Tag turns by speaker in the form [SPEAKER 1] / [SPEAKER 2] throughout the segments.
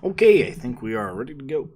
[SPEAKER 1] Okay, I think we are ready to go.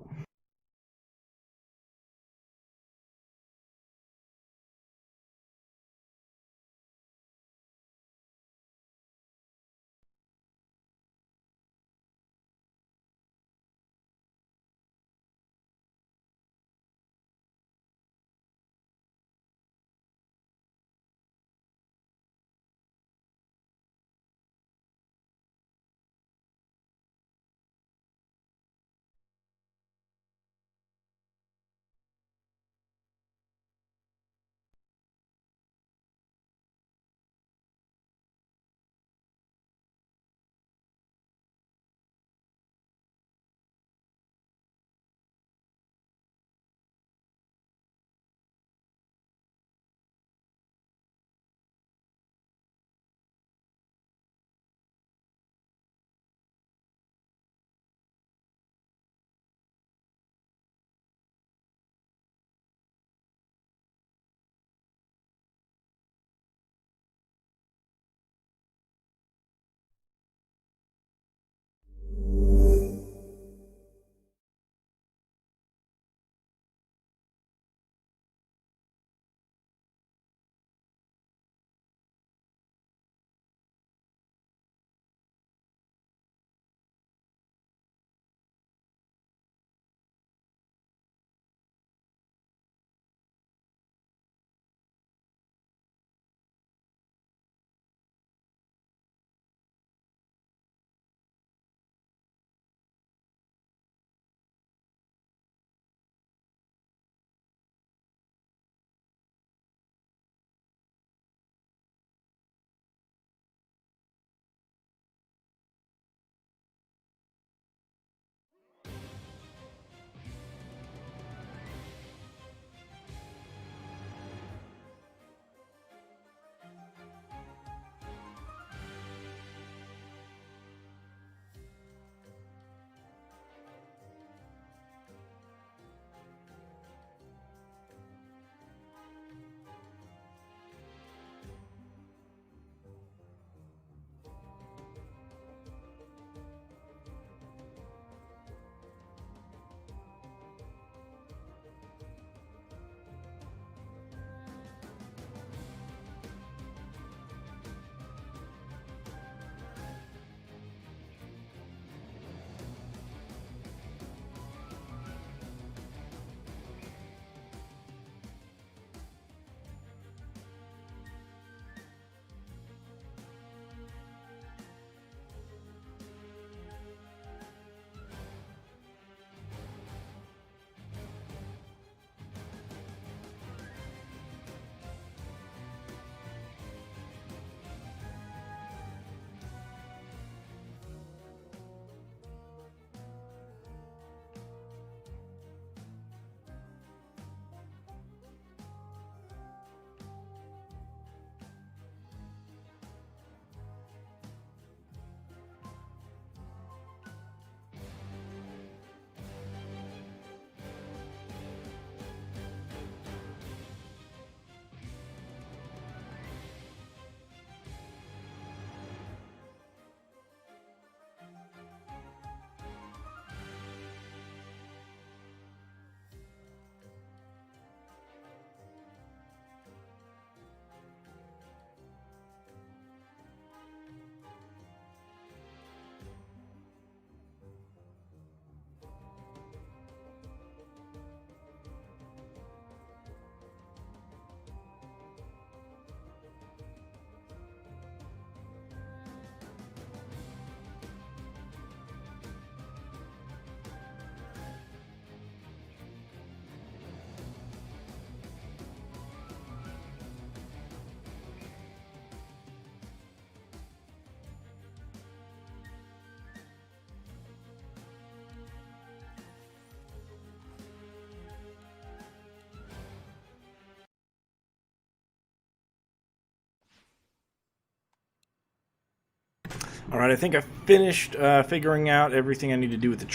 [SPEAKER 1] All right, I think I finished figuring out everything I need to do with the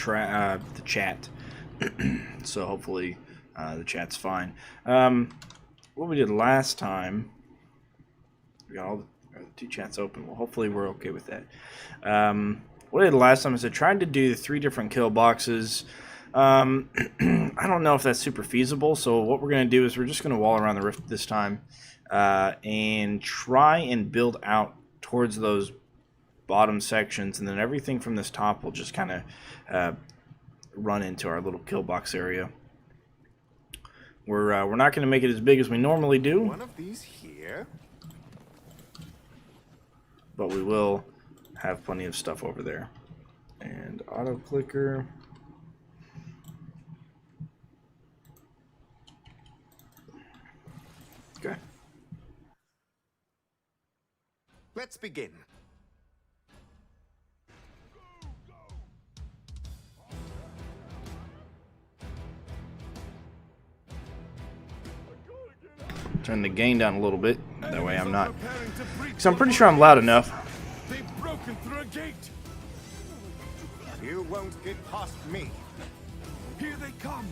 [SPEAKER 1] chat. So hopefully the chat's fine. What we did last time, we got all the two chats open. Well, hopefully we're okay with that. what I did last time is I tried to do 3 different kill boxes. I don't know if that's super feasible, so what we're going to do is we're just going to wall around the rift this time and try and build out towards those bottom sections, and then everything from this top will just kind of run into our little kill box area. We're not going to make it as big as we normally do.
[SPEAKER 2] One of these here.
[SPEAKER 1] But we will have plenty of stuff over there. And auto clicker. Okay.
[SPEAKER 2] Let's begin.
[SPEAKER 1] Turn the gain down a little bit. That way I'm not. So I'm pretty sure I'm loud enough.
[SPEAKER 2] They've broken through a gate. You won't get past me. Here they come.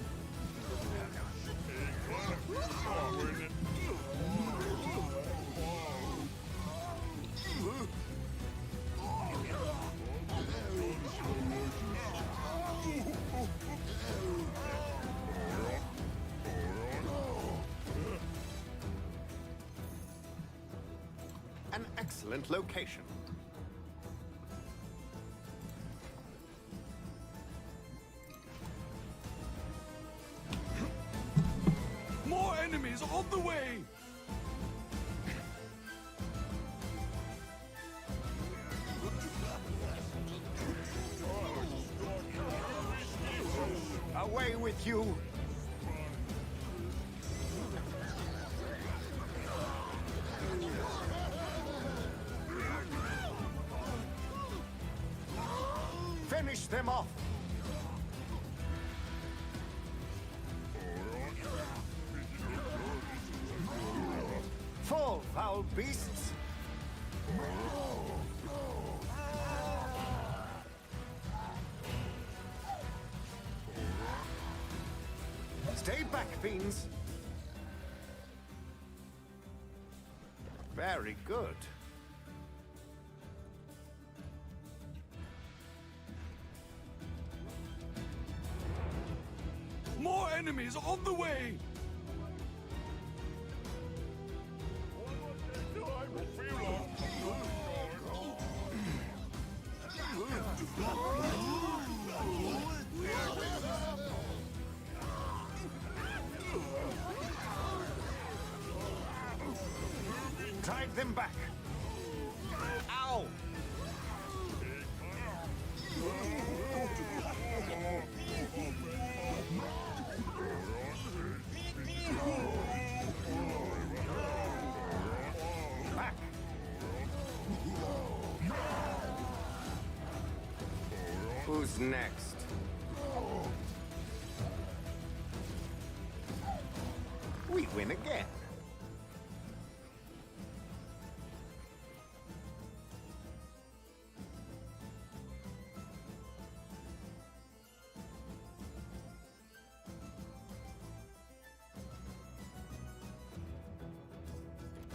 [SPEAKER 2] An excellent location.
[SPEAKER 3] More enemies on the way!
[SPEAKER 2] Away with you! Finish them off! Fall, foul beasts! Stay back, fiends! Very good.
[SPEAKER 3] More enemies on the way!
[SPEAKER 2] Drive them back! Ow! Back! Who's next? We win again.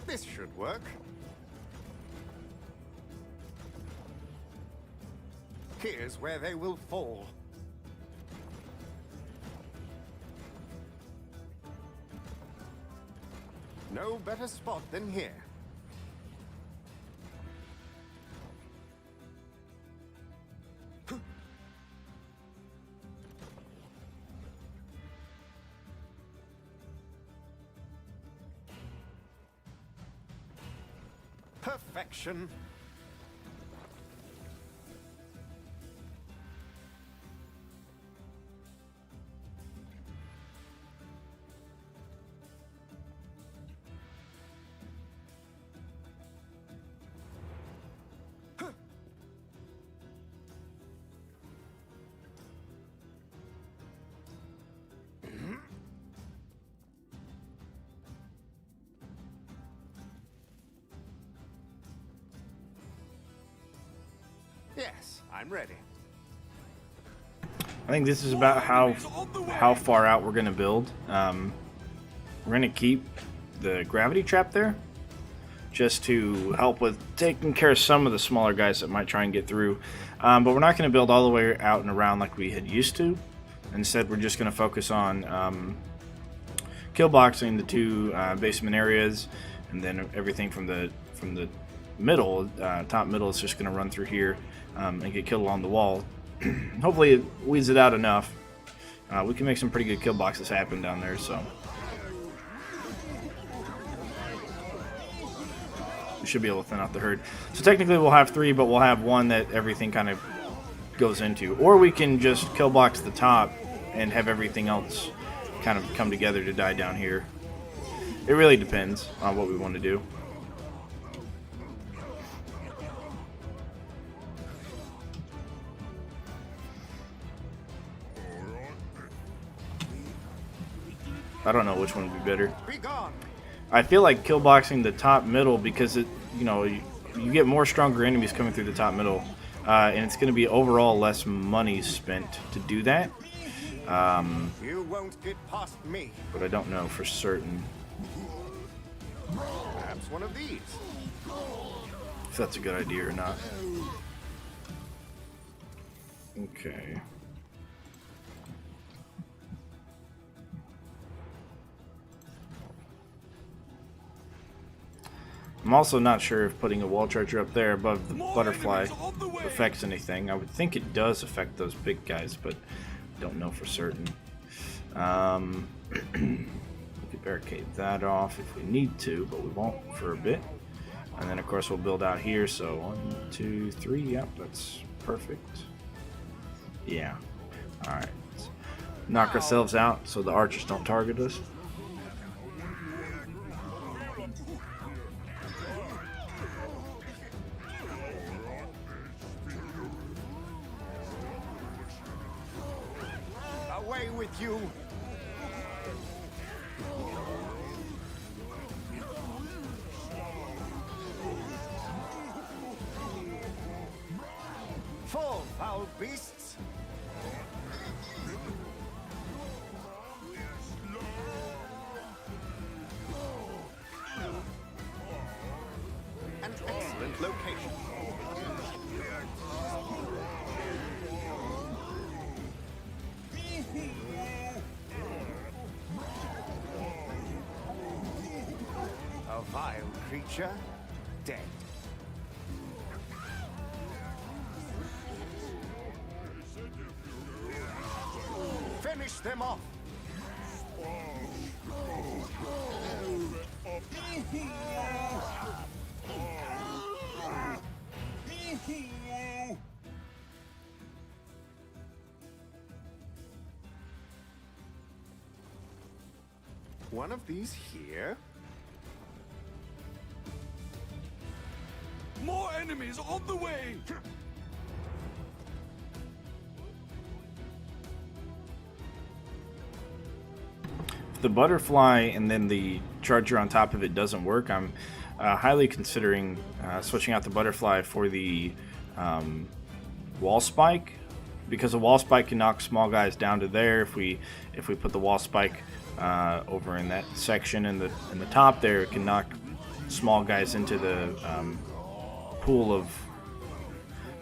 [SPEAKER 2] This should work. Here's where they will fall. No better spot than here. Perfection. Yes, I'm ready.
[SPEAKER 1] I think this is about how far out we're going to build. We're going to keep the gravity trap there. just to help with taking care of some of the smaller guys that might try and get through. But we're not going to build all the way out and around like we had used to. Instead, we're just going to focus on kill boxing the two basement areas, and then everything from the middle, top middle, is just going to run through here and get killed along the wall. Hopefully, it weeds it out enough. We can make some pretty good kill boxes happen down there, so we should be able to thin out the herd. So technically, we'll have 3, but we'll have 1 that everything kind of goes into, or we can just kill box the top and have everything else kind of come together to die down here. It really depends on what we want to do. I don't know which one would be better. I feel like kill boxing the top middle because you get more stronger enemies coming through the top middle. And it's going to be overall less money spent to do that.
[SPEAKER 2] You won't get past me.
[SPEAKER 1] But I don't know for certain.
[SPEAKER 2] Perhaps one of these.
[SPEAKER 1] If that's a good idea or not. Okay. I'm also not sure if putting a wall charger up there above the butterfly affects anything. I would think it does affect those big guys, but don't know for certain. We could barricade that off if we need to, but we won't for a bit. And then, of course, we'll build out here. So 1, 2, 3. Yep, that's perfect. Yeah. All right. Let's knock ourselves out so the archers don't target us.
[SPEAKER 2] Away with you. Fall, foul beasts. An excellent location. A vile creature, dead. Finish them off. One of these here.
[SPEAKER 3] More enemies on the way!
[SPEAKER 1] If the butterfly and then the charger on top of it doesn't work, I'm highly considering switching out the butterfly for the wall spike, because the wall spike can knock small guys down to there. If we put the wall spike over in that section in the top there, it can knock small guys into the pool of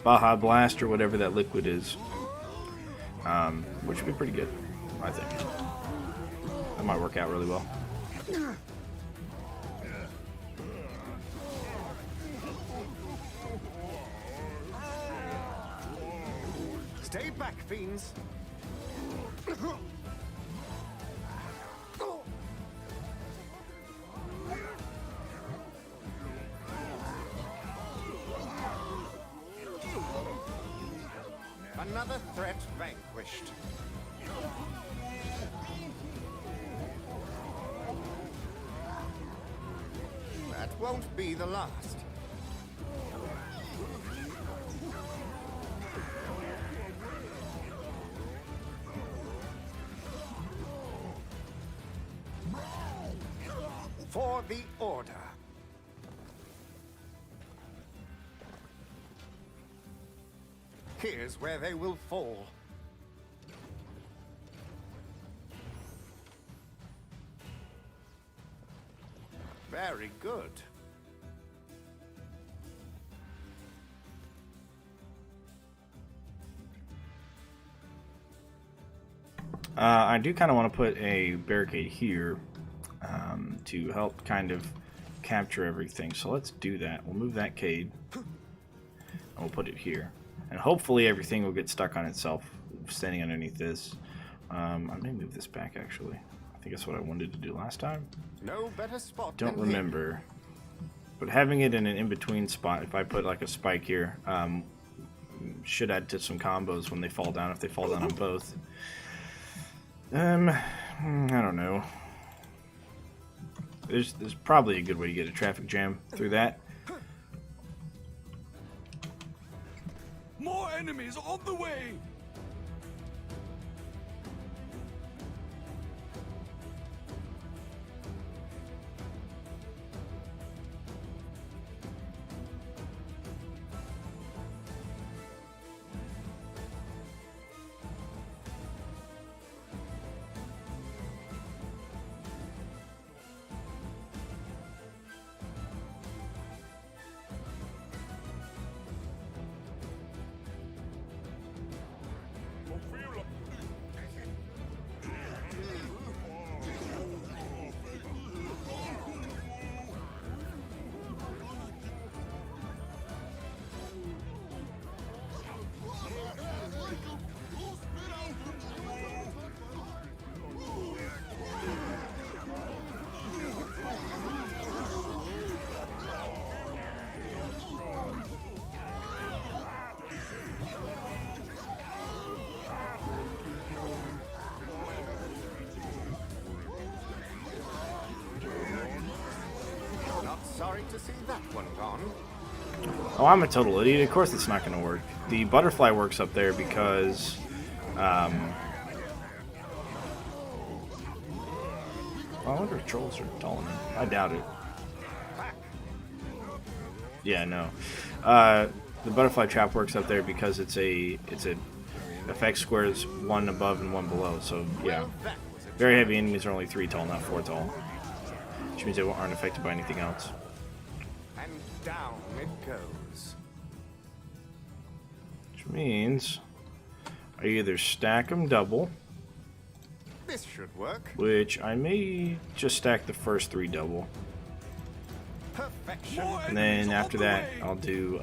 [SPEAKER 1] Baja Blast or whatever that liquid is, which would be pretty good, I think. That might work out really well.
[SPEAKER 2] Stay back, fiends. Another threat vanquished. That won't be the last. For the order. Here's where they will fall. Very good.
[SPEAKER 1] I do kind of want to put a barricade here to help kind of capture everything. So let's do that. We'll move that cade and we'll put it here. And hopefully everything will get stuck on itself standing underneath this. I may move this back actually. I think that's what I wanted to do last time.
[SPEAKER 2] No better spot.
[SPEAKER 1] Don't remember. But having it in an in-between spot, if I put like a spike here, should add to some combos when they fall down, if they fall down on both. I don't know. There's probably a good way to get a traffic jam through that.
[SPEAKER 3] More enemies on the way!
[SPEAKER 2] Sorry to see that one gone.
[SPEAKER 1] Oh, I'm a total idiot. Of course it's not going to work. The butterfly works up there because... well, I wonder if trolls are tall enough. I doubt it. Yeah, no. The butterfly trap works up there because it's a effect squares one above and one below. So yeah, very heavy enemies are only 3 tall, not 4 tall, which means they aren't affected by anything else.
[SPEAKER 2] And down it goes.
[SPEAKER 1] Which means I either stack them double,
[SPEAKER 2] This should work.
[SPEAKER 1] which I may just stack the first 3 double,
[SPEAKER 2] Perfection.
[SPEAKER 3] More
[SPEAKER 1] and
[SPEAKER 3] enemies
[SPEAKER 1] then
[SPEAKER 3] on
[SPEAKER 1] after
[SPEAKER 3] the
[SPEAKER 1] that
[SPEAKER 3] way!
[SPEAKER 1] I'll do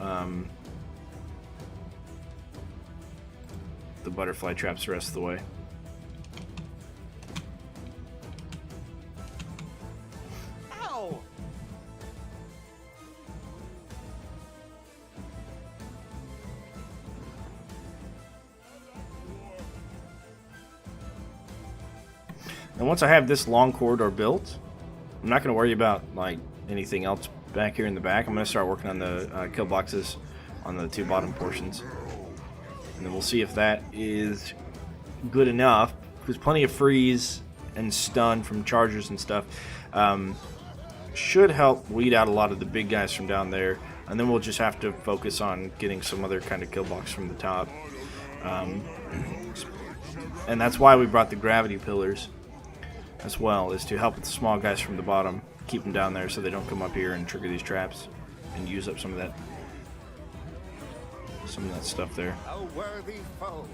[SPEAKER 1] the butterfly traps the rest of the way.
[SPEAKER 2] Ow!
[SPEAKER 1] And once I have this long corridor built, I'm not going to worry about like anything else back here in the back. I'm going to start working on the kill boxes on the 2 bottom portions, and then we'll see if that is good enough. There's plenty of freeze and stun from chargers and stuff. Should help weed out a lot of the big guys from down there, and then we'll just have to focus on getting some other kind of kill box from the top. And that's why we brought the gravity pillars as well, is to help with the small guys from the bottom, keep them down there so they don't come up here and trigger these traps and use up some of that stuff there.
[SPEAKER 2] A worthy foe.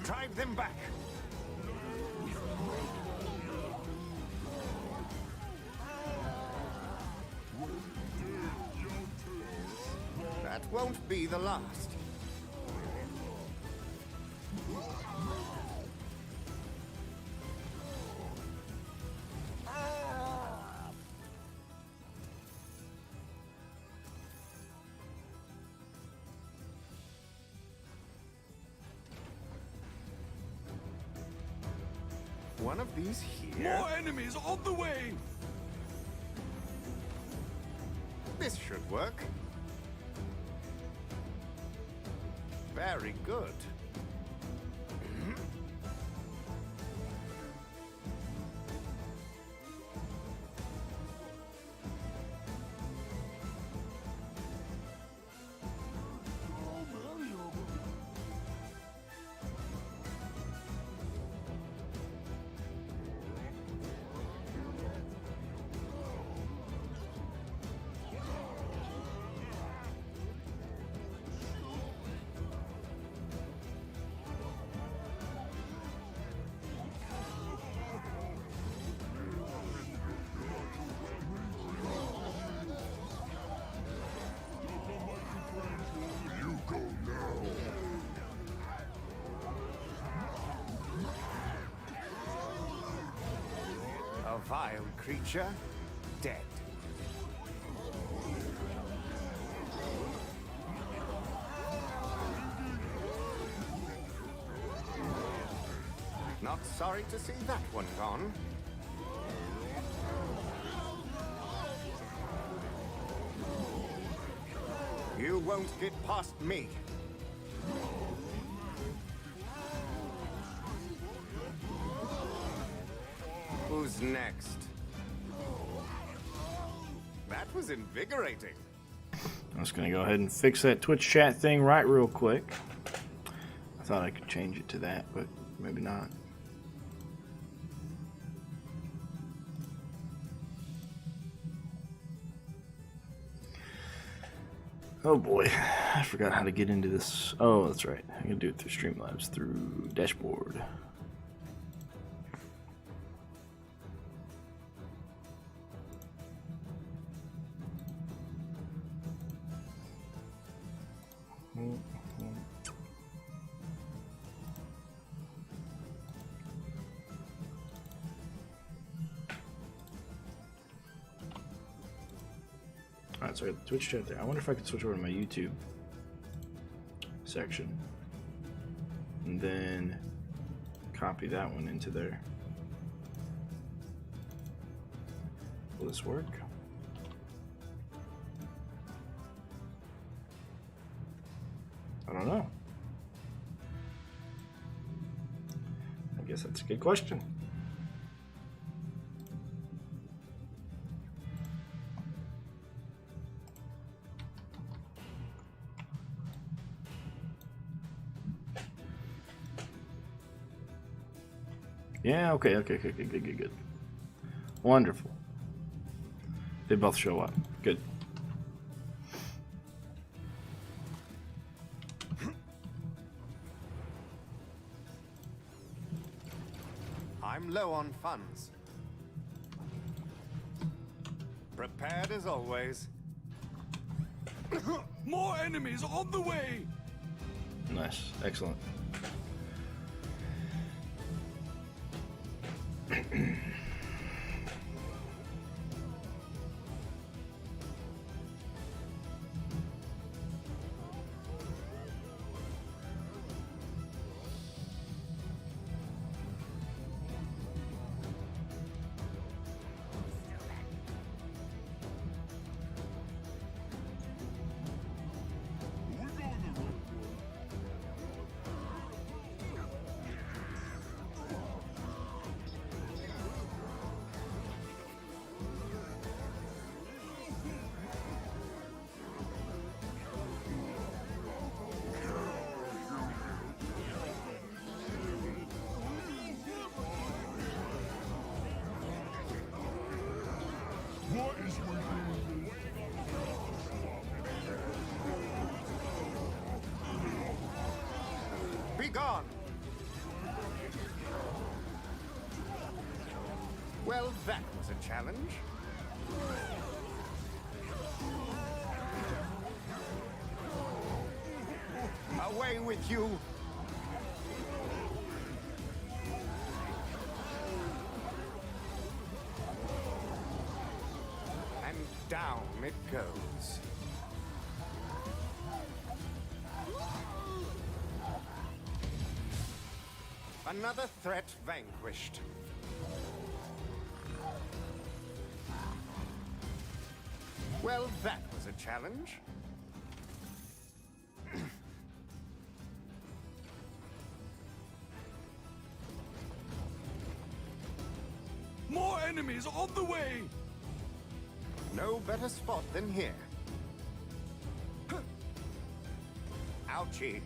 [SPEAKER 2] Drive them back. That won't be the last. One of these here.
[SPEAKER 3] More enemies on the way!
[SPEAKER 2] This should work. Very good. A vile creature, dead. Not sorry to see that one gone. You won't get past me. Who's next? That was invigorating.
[SPEAKER 1] I'm just going to go ahead and fix that Twitch chat thing right real quick. I thought I could change it to that, but maybe not. Oh boy, I forgot how to get into this. Oh, that's right. I can do it through Streamlabs, through dashboard. Alright, so I got the Twitch chat there. I wonder if I could switch over to my YouTube section and then copy that one into there. Will this work? I don't know. I guess that's a good question. Yeah, okay, good. Wonderful. They both show up. Good.
[SPEAKER 2] I'm low on funds. Prepared as always.
[SPEAKER 3] More enemies on the way!
[SPEAKER 1] Nice. Excellent.
[SPEAKER 2] Be gone! Well, that was a challenge. Away with you! And down it goes. Another threat vanquished. Well, that was a challenge.
[SPEAKER 3] More enemies on the way!
[SPEAKER 2] No better spot than here. Ouchie.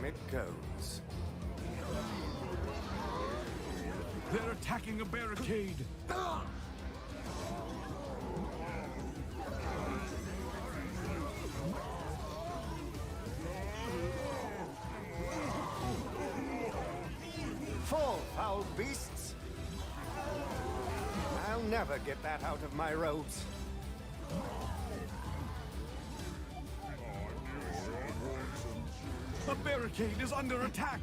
[SPEAKER 2] it goes.
[SPEAKER 3] They're attacking a barricade.
[SPEAKER 2] Fall, foul beasts! I'll never get that out of my robes.
[SPEAKER 3] A barricade is under attack.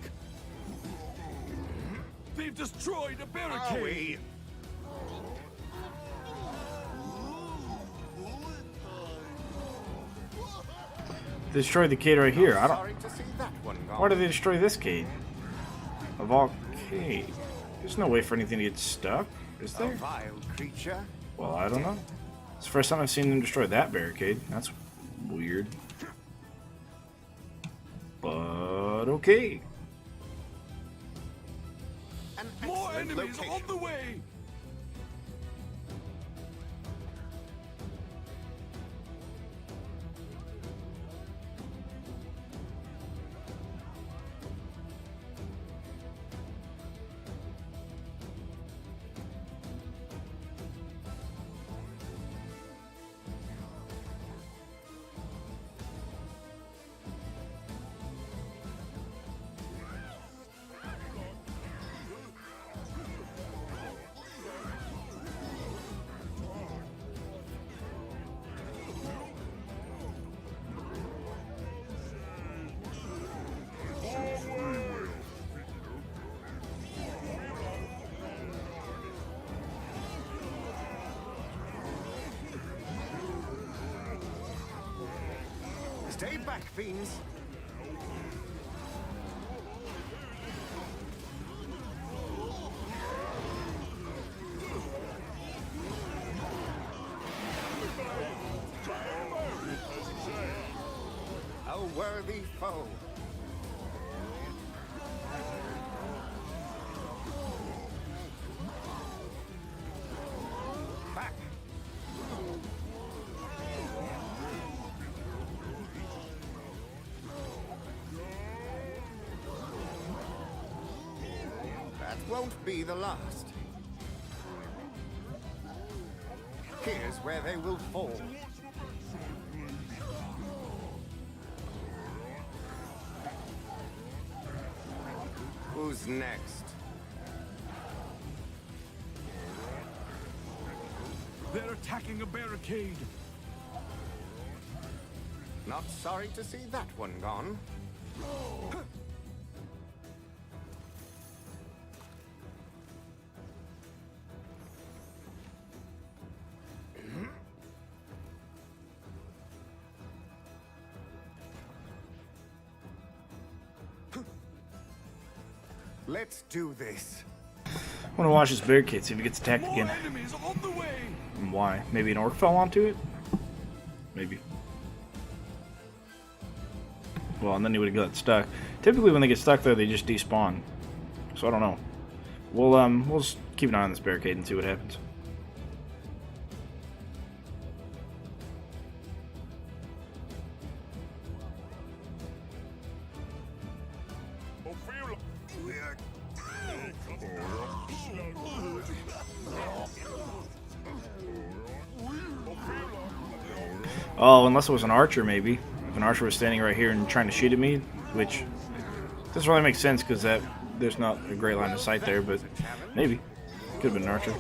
[SPEAKER 3] They've destroyed a barricade.
[SPEAKER 2] Are we?
[SPEAKER 1] They destroyed the cade right here. I don't.
[SPEAKER 2] Sorry to see that one gone.
[SPEAKER 1] Why did they destroy this cade? Of all cade, there's no way for anything to get stuck, is
[SPEAKER 2] A
[SPEAKER 1] there?
[SPEAKER 2] vile creature.
[SPEAKER 1] Well, I don't know. It's the first time I've seen them destroy that barricade. That's weird. But okay.
[SPEAKER 2] An
[SPEAKER 3] More
[SPEAKER 2] excellent
[SPEAKER 3] enemies
[SPEAKER 2] location.
[SPEAKER 3] on the way.
[SPEAKER 2] Stay back, fiends. A worthy foe. Back. That won't be the last. Here's where they will fall. Who's next?
[SPEAKER 3] They're attacking a barricade.
[SPEAKER 2] Not sorry to see that one gone. Let's do this.
[SPEAKER 1] I want to watch this barricade, see if it gets attacked
[SPEAKER 3] More
[SPEAKER 1] again.
[SPEAKER 3] enemies on the way.
[SPEAKER 1] And why? Maybe an orc fell onto it? Maybe. Well, and then he would have got stuck. Typically when they get stuck there, they just despawn. So I don't know. We'll just keep an eye on this barricade and see what happens. Oh, unless it was an archer, maybe. If an archer was standing right here and trying to shoot at me, which doesn't really make sense because there's not a great line of sight there, but maybe. Could have been an archer.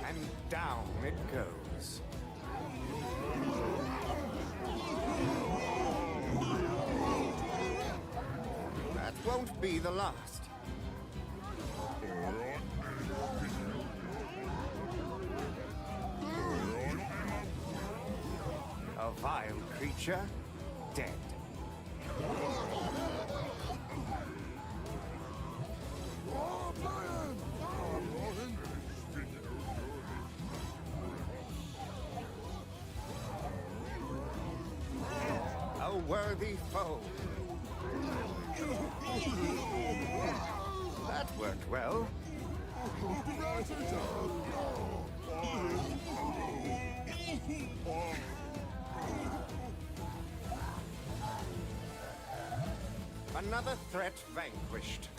[SPEAKER 2] And down it goes. That won't be the last. A vile creature, dead. A worthy foe. Another threat vanquished.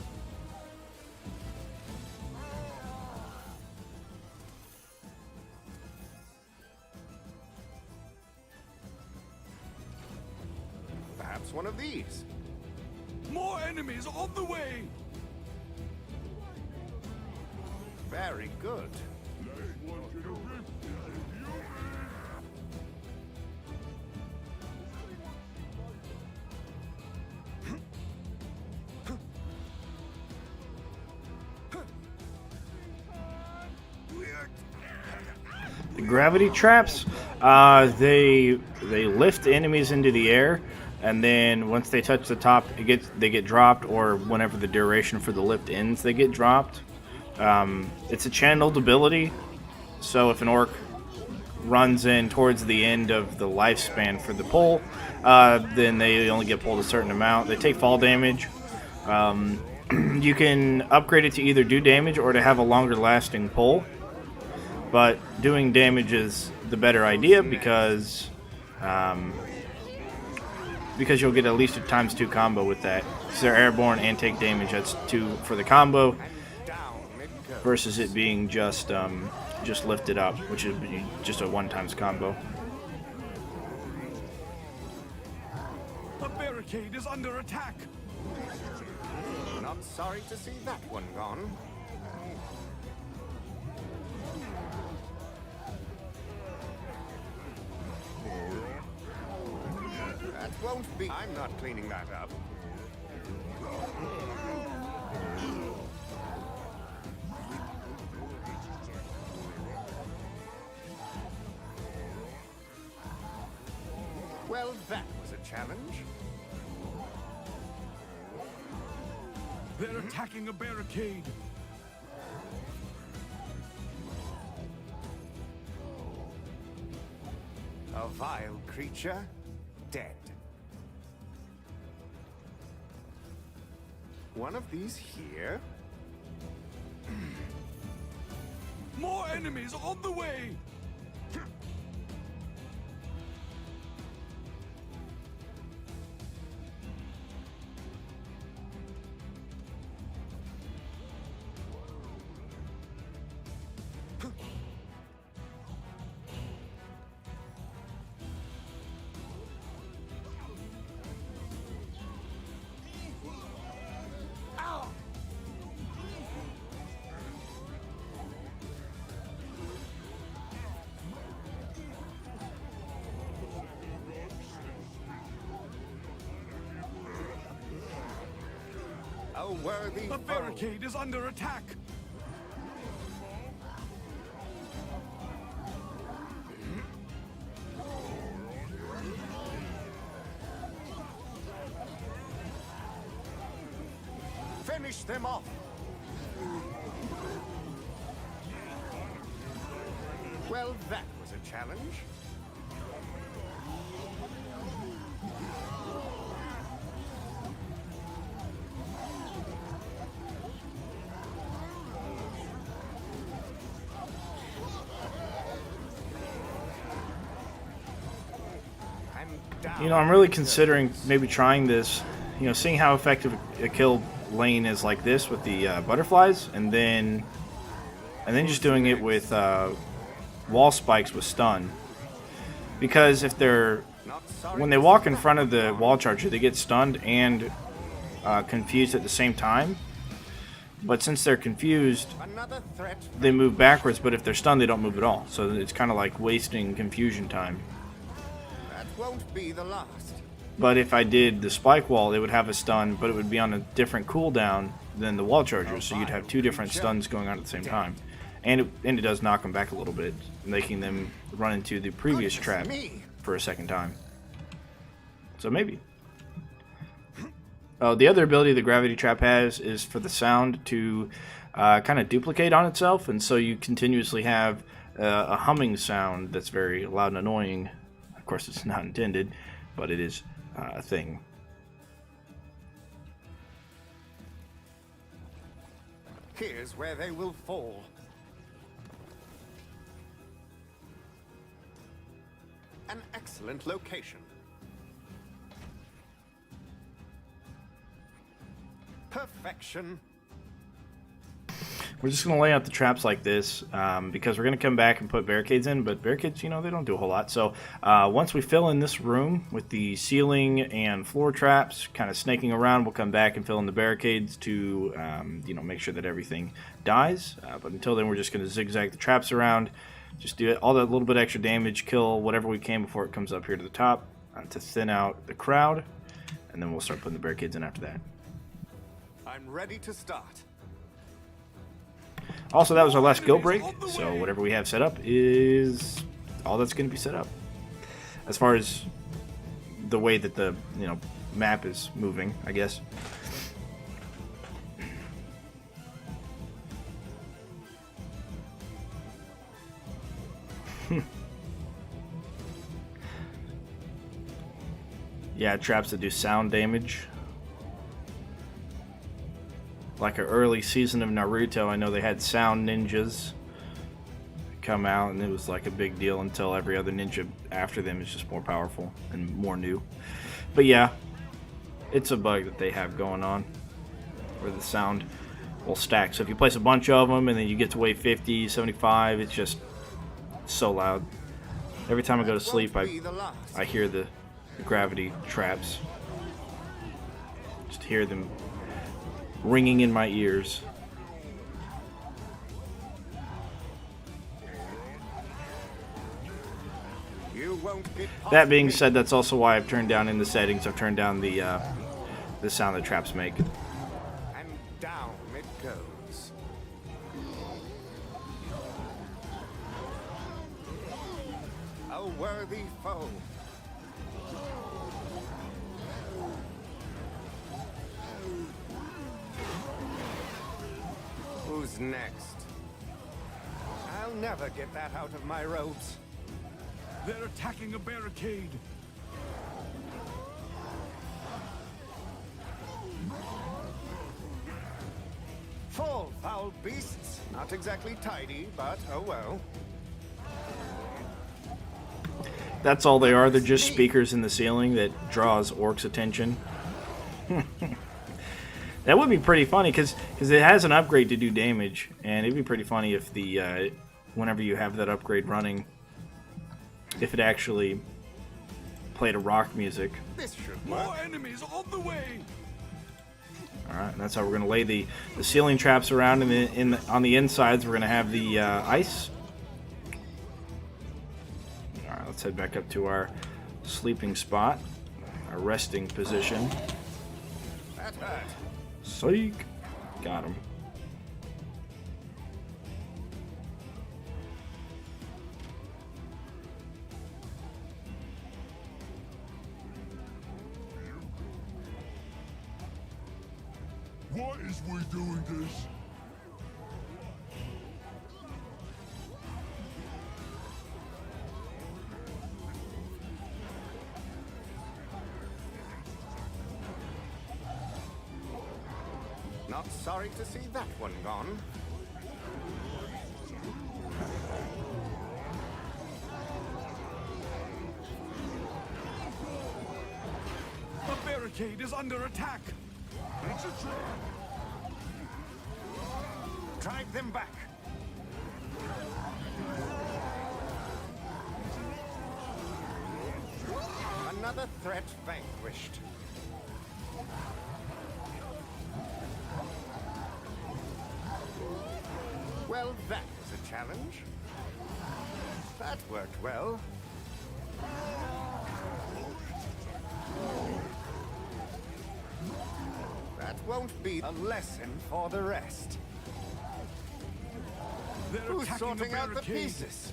[SPEAKER 2] Perhaps one of these.
[SPEAKER 3] More enemies on the way!
[SPEAKER 2] Very good.
[SPEAKER 1] The gravity traps, they lift enemies into the air, and then once they touch the top, they get dropped, or whenever the duration for the lift ends, they get dropped. It's a channeled ability, so if an orc runs in towards the end of the lifespan for the pull, then they only get pulled a certain amount. They take fall damage. You can upgrade it to either do damage or to have a longer lasting pull, but doing damage is the better idea because you'll get at least a ×2 combo with that. So they're airborne and take damage. That's 2 for the combo versus it being just lifted up, which is just a 1x combo.
[SPEAKER 3] The barricade is under attack!
[SPEAKER 2] Not sorry to see that one gone. That won't be. I'm not cleaning that up. Well, that was a challenge.
[SPEAKER 3] They're attacking a barricade!
[SPEAKER 2] A vile creature, dead. One of these here.
[SPEAKER 3] More enemies on the way!
[SPEAKER 2] A worthy
[SPEAKER 3] The
[SPEAKER 2] foe.
[SPEAKER 3] barricade is under attack!
[SPEAKER 2] Finish them off. Well, that was a challenge.
[SPEAKER 1] You know, I'm really considering maybe trying this, you know, seeing how effective a kill lane is like this with the butterflies, and then just doing it with wall spikes with stun. Because if when they walk in front of the wall charger, they get stunned and confused at the same time. But since they're confused,
[SPEAKER 2] Another threat.
[SPEAKER 1] they move backwards, but if they're stunned, they don't move at all. So it's kind of like wasting confusion time.
[SPEAKER 2] That won't be the last.
[SPEAKER 1] But if I did the spike wall, they would have a stun, but it would be on a different cooldown than the wall chargers, so you'd have 2 different stuns going on at the same time. And it does knock them back a little bit, making them run into the previous trap for a second time. So maybe. The other ability the gravity trap has is for the sound to kind of duplicate on itself, and so you continuously have a humming sound that's very loud and annoying. Of course, it's not intended, but it is a thing.
[SPEAKER 2] Here's where they will fall. excellent location. Perfection.
[SPEAKER 1] We're just going to lay out the traps like this because we're going to come back and put barricades in, but barricades, you know, they don't do a whole lot. So once we fill in this room with the ceiling and floor traps, kind of snaking around, we'll come back and fill in the barricades to, you know, make sure that everything dies. But until then, we're just going to zigzag the traps around, just do all that little bit extra damage, kill whatever we can before it comes up here to the top to thin out the crowd, and then we'll start putting the barricades in after that.
[SPEAKER 2] I'm ready to start.
[SPEAKER 1] Also, that was our last go break, so whatever we have set up is all that's going to be set up. As far as the way that the, you know, map is moving, I guess. Yeah, traps that do sound damage. Like an early season of Naruto, I know they had sound ninjas come out, and it was like a big deal until every other ninja after them is just more powerful and more new. But yeah, it's a bug that they have going on where the sound will stack. So if you place a bunch of them and then you get to wave 50, 75, it's just so loud. Every time I go to sleep, I hear the gravity traps. Just hear them ringing in my ears. That being said, that's also why I've turned down in the settings. I've turned down the sound that traps make.
[SPEAKER 2] And down it goes. A worthy foe. Who's next? I'll never get that out of my robes.
[SPEAKER 3] They're attacking a barricade.
[SPEAKER 2] Fall, foul beasts. Not exactly tidy, but oh well.
[SPEAKER 1] That's all they are. They're just speakers in the ceiling that draws orcs' attention. That would be pretty funny because it has an upgrade to do damage, and it'd be pretty funny if the whenever you have that upgrade running, if it actually played a rock music.
[SPEAKER 2] This should work.
[SPEAKER 3] More enemies on the way.
[SPEAKER 1] All right, and that's how we're going to lay the ceiling traps around, and on the insides we're going to have the ice. All right, let's head back up to our sleeping spot, our resting position.
[SPEAKER 2] That hurt.
[SPEAKER 1] Psych! Got him.
[SPEAKER 3] What is we doing this?
[SPEAKER 2] Not sorry to see that one gone.
[SPEAKER 3] The barricade is under attack. It's a trap.
[SPEAKER 2] Drive them back. Another threat vanquished. Well, that was a challenge. That worked well. That won't be a lesson for the rest.
[SPEAKER 3] They're
[SPEAKER 2] Who's
[SPEAKER 3] attacking
[SPEAKER 2] sorting
[SPEAKER 3] the
[SPEAKER 2] out the
[SPEAKER 3] barricade.
[SPEAKER 2] pieces?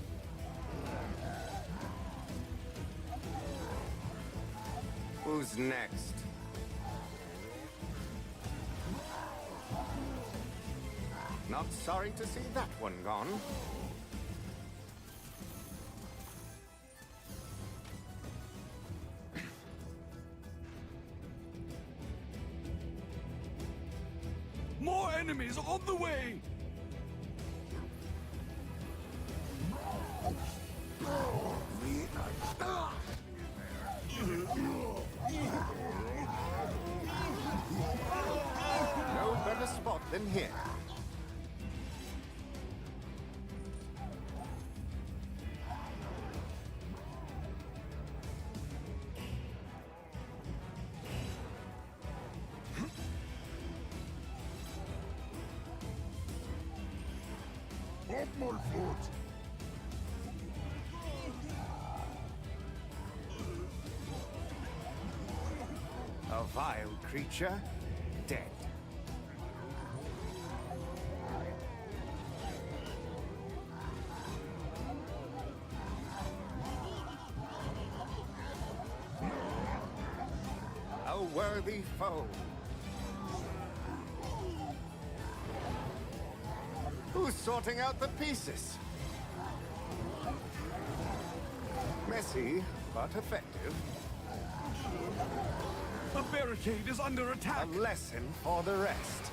[SPEAKER 2] Who's next? Not sorry to see that one gone.
[SPEAKER 3] More enemies on the way.
[SPEAKER 2] No better spot than here.
[SPEAKER 3] Off my foot!
[SPEAKER 2] A vile creature, dead. A worthy foe. Who's sorting out the pieces? Messy, but effective.
[SPEAKER 3] The barricade is under
[SPEAKER 2] A
[SPEAKER 3] attack!
[SPEAKER 2] lesson for the rest.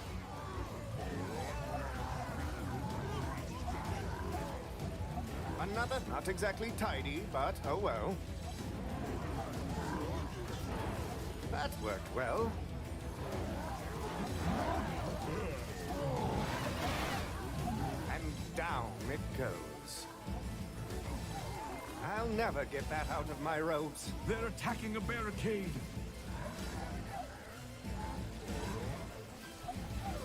[SPEAKER 2] Another not exactly tidy, but oh well. That worked well. And down it goes. I'll never get that out of my robes.
[SPEAKER 3] They're attacking a barricade!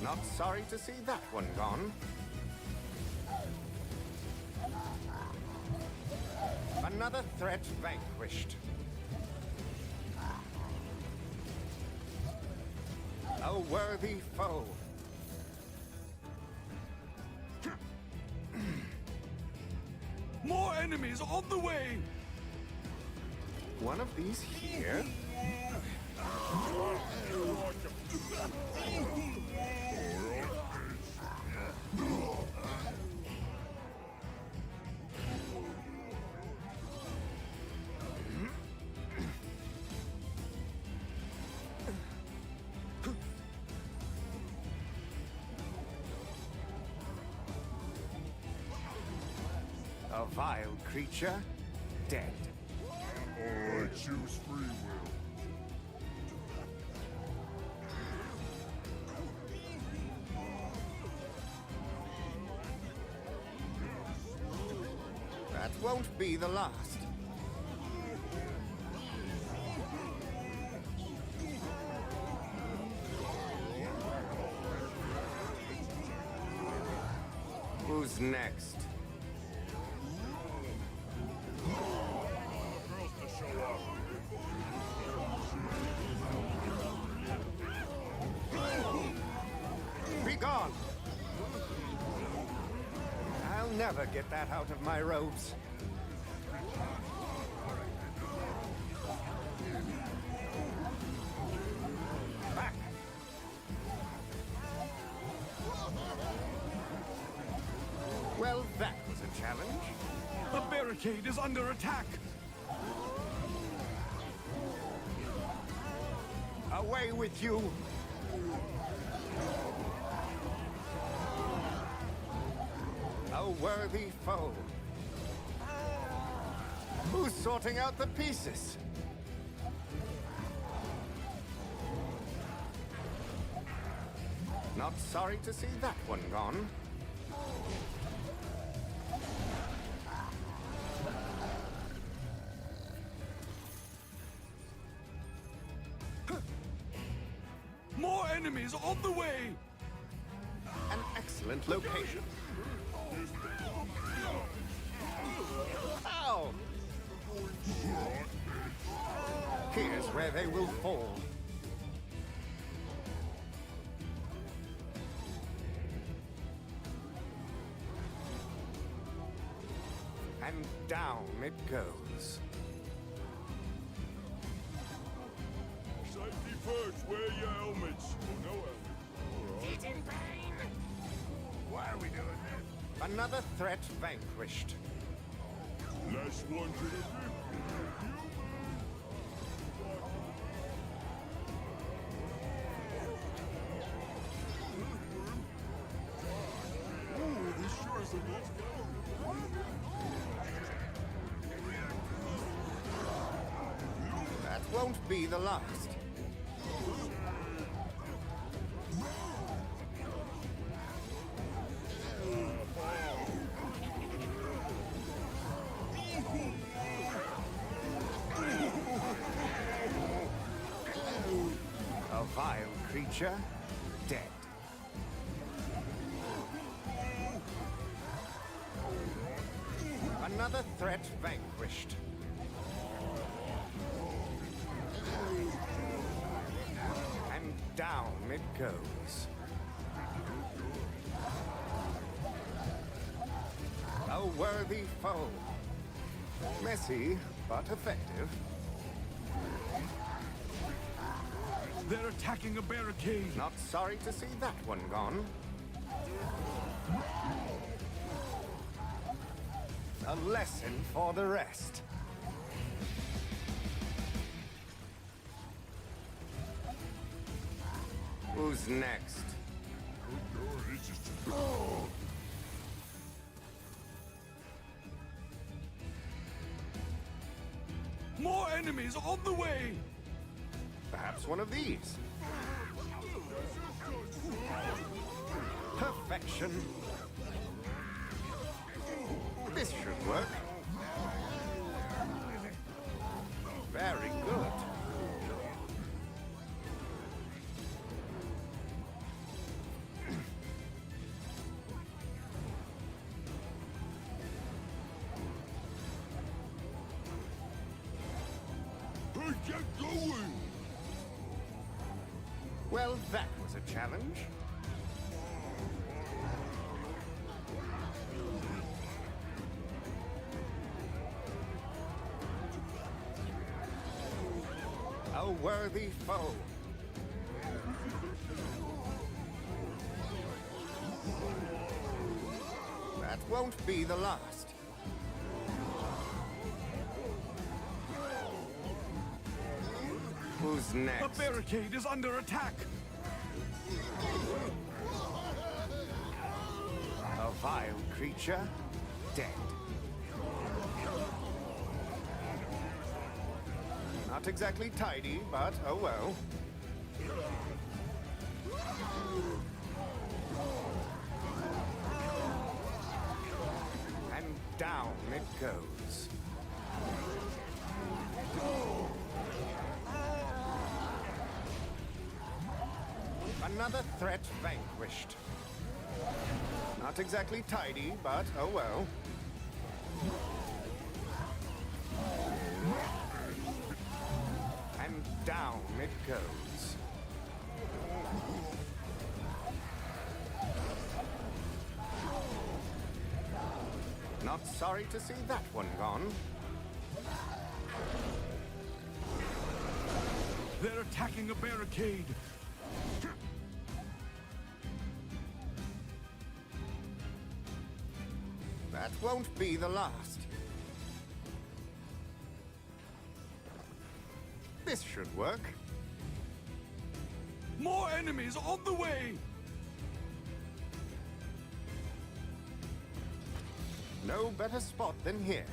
[SPEAKER 2] Not sorry to see that one gone. Another threat vanquished. A worthy foe.
[SPEAKER 3] More enemies on the way!
[SPEAKER 2] One of these here. A vile creature, dead.
[SPEAKER 3] I choose free will.
[SPEAKER 2] That won't be the last. Who's next? Be gone! I'll never get that out of my robes. Back! Well, that was a challenge.
[SPEAKER 3] The barricade is under attack!
[SPEAKER 2] Away with you! A worthy foe. Who's sorting out the pieces? Not sorry to see that one gone.
[SPEAKER 3] More enemies on the way!
[SPEAKER 2] An excellent location. Ow! Here's where they will fall. And down it goes.
[SPEAKER 3] Safety first, wear your helmets. No helmet.
[SPEAKER 4] It's in pain.
[SPEAKER 3] Why are we doing this?
[SPEAKER 2] Another threat vanquished.
[SPEAKER 3] Last one to the 50. Ooh, this sure is a lot.
[SPEAKER 2] won't be the last. A vile creature, dead. Another threat vanquished. And down it goes. A worthy foe. Messy, but effective.
[SPEAKER 3] They're attacking a barricade.
[SPEAKER 2] Not sorry to see that one gone. A lesson for the rest. Who's next?
[SPEAKER 3] More enemies on the way!
[SPEAKER 2] Perhaps one of these. Perfection. This should work. Very good.
[SPEAKER 3] Get going!
[SPEAKER 2] Well, that was a challenge. A worthy foe. That won't be the last. Who's next?
[SPEAKER 3] A barricade is under attack!
[SPEAKER 2] A vile creature, dead. Not exactly tidy, but oh well. And down it goes. Another threat vanquished. Not exactly tidy, but oh well. And down it goes. Not sorry to see that one gone.
[SPEAKER 3] They're attacking a barricade!
[SPEAKER 2] That won't be the last. This should work.
[SPEAKER 3] More enemies on the way!
[SPEAKER 2] No better spot than here.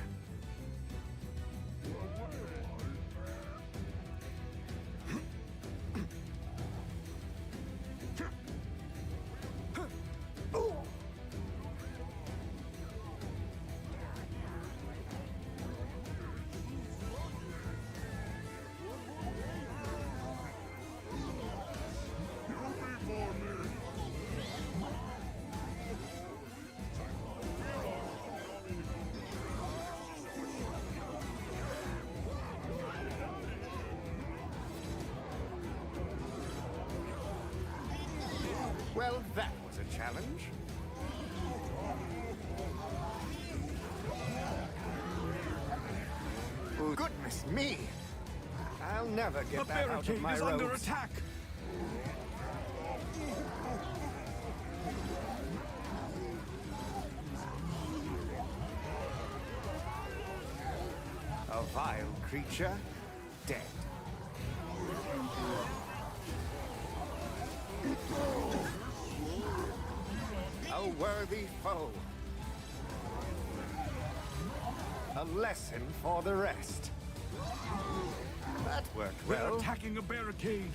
[SPEAKER 2] Well, that was a challenge. Oh, goodness me! I'll never
[SPEAKER 3] A
[SPEAKER 2] get that out of
[SPEAKER 3] barricade
[SPEAKER 2] my
[SPEAKER 3] is under
[SPEAKER 2] roads.
[SPEAKER 3] attack!
[SPEAKER 2] A vile creature, dead. A worthy foe. A lesson for the rest. That worked
[SPEAKER 3] They're
[SPEAKER 2] well.
[SPEAKER 3] attacking a barricade.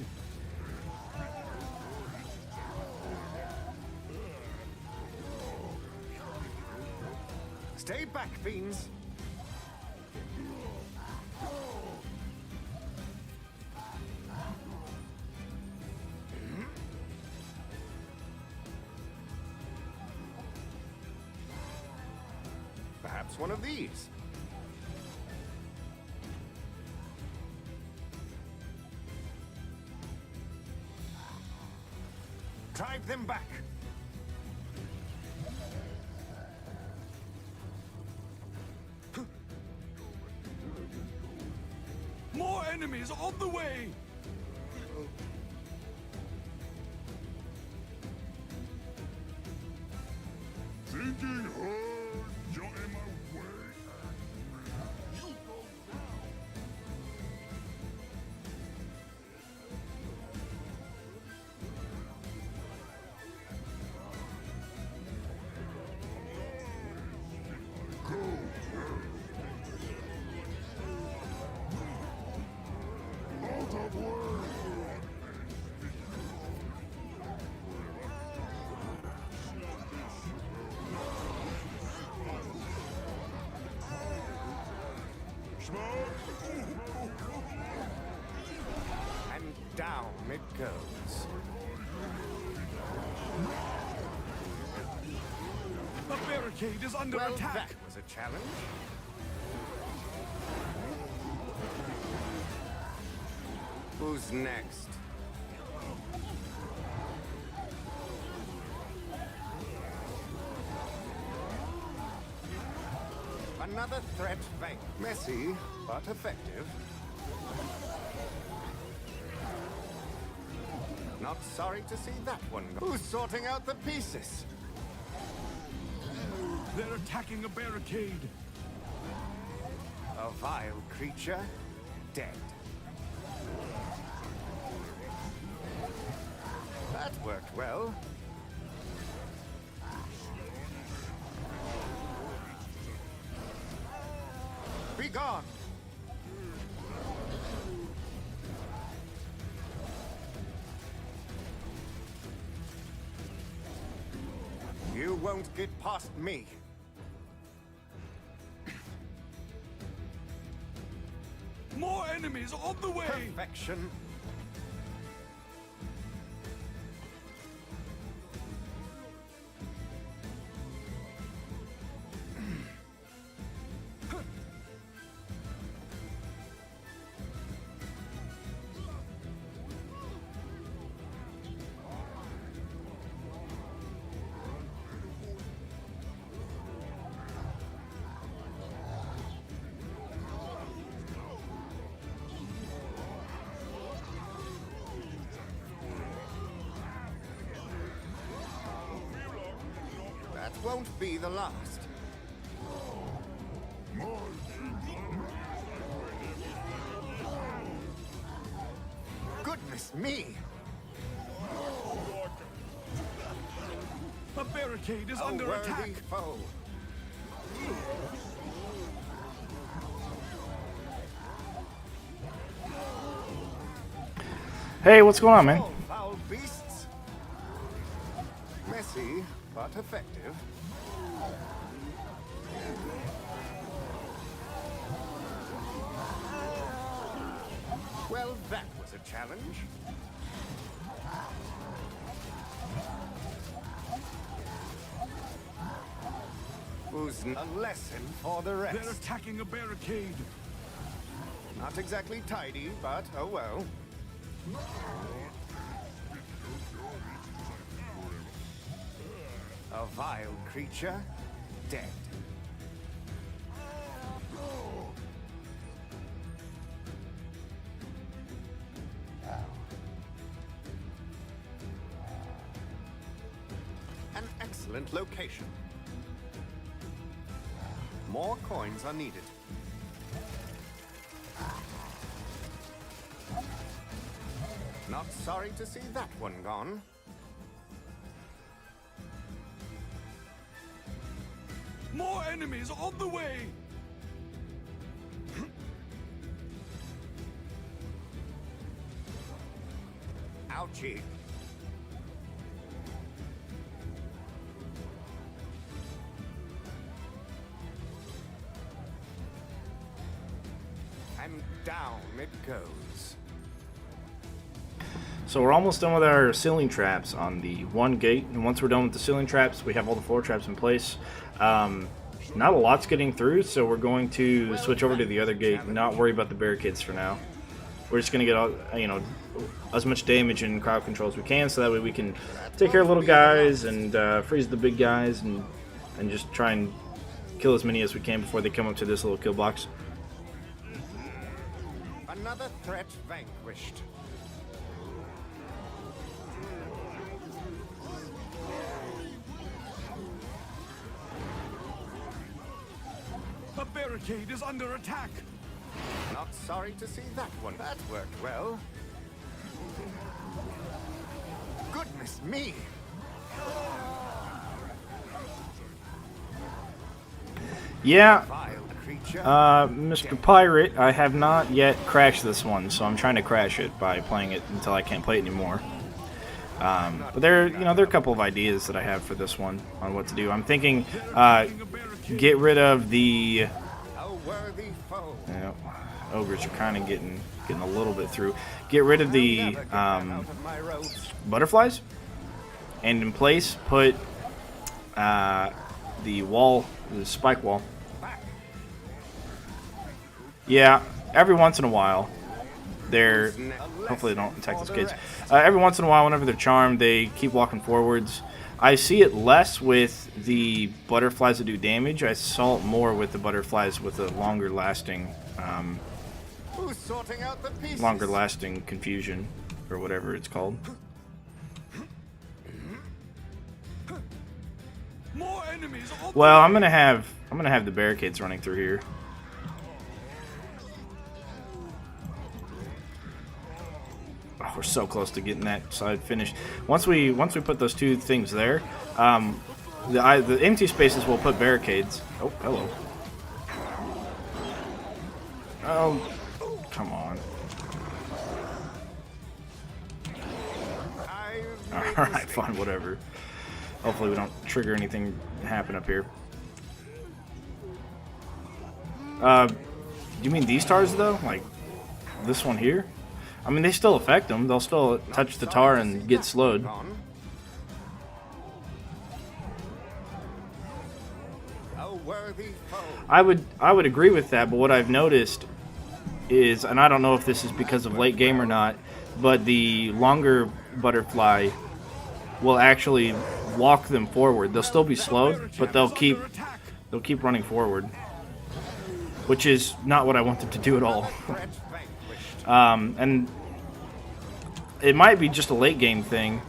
[SPEAKER 2] Stay back, fiends. Perhaps one of these. Drive them back.
[SPEAKER 3] More enemies on the way.
[SPEAKER 4] Thinking hard, you're in my way. You go down. Out of words.
[SPEAKER 2] And down it goes.
[SPEAKER 3] The barricade is under
[SPEAKER 2] Well,
[SPEAKER 3] attack.
[SPEAKER 2] that was a challenge. Who's next? Another threat vanquished. Messy, but effective. Not sorry to see that one go. Who's sorting out the pieces?
[SPEAKER 3] They're attacking a barricade.
[SPEAKER 2] A vile creature, dead. That worked well. Be gone! You won't get past me.
[SPEAKER 3] More enemies on the way.
[SPEAKER 2] Perfection. That won't be the last. Goodness me!
[SPEAKER 3] A barricade is
[SPEAKER 2] A
[SPEAKER 3] under
[SPEAKER 2] worthy
[SPEAKER 3] attack.
[SPEAKER 2] foe.
[SPEAKER 1] Hey, what's going on, man?
[SPEAKER 2] Small foul beasts. Messy, but effective. Well, that was a challenge. Who's a lesson for the
[SPEAKER 3] They're
[SPEAKER 2] rest?
[SPEAKER 3] attacking a barricade.
[SPEAKER 2] Not exactly tidy, but oh well. A vile creature, dead. An excellent location. More coins are needed. Not sorry to see that one gone.
[SPEAKER 3] More enemies on the way.
[SPEAKER 2] cheap. And down it goes.
[SPEAKER 1] So we're almost done with our ceiling traps on the one gate, and once we're done with the ceiling traps, we have all the floor traps in place. Not a lot's getting through, so we're going to switch over to the other gate and not worry about the barricades for now. We're just going to get all, as much damage and crowd control as we can, so that way we can take care of little guys and freeze the big guys and just try and kill as many as we can before they come up to this little kill box.
[SPEAKER 2] Another threat vanquished.
[SPEAKER 3] The barricade is under attack.
[SPEAKER 2] Not sorry to see that one. That worked well. Goodness me!
[SPEAKER 1] Yeah,
[SPEAKER 2] Vile creature.
[SPEAKER 1] Mr. Pirate, I have not yet crashed this one, so I'm trying to crash it by playing it until I can't play it anymore. But there are a couple of ideas that I have for this one on what to do. I'm thinking, get rid of the.
[SPEAKER 2] A worthy foe.
[SPEAKER 1] Ogres are kind of getting a little bit through. Get rid of the
[SPEAKER 2] Never get them out of my ropes.
[SPEAKER 1] butterflies, and in place put the wall, the spike wall. Yeah, every once in a while, they're hopefully they don't attack those kids. Every once in a while, whenever they're charmed, they keep walking forwards. I see it less with the butterflies that do damage. I saw it more with the butterflies with a longer lasting
[SPEAKER 2] Who's sorting out the pieces?
[SPEAKER 1] confusion, or whatever it's called.
[SPEAKER 3] More enemies.
[SPEAKER 1] Well, I'm gonna have the barricades running through here. Oh, we're so close to getting that side finished. Once we put those two things there, the empty spaces will put barricades. Oh, hello. Oh, come on. All right, fine, whatever. Hopefully we don't trigger anything happen up here. Do you mean these tars though? Like this one here? I mean, they still affect them. They'll still touch the tar and get slowed.
[SPEAKER 2] A worthy foe.
[SPEAKER 1] I would agree with that, but what I've noticed is, and I don't know if this is because of late game or not, but the longer butterfly will actually walk them forward. They'll still be slowed, but they'll keep running forward, which is not what I want them to do at all.
[SPEAKER 2] Threat vanquished.
[SPEAKER 1] And it might be just a late game thing,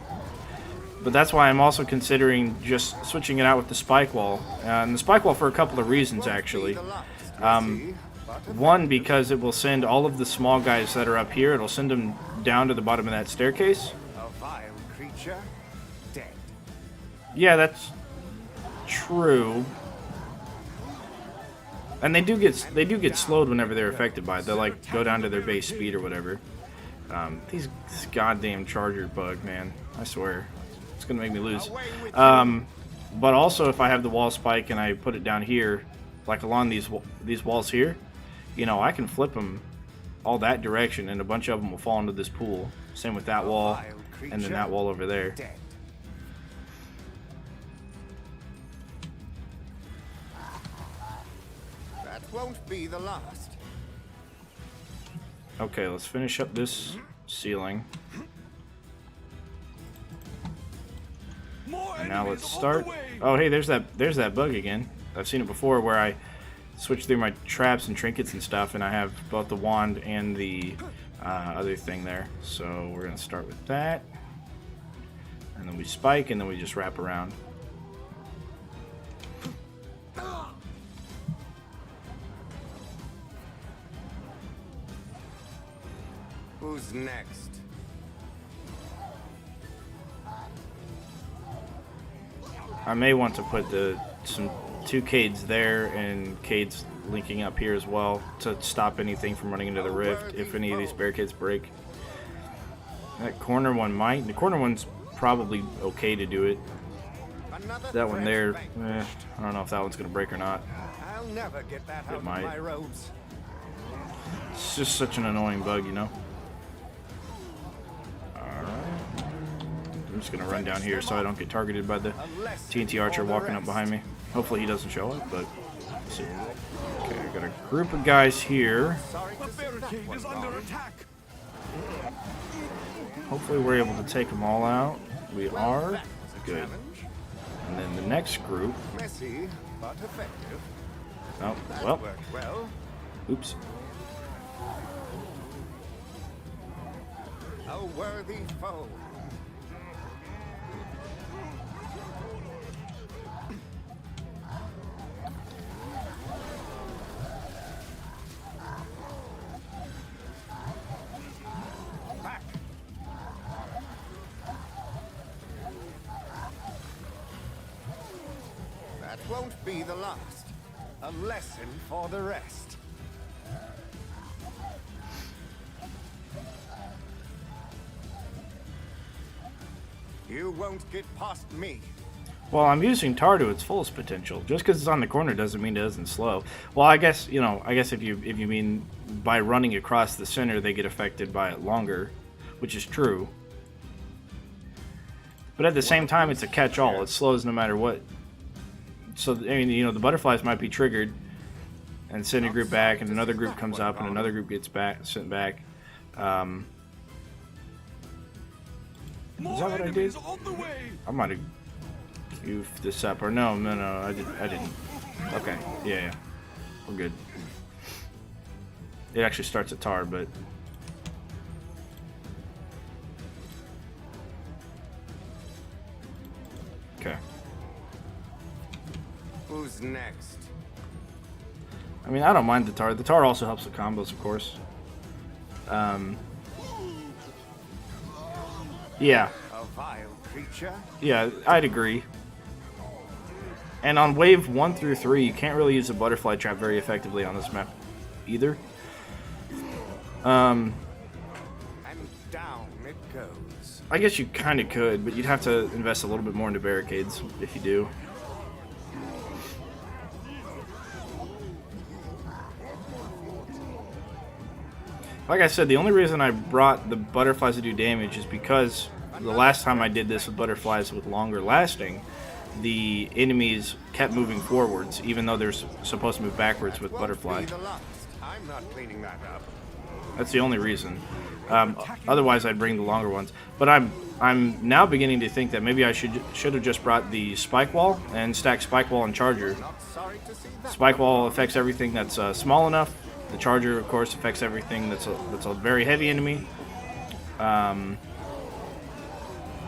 [SPEAKER 1] but that's why I'm also considering just switching it out with the spike wall. And the spike wall for a couple of reasons, actually. One, because it will send all of the small guys that are up here, it'll send them down to the bottom of that staircase.
[SPEAKER 2] A vile creature, dead.
[SPEAKER 1] Yeah, that's true. And they do get slowed whenever they're affected by it. They'll like go down to their base speed or whatever. This goddamn charger bug, man. I swear. It's gonna make me lose. But also if I have the wall spike and I put it down here, like along these walls here, I can flip them all that direction and a bunch of them will fall into this pool. Same with that wall and then that wall over there.
[SPEAKER 2] Dead. That won't be the last.
[SPEAKER 1] Okay, let's finish up this ceiling.
[SPEAKER 3] More
[SPEAKER 1] And now
[SPEAKER 3] enemies
[SPEAKER 1] let's
[SPEAKER 3] on
[SPEAKER 1] start.
[SPEAKER 3] the way.
[SPEAKER 1] Oh, hey, there's that bug again. I've seen it before where I switch through my traps and trinkets and stuff, and I have both the wand and the other thing there. So we're gonna start with that, and then we spike, and then we just wrap around.
[SPEAKER 2] Who's next?
[SPEAKER 1] I may want to put some two Cades there and Cades linking up here as well to stop anything from running into the rift if any of these barricades break. That corner one might. The corner one's probably okay to do it.
[SPEAKER 2] Another
[SPEAKER 1] That one
[SPEAKER 2] threat
[SPEAKER 1] there,
[SPEAKER 2] vanquished.
[SPEAKER 1] I don't know if that one's going to break or not.
[SPEAKER 2] I'll never get that out of
[SPEAKER 1] might.
[SPEAKER 2] my robes.
[SPEAKER 1] It's just such an annoying bug, you know? Alright. I'm just going to run down here so I don't get targeted by the TNT Archer walking up behind me. Hopefully he doesn't show up, but let's see. Okay, I got a group of guys here.
[SPEAKER 2] Sorry
[SPEAKER 3] The
[SPEAKER 2] to see that
[SPEAKER 3] barricade
[SPEAKER 2] one
[SPEAKER 3] is under
[SPEAKER 2] gone.
[SPEAKER 3] attack.
[SPEAKER 1] Hopefully we're able to take them all out. We are.
[SPEAKER 2] That was a
[SPEAKER 1] Good.
[SPEAKER 2] challenge.
[SPEAKER 1] And then the next group.
[SPEAKER 2] Messy, but effective.
[SPEAKER 1] Oh,
[SPEAKER 2] That
[SPEAKER 1] well.
[SPEAKER 2] worked well.
[SPEAKER 1] Oops.
[SPEAKER 2] A worthy foe. Back. That won't be the last. A lesson for the rest. You won't get past me.
[SPEAKER 1] Well, I'm using Tar to its fullest potential. Just because it's on the corner doesn't mean it doesn't slow. Well, I guess, you know, if you mean by running across the center they get affected by it longer, which is true. But at the same time, it's a catch-all. It slows no matter what. So, I mean, you know, the butterflies might be triggered and send a group back, and another group comes up, and another group gets sent back. Is that what I did?
[SPEAKER 3] Enemies on the way.
[SPEAKER 1] I might have goofed this up, or no, I didn't. Okay, yeah, we're good. It actually starts at Tar, but okay.
[SPEAKER 2] Who's next?
[SPEAKER 1] I mean, I don't mind the Tar. The Tar also helps with combos, of course. Yeah.
[SPEAKER 2] A vile creature?
[SPEAKER 1] Yeah, I'd agree. And on wave 1 through 3, you can't really use a butterfly trap very effectively on this map either.
[SPEAKER 2] And down it goes.
[SPEAKER 1] I guess you kind of could, but you'd have to invest a little bit more into barricades if you do. Like I said, the only reason I brought the butterflies to do damage is because the last time I did this with butterflies with longer lasting, the enemies kept moving forwards, even though they're supposed to move backwards with butterfly.
[SPEAKER 2] Won't be the last. I'm not cleaning that up.
[SPEAKER 1] That's the only reason. Otherwise, I'd bring the longer ones. But I'm now beginning to think that maybe I should have just brought the spike wall and stacked spike wall and charger.
[SPEAKER 2] Not sorry to see that.
[SPEAKER 1] Spike wall affects everything that's small enough. The charger, of course, affects everything that's a very heavy enemy.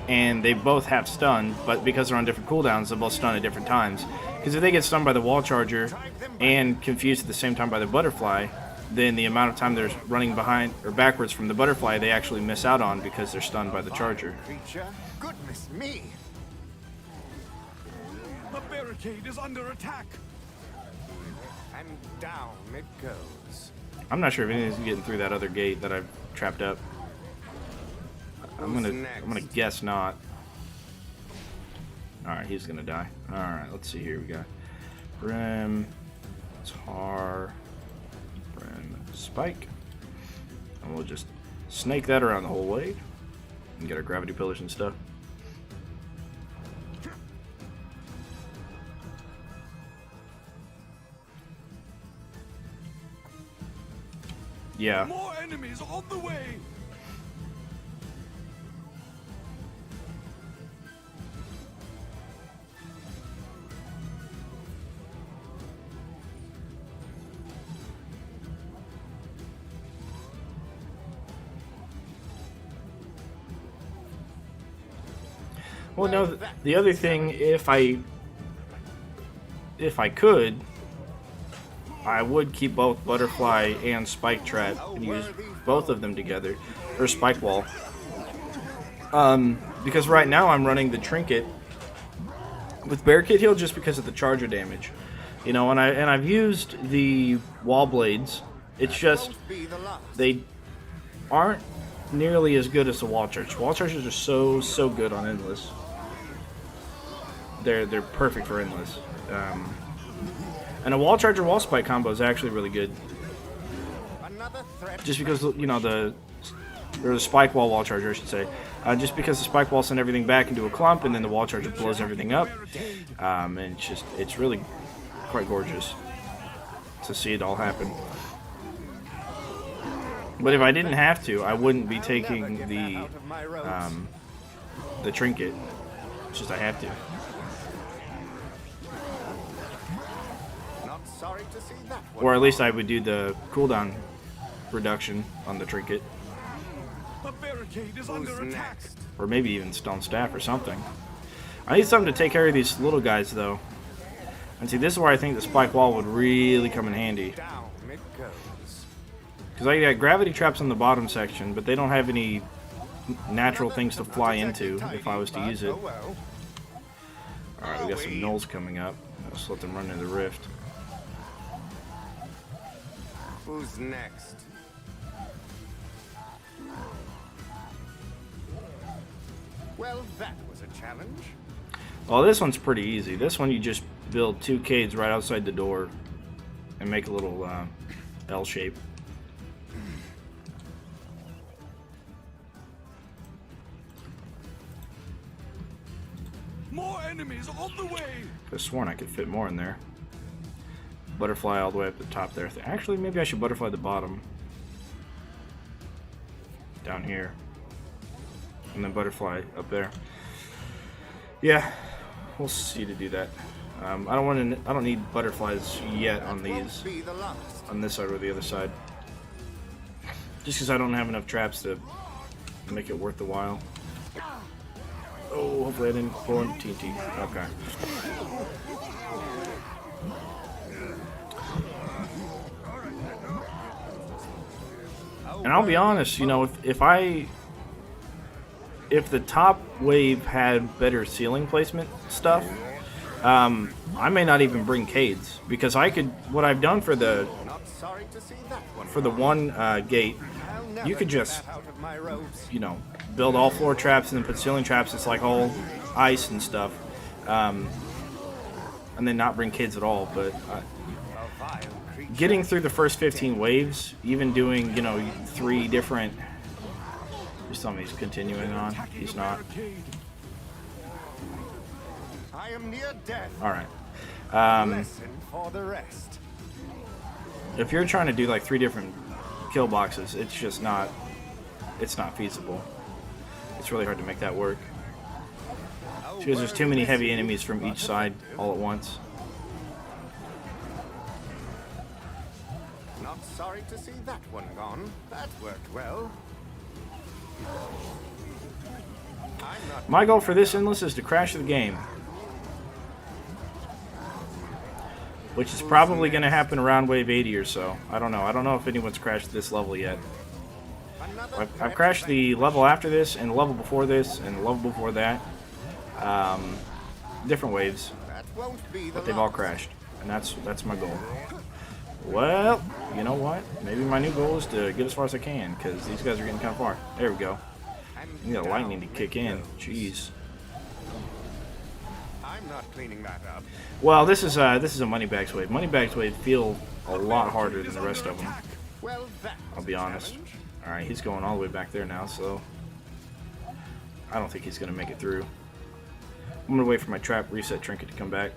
[SPEAKER 1] And they both have stun, but because they're on different cooldowns, they'll both stun at different times. Because if they get stunned by the wall charger and confused at the same time by the butterfly, then the amount of time they're running behind or backwards from the butterfly, they actually miss out on because they're stunned by the charger.
[SPEAKER 2] Creature? Goodness me!
[SPEAKER 3] The barricade is under attack.
[SPEAKER 2] And down it goes.
[SPEAKER 1] I'm not sure if anything's getting through that other gate that I've trapped up. I'm gonna guess not. Alright, he's gonna die. Alright, let's see here. We got Brim, Tar, Brim, Spike. And we'll just snake that around the whole way. And get our gravity pillars and stuff. Yeah.
[SPEAKER 3] More enemies on the way.
[SPEAKER 1] Well, no, the other thing, if I could, I would keep both Butterfly and Spike Trap and use both of them together, or Spike Wall. Because right now I'm running the Trinket with Barricade Heal just because of the charger damage. You know, and I've used the Wall Blades. It's just they aren't nearly as good as the wall charge. Wall charges are so good on endless. They're perfect for endless. And a wall charger wall spike combo is actually really good. Just because, you know, the spike wall charger, I should say. Just because the spike wall sends everything back into a clump, and then the wall charger blows everything up. And it's really quite gorgeous to see it all happen. But if I didn't have to, I wouldn't be taking the trinket. It's just I have to. Or at least I would do the cooldown reduction on the trinket.
[SPEAKER 3] A barricade is under attack.
[SPEAKER 1] Or maybe even stone staff or something. I need something to take care of these little guys though. And see, this is where I think the spike wall would really come in handy. Because I got gravity traps on the bottom section, but they don't have any natural things to fly into if I was to use it. Alright, we got some gnolls coming up. Let's let them run into the rift.
[SPEAKER 2] Who's next? Well, that was a challenge.
[SPEAKER 1] Well, this one's pretty easy. This one you just build 2 cades right outside the door and make a little L shape.
[SPEAKER 3] More enemies on the way.
[SPEAKER 1] I could have sworn I could fit more in there. Butterfly all the way up the top there. Actually, maybe I should butterfly the bottom. Down here. And then butterfly up there. Yeah, we'll see to do that. I don't need butterflies yet on these. On this side or the other side. Just because I don't have enough traps to make it worth the while. Oh, hopefully I didn't pull in TNT. Okay. And I'll be honest, you know, if the top wave had better ceiling placement stuff, I may not even bring Cades, because I could. What I've done for the one gate, you could just, you know, build all floor traps and then put ceiling traps. It's like all ice and stuff, and then not bring Cades at all. But getting through the first 15 waves, even doing, you know, 3 different. Just tell me he's continuing on. He's not.
[SPEAKER 2] I am near death.
[SPEAKER 1] All right.
[SPEAKER 2] Listen for the rest.
[SPEAKER 1] If you're trying to do like 3 different kill boxes, it's just not. It's not feasible. It's really hard to make that work. Because there's too many heavy enemies from each side all at once.
[SPEAKER 2] Not sorry to see that one gone. That worked well.
[SPEAKER 1] My goal for this endless is to crash the game. Which is probably going to happen around wave 80 or so. I don't know. I don't know if anyone's crashed this level yet. I've crashed the level after this, and the level before this, and the level before that. Different waves. But they've all crashed. And that's my goal. Well, you know what? Maybe my new goal is to get as far as I can, because these guys are getting kind of far. There we go. You got lightning to kick in. Jeez.
[SPEAKER 2] I'm not cleaning that up.
[SPEAKER 1] Well, this is a Moneybags wave. Moneybags wave feel a lot harder than the rest of them. I'll be honest. All right, he's going all the way back there now, so I don't think he's gonna make it through. I'm gonna wait for my trap reset trinket to come back.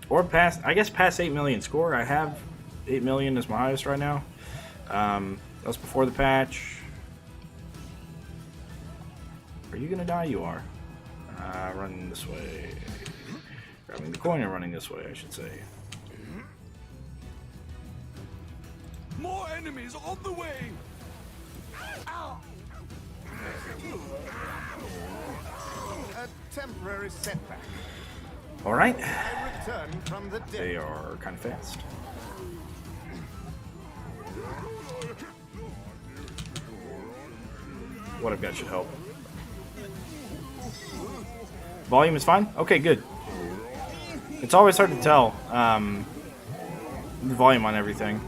[SPEAKER 1] Or past, I guess past 8 million score. I have 8 million as my highest right now. That was before the patch. Are you gonna die? You are. Running this way. Grabbing the coin and running this way, I should say.
[SPEAKER 3] More enemies on the way.
[SPEAKER 2] A temporary setback.
[SPEAKER 1] Alright.
[SPEAKER 2] Return from the dead.
[SPEAKER 1] They are kind of fast. What I've got should help. Volume is fine? Okay, good. It's always hard to tell the volume on everything.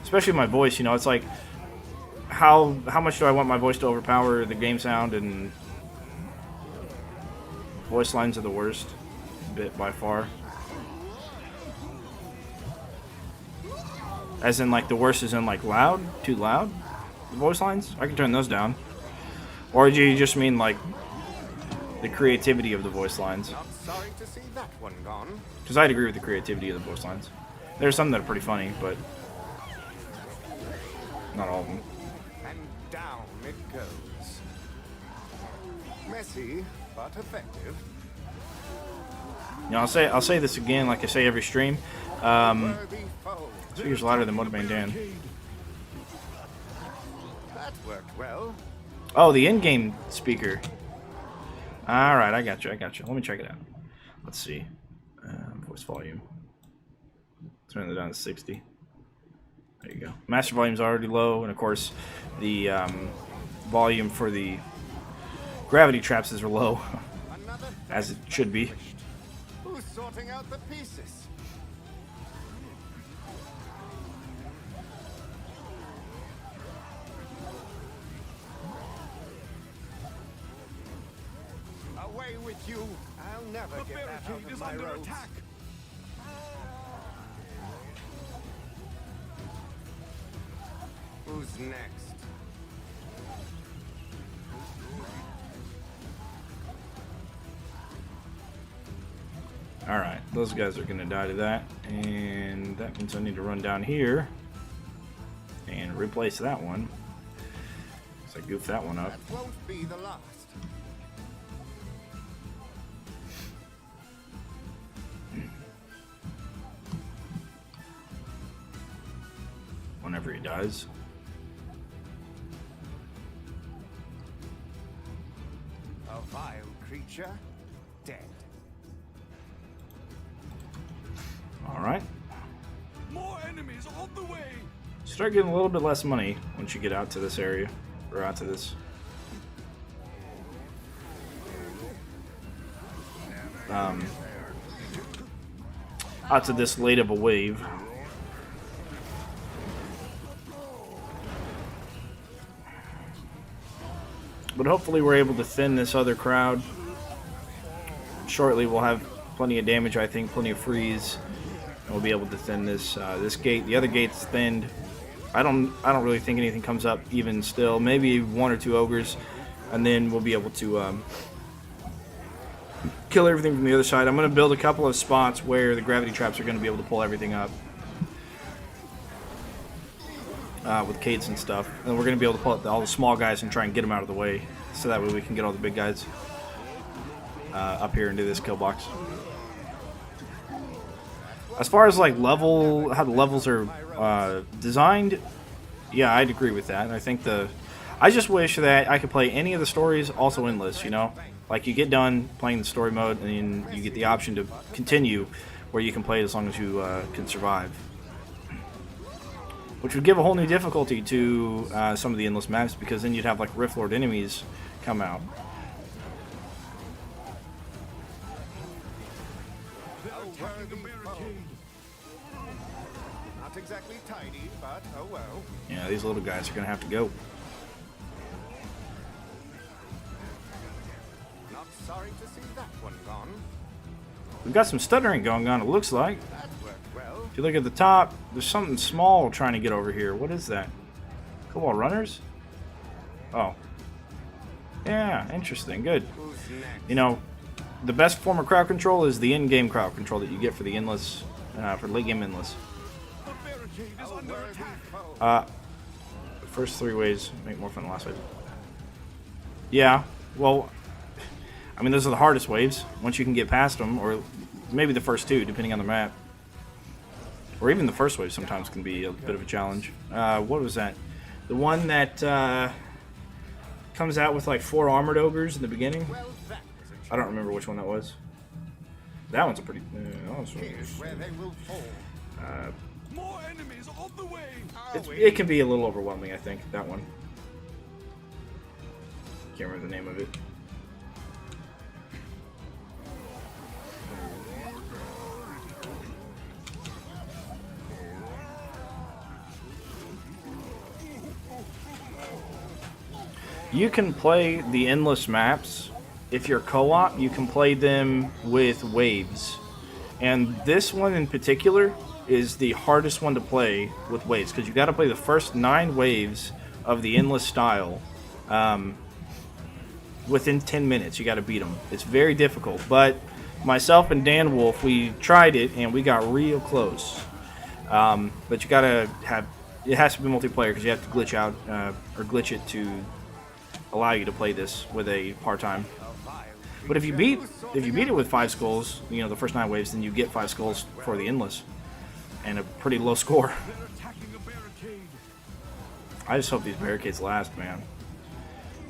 [SPEAKER 1] Especially my voice, you know, it's like how much do I want my voice to overpower the game sound, and voice lines are the worst bit by far. As in, like, the worst is in, like, loud, too loud, the voice lines. I can turn those down. Or do you just mean, like, the creativity of the voice lines?
[SPEAKER 2] Not sorry to see that one gone.
[SPEAKER 1] Because I'd agree with the creativity of the voice lines. There's some that are pretty funny, but not all of them.
[SPEAKER 2] And down it goes. Messy, but effective.
[SPEAKER 1] You know, I'll say this again, like I say every stream.
[SPEAKER 2] Worthy foe.
[SPEAKER 1] Speaker's louder than MotoManDan.
[SPEAKER 2] That worked well.
[SPEAKER 1] Oh, the in-game speaker. All right, I got you. Let me check it out. Let's see. Voice volume. Turn it down to 60. There you go. Master volume's already low, and of course, the volume for the gravity traps is low,
[SPEAKER 2] Another
[SPEAKER 1] as it should be.
[SPEAKER 2] Who's sorting out the pieces? Away with you! I'll never
[SPEAKER 3] The
[SPEAKER 2] get that out
[SPEAKER 3] barricade
[SPEAKER 2] of
[SPEAKER 3] is
[SPEAKER 2] my
[SPEAKER 3] under
[SPEAKER 2] roads.
[SPEAKER 3] attack.
[SPEAKER 2] Who's next?
[SPEAKER 1] All right, those guys are going to die to that, and that means I need to run down here and replace that one. So I goofed that one up.
[SPEAKER 2] That won't be the last.
[SPEAKER 1] Whenever he dies.
[SPEAKER 2] A vile creature, dead.
[SPEAKER 1] All right.
[SPEAKER 3] More enemies on the way.
[SPEAKER 1] Start getting a little bit less money once you get out to this area, or out to this. Out to this late of a wave. But hopefully we're able to thin this other crowd. Shortly we'll have plenty of damage, I think, plenty of freeze. And we'll be able to thin this this gate. The other gate's thinned. I don't really think anything comes up even still. Maybe one or two ogres, and then we'll be able to kill everything from the other side. I'm going to build a couple of spots where the gravity traps are going to be able to pull everything up. With Cates and stuff. And we're going to be able to pull up all the small guys and try and get them out of the way. So that way we can get all the big guys up here into this kill box. As far as like how the levels are designed, yeah, I'd agree with that. I think I just wish that I could play any of the stories also endless, you know? Like you get done playing the story mode and then you get the option to continue where you can play as long as you can survive. Which would give a whole new difficulty to some of the endless maps, because then you'd have like Rift Lord enemies come out.
[SPEAKER 3] Attacking the barricade.
[SPEAKER 2] Not exactly tidy, but oh well.
[SPEAKER 1] Yeah, these little guys are going to have to go.
[SPEAKER 2] Not sorry to see that one gone.
[SPEAKER 1] We've got some stuttering going on, it looks like.
[SPEAKER 2] That worked well.
[SPEAKER 1] If you look at the top, there's something small trying to get over here. What is that? Cobalt runners? Oh. Yeah, interesting. Good.
[SPEAKER 2] Who's next?
[SPEAKER 1] You know, the best form of crowd control is the in-game crowd control that you get for the endless, for late game endless.
[SPEAKER 3] The barricade is under
[SPEAKER 2] Worthy
[SPEAKER 3] attack.
[SPEAKER 2] foe.
[SPEAKER 1] The first 3 ways make more fun than the last wave. Yeah, well, I mean, those are the hardest waves. Once you can get past them, or maybe the first 2, depending on the map. Or even the first wave sometimes can be a bit of a challenge. What was that? The one that comes out with like 4 armored ogres in the beginning?
[SPEAKER 2] Well, that was a
[SPEAKER 1] I don't remember which one that was. That one's a pretty...
[SPEAKER 2] Here's where they will fall.
[SPEAKER 3] More enemies on the way.
[SPEAKER 1] it can be a little overwhelming, I think, that one. Can't remember the name of it. you can play the endless maps. If you're co-op, you can play them with waves. And this one in particular is the hardest one to play with waves, because you got to play the first 9 waves of the endless style within 10 minutes. You got to beat them. It's very difficult, but myself and Dan Wolf, we tried it and we got real close. But you got to have, it has to be multiplayer, because you have to glitch out or glitch it to allow you to play this with a part-time. But if you beat it with 5 skulls, you know, the first 9 waves, then you get 5 skulls for the endless, and a pretty low score.
[SPEAKER 3] They're attacking a barricade.
[SPEAKER 1] I just hope these barricades last, man.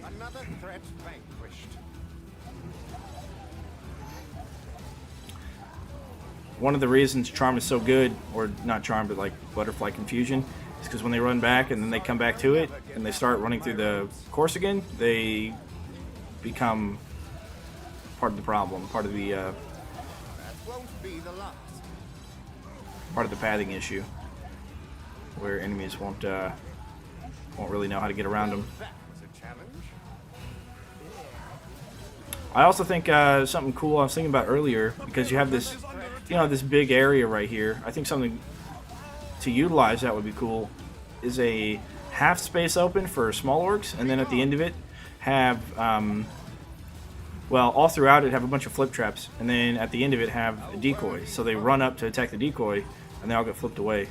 [SPEAKER 2] Another threat vanquished.
[SPEAKER 1] One of the reasons Charm is so good, or not Charm, but like Butterfly Confusion, is because when they run back and then they come back to it and they start running through the course again, they become part of the problem, part of the
[SPEAKER 2] That won't be the last.
[SPEAKER 1] part of the pathing issue, where enemies won't really know how to get around them.
[SPEAKER 2] That was a challenge.
[SPEAKER 1] I also think something cool I was thinking about earlier, because you have this, you know, this big area right here. I think something to utilize that would be cool is a half space open for small orcs, and then at the end of it have, well, all throughout it have a bunch of flip traps, and then at the end of it have a decoy. So they run up to attack the decoy, and they all get flipped away.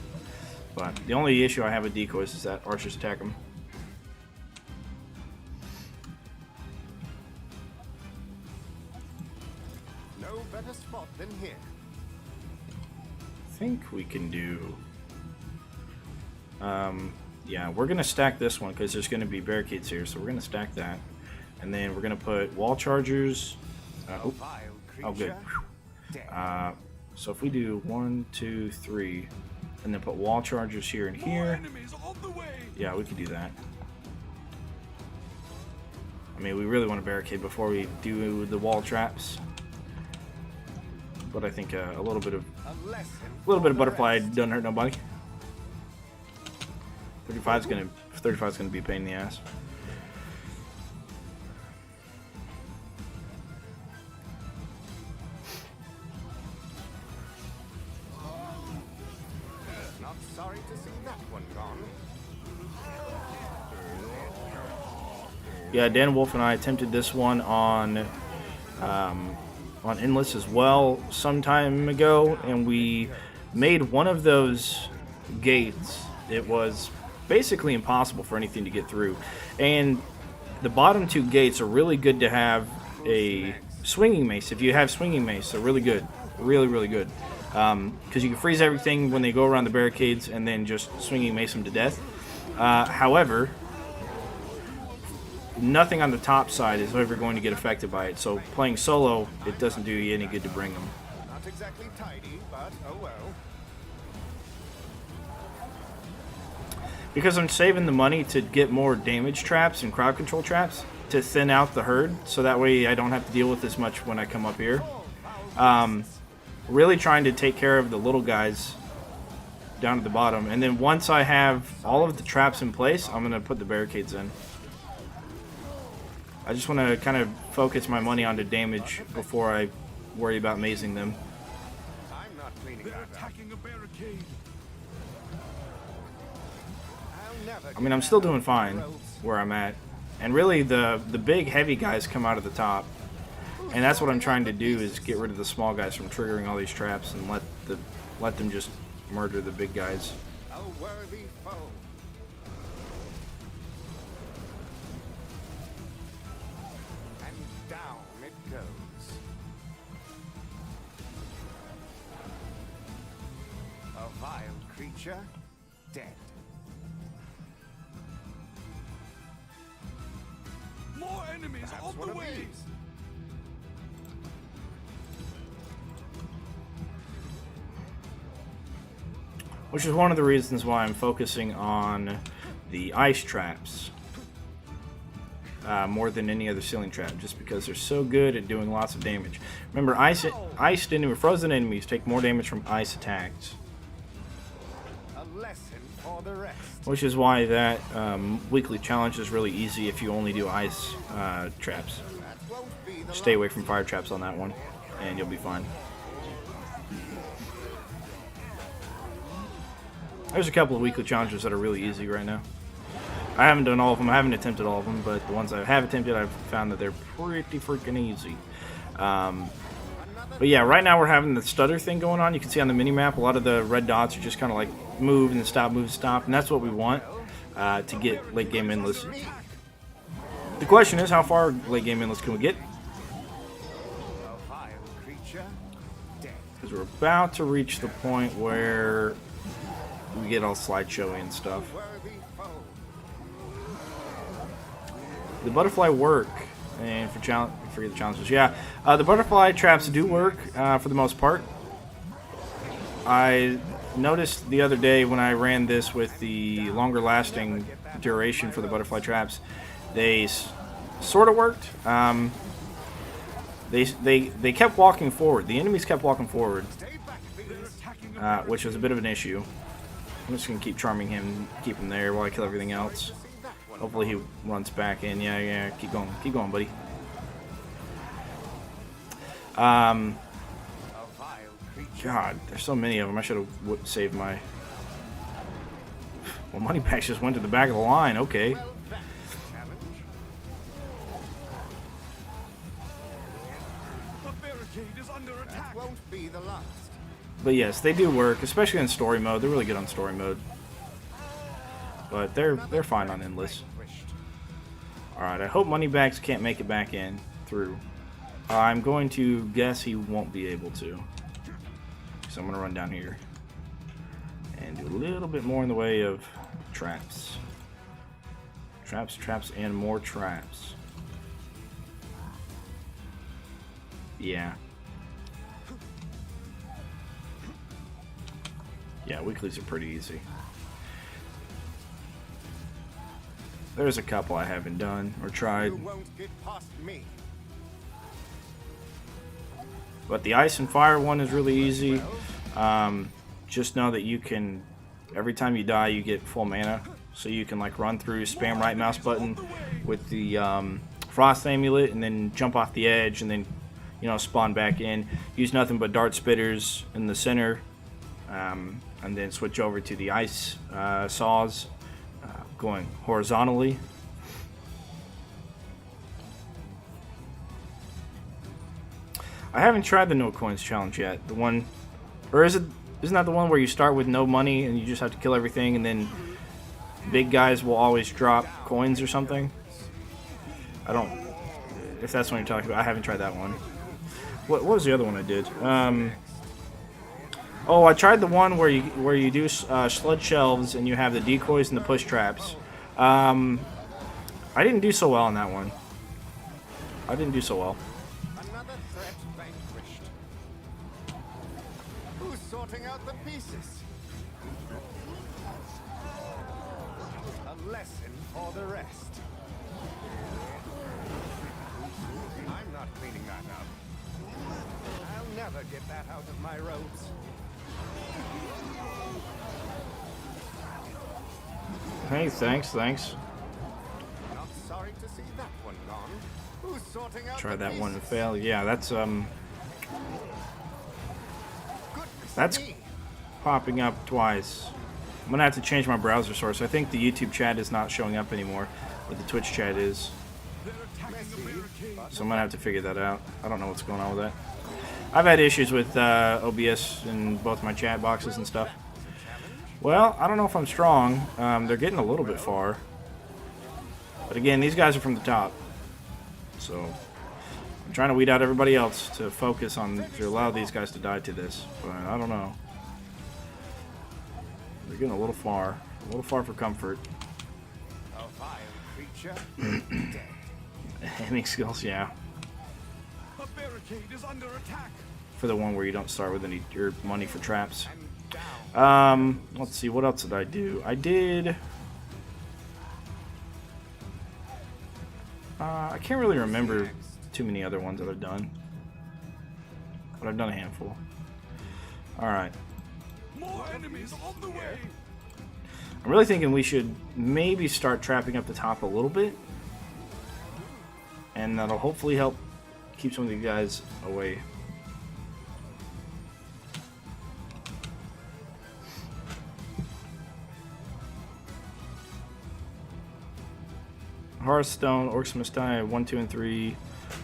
[SPEAKER 1] But the only issue I have with decoys is that archers attack them.
[SPEAKER 2] No better spot than here.
[SPEAKER 1] I think we can do... yeah, we're going to stack this one because there's going to be barricades here, so we're going to stack that. And then we're going to put wall chargers. Oh, good. So if we do 1, 2, 3, and then put wall chargers here and here.
[SPEAKER 3] Enemies on the way.
[SPEAKER 1] Yeah, we could do that. I mean, we really want to barricade before we do the wall traps. But I think a little bit of butterfly doesn't hurt nobody. 35's gonna be a pain in the ass.
[SPEAKER 2] Not sorry to see that one gone.
[SPEAKER 1] Yeah, Dan Wolf and I attempted this one on Endless as well some time ago, and we made one of those gates. It was basically impossible for anything to get through, and the bottom 2 gates are really good to have a swinging mace. If you have swinging mace, they're really good, really good, because you can freeze everything when they go around the barricades and then just swinging mace them to death. However, nothing on the top side is ever going to get affected by it, so playing solo, it doesn't do you any good to bring them.
[SPEAKER 2] Not exactly tidy, but oh well.
[SPEAKER 1] Because I'm saving the money to get more damage traps and crowd control traps to thin out the herd, so that way I don't have to deal with as much when I come up here. Really trying to take care of the little guys down at the bottom, and then once I have all of the traps in place, I'm going to put the barricades in. I just want to kind of focus my money onto damage before I worry about mazing them.
[SPEAKER 2] I'm not cleaning
[SPEAKER 3] They're
[SPEAKER 2] that up.
[SPEAKER 3] attacking a barricade.
[SPEAKER 2] I'll never
[SPEAKER 1] I mean, I'm still doing fine where I'm at. And really, the big heavy guys come out of the top. And that's what I'm trying to do, is get rid of the small guys from triggering all these traps and let them just murder the big guys.
[SPEAKER 2] a worthy foe. And down it goes. A vile creature, dead.
[SPEAKER 3] More enemies
[SPEAKER 2] Perhaps
[SPEAKER 3] on
[SPEAKER 2] one
[SPEAKER 3] the
[SPEAKER 2] of
[SPEAKER 3] way.
[SPEAKER 2] these.
[SPEAKER 1] Which is one of the reasons why I'm focusing on the ice traps more than any other ceiling trap, just because they're so good at doing lots of damage. Remember, frozen enemies take more damage from ice attacks.
[SPEAKER 2] lesson for the rest.
[SPEAKER 1] Which is why that weekly challenge is really easy if you only do ice traps.
[SPEAKER 2] That won't be the
[SPEAKER 1] Stay away from fire traps on that one, and you'll be fine. There's a couple of weekly challenges that are really easy right now. I haven't done all of them. I haven't attempted all of them, but the ones I have attempted, I've found that they're pretty freaking easy. But yeah, right now we're having the stutter thing going on. You can see on the mini-map, a lot of the red dots are just kind of like move and stop, move and stop, and that's what we want to get late game endless. The question is, how far late game endless can we get?
[SPEAKER 2] A vile creature, dead.
[SPEAKER 1] Because we're about to reach the point where we get all slideshowy and stuff.
[SPEAKER 2] Worthy foe.
[SPEAKER 1] The butterfly work, and forget the challenges. Yeah, the butterfly traps do work for the most part. I noticed the other day when I ran this with the longer lasting duration for the butterfly traps, they sort of worked. They kept walking forward. The enemies kept walking forward, which was a bit of an issue. I'm just gonna keep charming him, keep him there while I kill everything else. Hopefully he runs back in. Yeah, keep going, buddy. God, there's so many of them. I should have saved my. Well, money packs just went to the back of the line. Okay.
[SPEAKER 3] The barricade is under attack.
[SPEAKER 2] Won't be the last.
[SPEAKER 1] But yes, they do work, especially in story mode. They're really good on story mode. But they're fine on endless. Alright, I hope Moneybags can't make it back in through. I'm going to guess he won't be able to. So I'm going to run down here and do a little bit more in the way of traps. Traps, and more traps. Yeah. Yeah, weeklies are pretty easy. There's a couple I haven't done or tried.
[SPEAKER 2] You won't get past me.
[SPEAKER 1] But the ice and fire one is really easy. Just know that you can, every time you die, you get full mana. So you can like run through, spam right mouse button with the frost amulet, and then jump off the edge, and then spawn back in. Use nothing but dart spitters in the center, and then switch over to the ice saws, going horizontally. I haven't tried the no coins challenge yet. The one, or isn't that the one where you start with no money and you just have to kill everything, and then big guys will always drop coins or something? I don't. If that's what you're talking about, I haven't tried that one. What was the other one I did? Oh, I tried the one where you do sludge shelves and you have the decoys and the push traps. I didn't do so well on that one. I didn't do so well.
[SPEAKER 2] Another threat vanquished. Who's sorting out the pieces? A lesson for the rest. I'm not cleaning that up. I'll never get that out of my robes.
[SPEAKER 1] Hey, thanks.
[SPEAKER 2] Not sorry to see that one gone. Who's sorting out
[SPEAKER 1] Try
[SPEAKER 2] the
[SPEAKER 1] that one and
[SPEAKER 2] pieces?
[SPEAKER 1] fail. Yeah, that's
[SPEAKER 2] Goodness
[SPEAKER 1] that's
[SPEAKER 2] me.
[SPEAKER 1] popping up twice. I'm gonna have to change my browser source. I think the YouTube chat is not showing up anymore, but the Twitch chat is.
[SPEAKER 3] They're attacking the barricade.
[SPEAKER 1] So I'm gonna have to figure that out. I don't know what's going on with that. I've had issues with OBS in both my chat boxes and stuff. Well, I don't know if I'm strong. They're getting a little bit far. But again, these guys are from the top. So I'm trying to weed out everybody else to focus on, to allow these guys to die to this. But I don't know. They're getting a little far for comfort.
[SPEAKER 2] A vile creature. Dead.
[SPEAKER 1] Aiming skills, yeah.
[SPEAKER 3] The barricade is under attack.
[SPEAKER 1] For the one where you don't start with any your money for traps.
[SPEAKER 2] And down.
[SPEAKER 1] Let's see, what else did I do? I did. I can't really remember too many other ones that I've done, but I've done a handful. All right.
[SPEAKER 3] More enemies on the way.
[SPEAKER 1] I'm really thinking we should maybe start trapping up the top a little bit. And that'll hopefully help keep some of these guys away. Hearthstone, Orcs Must Die, 1, 2, and 3.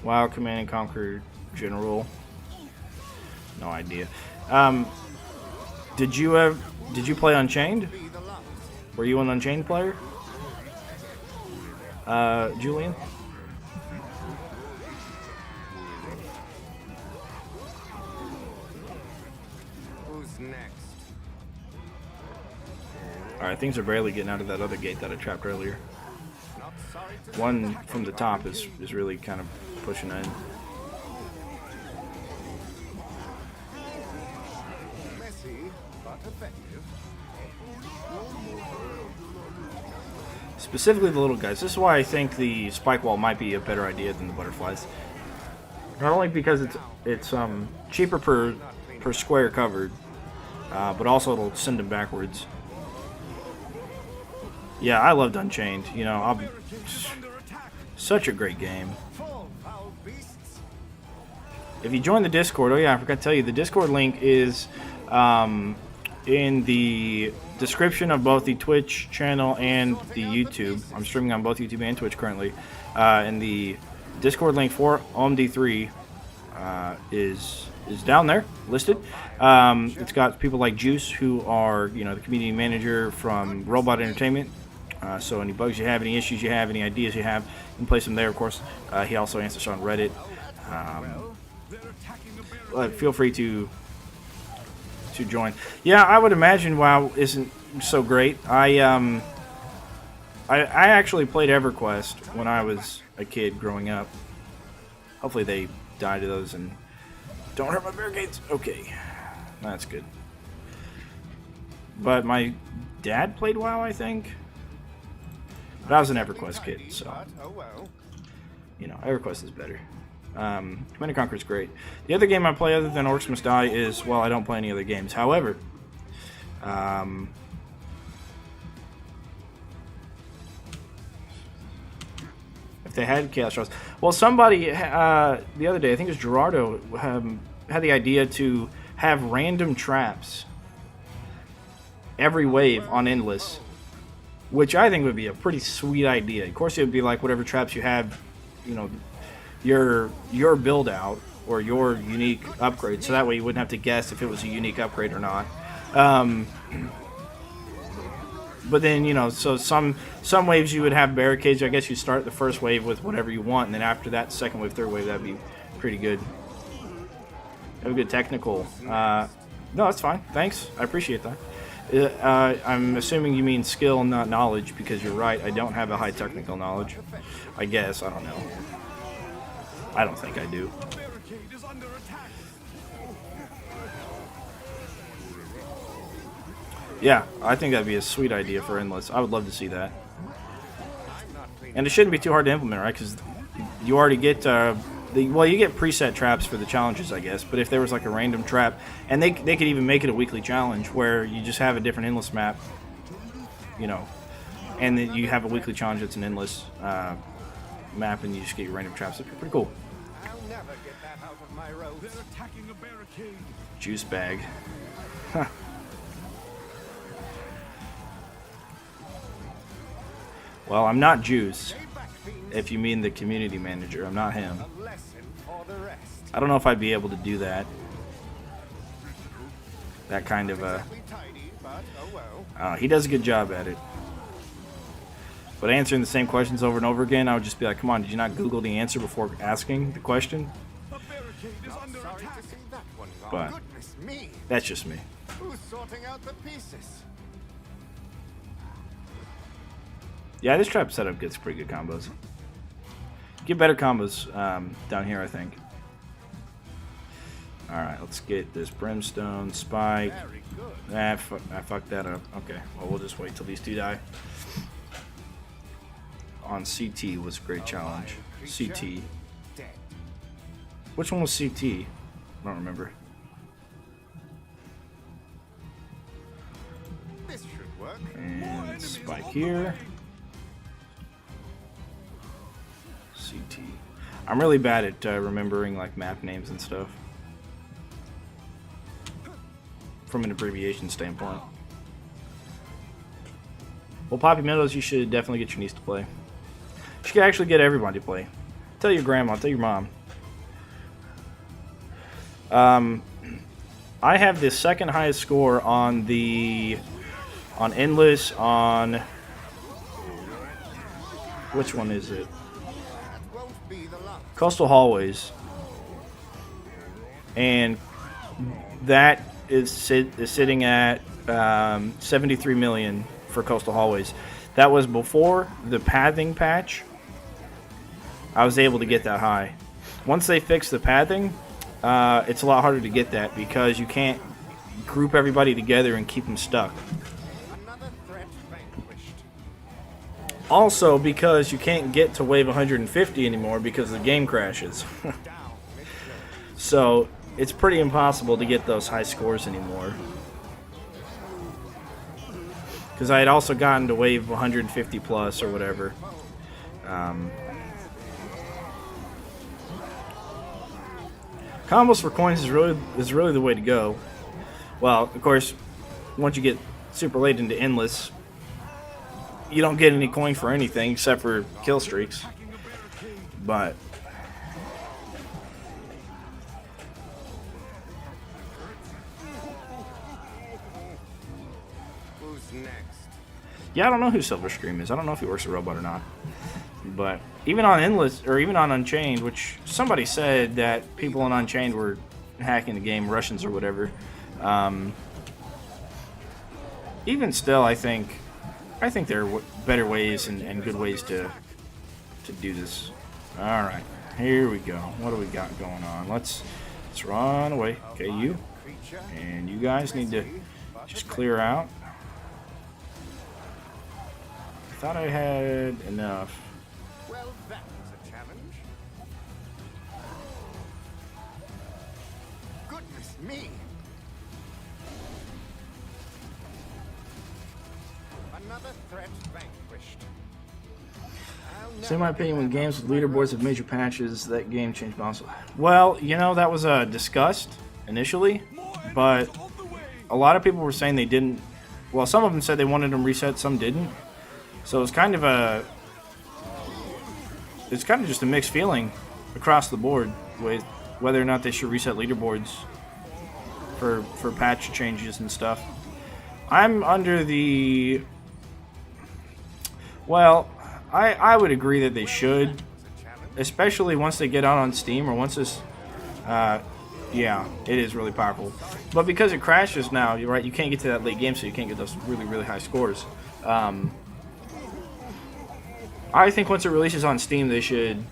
[SPEAKER 1] WoW, Command and Conquer General. No idea. Did you play Unchained? Were you an Unchained player? Julian?
[SPEAKER 2] Who's next?
[SPEAKER 1] Alright, things are barely getting out of that other gate that I trapped earlier.
[SPEAKER 2] Not sorry to
[SPEAKER 1] One from the top is really kind of pushing in.
[SPEAKER 2] messy, but effective.
[SPEAKER 1] Specifically the little guys. This is why I think the spike wall might be a better idea than the butterflies. Not only because it's cheaper per square covered, but also it'll send them backwards. Yeah, I loved Unchained. You know, such a great game.
[SPEAKER 2] Fall, foul beasts.
[SPEAKER 1] If you join the Discord, oh yeah, I forgot to tell you, the Discord link is in the description of both the Twitch channel and the YouTube. I'm streaming on both YouTube and Twitch currently. And the Discord link for OMD3 is down there, listed. It's got people like Juice, who are, you know, the community manager from Robot Entertainment. So any bugs you have, any issues you have, any ideas you have, you can place them there, of course. He also answers on Reddit. Feel free to join. Yeah, I would imagine WoW isn't so great. I actually played EverQuest when I was a kid growing up. Hopefully they die to those and don't hurt my barricades. Okay, that's good. But my dad played WoW, I think. But I was an EverQuest kid, so
[SPEAKER 2] Oh well.
[SPEAKER 1] you know, EverQuest is better. Command & Conquer is great. The other game I play other than Orcs Must Die is, well, I don't play any other games. However, if they had Chaos Trials, well, somebody the other day, I think it was Gerardo, had the idea to have random traps every wave on Endless, which I think would be a pretty sweet idea. Of course, it would be like whatever traps you have, you know, your build out or your unique upgrade, so that way you wouldn't have to guess if it was a unique upgrade or not. But then, you know, so some waves you would have barricades. I guess you start the first wave with whatever you want, and then after that, second wave, third wave, that'd be pretty good. Have a good technical. No, that's fine. Thanks. I appreciate that. I'm assuming you mean skill, not knowledge, because you're right. I don't have a high technical knowledge. I guess. I don't know. I don't think I do.
[SPEAKER 3] The barricade is under attack.
[SPEAKER 1] Yeah, I think that'd be a sweet idea for Endless. I would love to see that. And it shouldn't be too hard to implement, right? Because you already get you get preset traps for the challenges, I guess. But if there was like a random trap, and they could even make it a weekly challenge where you just have a different Endless map, you know, and then you have a weekly challenge that's an Endless map, and you just get your random traps. It'd be pretty cool.
[SPEAKER 2] I'll never get that out of my road.
[SPEAKER 3] They're attacking a barricade.
[SPEAKER 1] Juice bag. Huh. Well, I'm not Juice. If you mean the community manager, I'm not him.
[SPEAKER 2] A lesson for the rest.
[SPEAKER 1] I don't know if I'd be able to do that. That kind of
[SPEAKER 2] Exactly tidy, but oh well.
[SPEAKER 1] he does a good job at it. But answering the same questions over and over again, I would just be like, come on, did you not Google the answer before asking the question?
[SPEAKER 3] A barricade is under
[SPEAKER 2] Sorry
[SPEAKER 3] attack.
[SPEAKER 2] to see that one gone.
[SPEAKER 1] But
[SPEAKER 2] Goodness me.
[SPEAKER 1] that's just me.
[SPEAKER 2] Who's sorting out the pieces?
[SPEAKER 1] Yeah, this trap setup gets pretty good combos. Get better combos down here, I think. Alright, let's get this Brimstone, Spike.
[SPEAKER 2] Very good.
[SPEAKER 1] I fucked that up. Okay, well, we'll just wait till these two die. On CT was a great challenge. CT.
[SPEAKER 2] Dead.
[SPEAKER 1] Which one was CT? I don't remember.
[SPEAKER 2] This should work.
[SPEAKER 1] And spike here. CT. I'm really bad at remembering like map names and stuff from an abbreviation standpoint. Well, Poppy Meadows, you should definitely get your niece to play. You should actually get everybody to play. Tell your grandma, tell your mom. I have the second highest score on Endless on which one is it? Coastal Hallways, and that is sitting at 73 million for Coastal Hallways. That was before the pathing patch. I was able to get that high. Once they fix the pathing, it's a lot harder to get that because you can't group everybody together and keep them stuck. Also, because you can't get to wave 150 anymore because the game crashes. So, it's pretty impossible to get those high scores anymore. Because I had also gotten to wave 150 plus or whatever. Combos for coins is really the way to go. Well, of course, once you get super late into Endless, you don't get any coin for anything except for kill streaks. But
[SPEAKER 2] Who's next?
[SPEAKER 1] yeah, I don't know who Silver Scream is. I don't know if he works a robot or not. But even on Endless, or even on Unchained, which somebody said that people on Unchained were hacking the game, Russians or whatever. Even still, I think there are better ways and good ways to do this. All right, here we go. What do we got going on? Let's run away. Okay, you and you guys need to just clear out. I thought I had enough.
[SPEAKER 2] Well, that was a challenge. Goodness me! Another threat vanquished.
[SPEAKER 1] So in my opinion, when games with leaderboards have major patches, that game changed balance. Well, you know, that was discussed initially, but a lot of people were saying they didn't. Well, some of them said they wanted them reset, some didn't. So it's kind of just a mixed feeling across the board with whether or not they should reset leaderboards for patch changes and stuff. I'm under the... Well, I would agree that they should, especially once they get out on Steam or once this... yeah, it is really powerful. But because it crashes now, you're right, you can't get to that late game, so you can't get those really, really high scores. I think once it releases on Steam, they should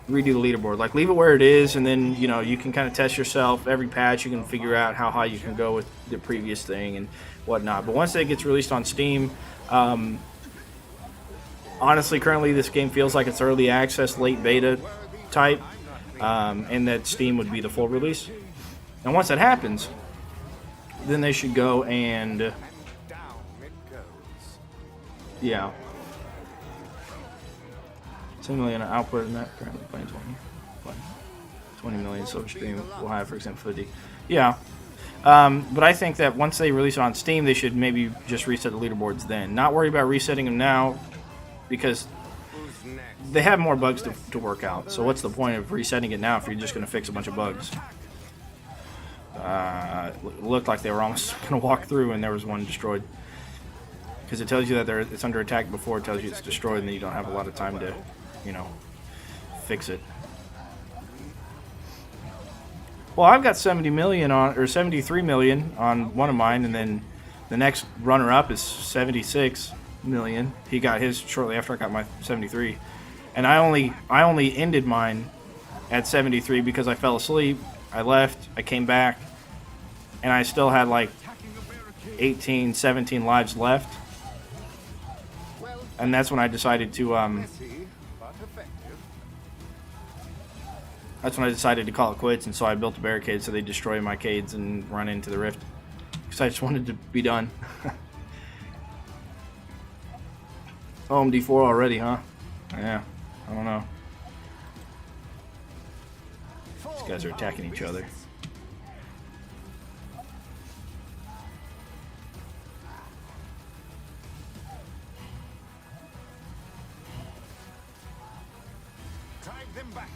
[SPEAKER 1] redo the leaderboard. Like, leave it where it is, and then, you know, you can kind of test yourself. Every patch, you can figure out how high you can go with the previous thing and whatnot. But once it gets released on Steam, honestly, currently this game feels like it's early access, late beta type, and that Steam would be the full release. And once that happens, then they should go and...
[SPEAKER 2] Down it goes.
[SPEAKER 1] yeah. 10 million output in that, currently playing 20 million Silver Stream will have, for example, 50. Yeah. But I think that once they release it on Steam, they should maybe just reset the leaderboards then. Not worry about resetting them now, because they have more bugs to work out. So what's the point of resetting it now if you're just going to fix a bunch of bugs? It looked like they were almost going to walk through and there was one destroyed. Because it tells you that it's under attack before it tells you it's destroyed, and then you don't have a lot of time to, you know, fix it. Well, I've got 70 million on, or 73 million on one of mine, and then the next runner-up is 76 million. He got his shortly after I got my 73, and I only ended mine at 73 because I fell asleep. I left, I came back, and I still had like 18, 17 lives left. And that's when I decided to call it quits, and so I built a barricade so they destroy my cades and run into the rift. Because I just wanted to be done. OMD3 already, huh? Yeah, I don't know. These guys are attacking each other.
[SPEAKER 2] Drive them back.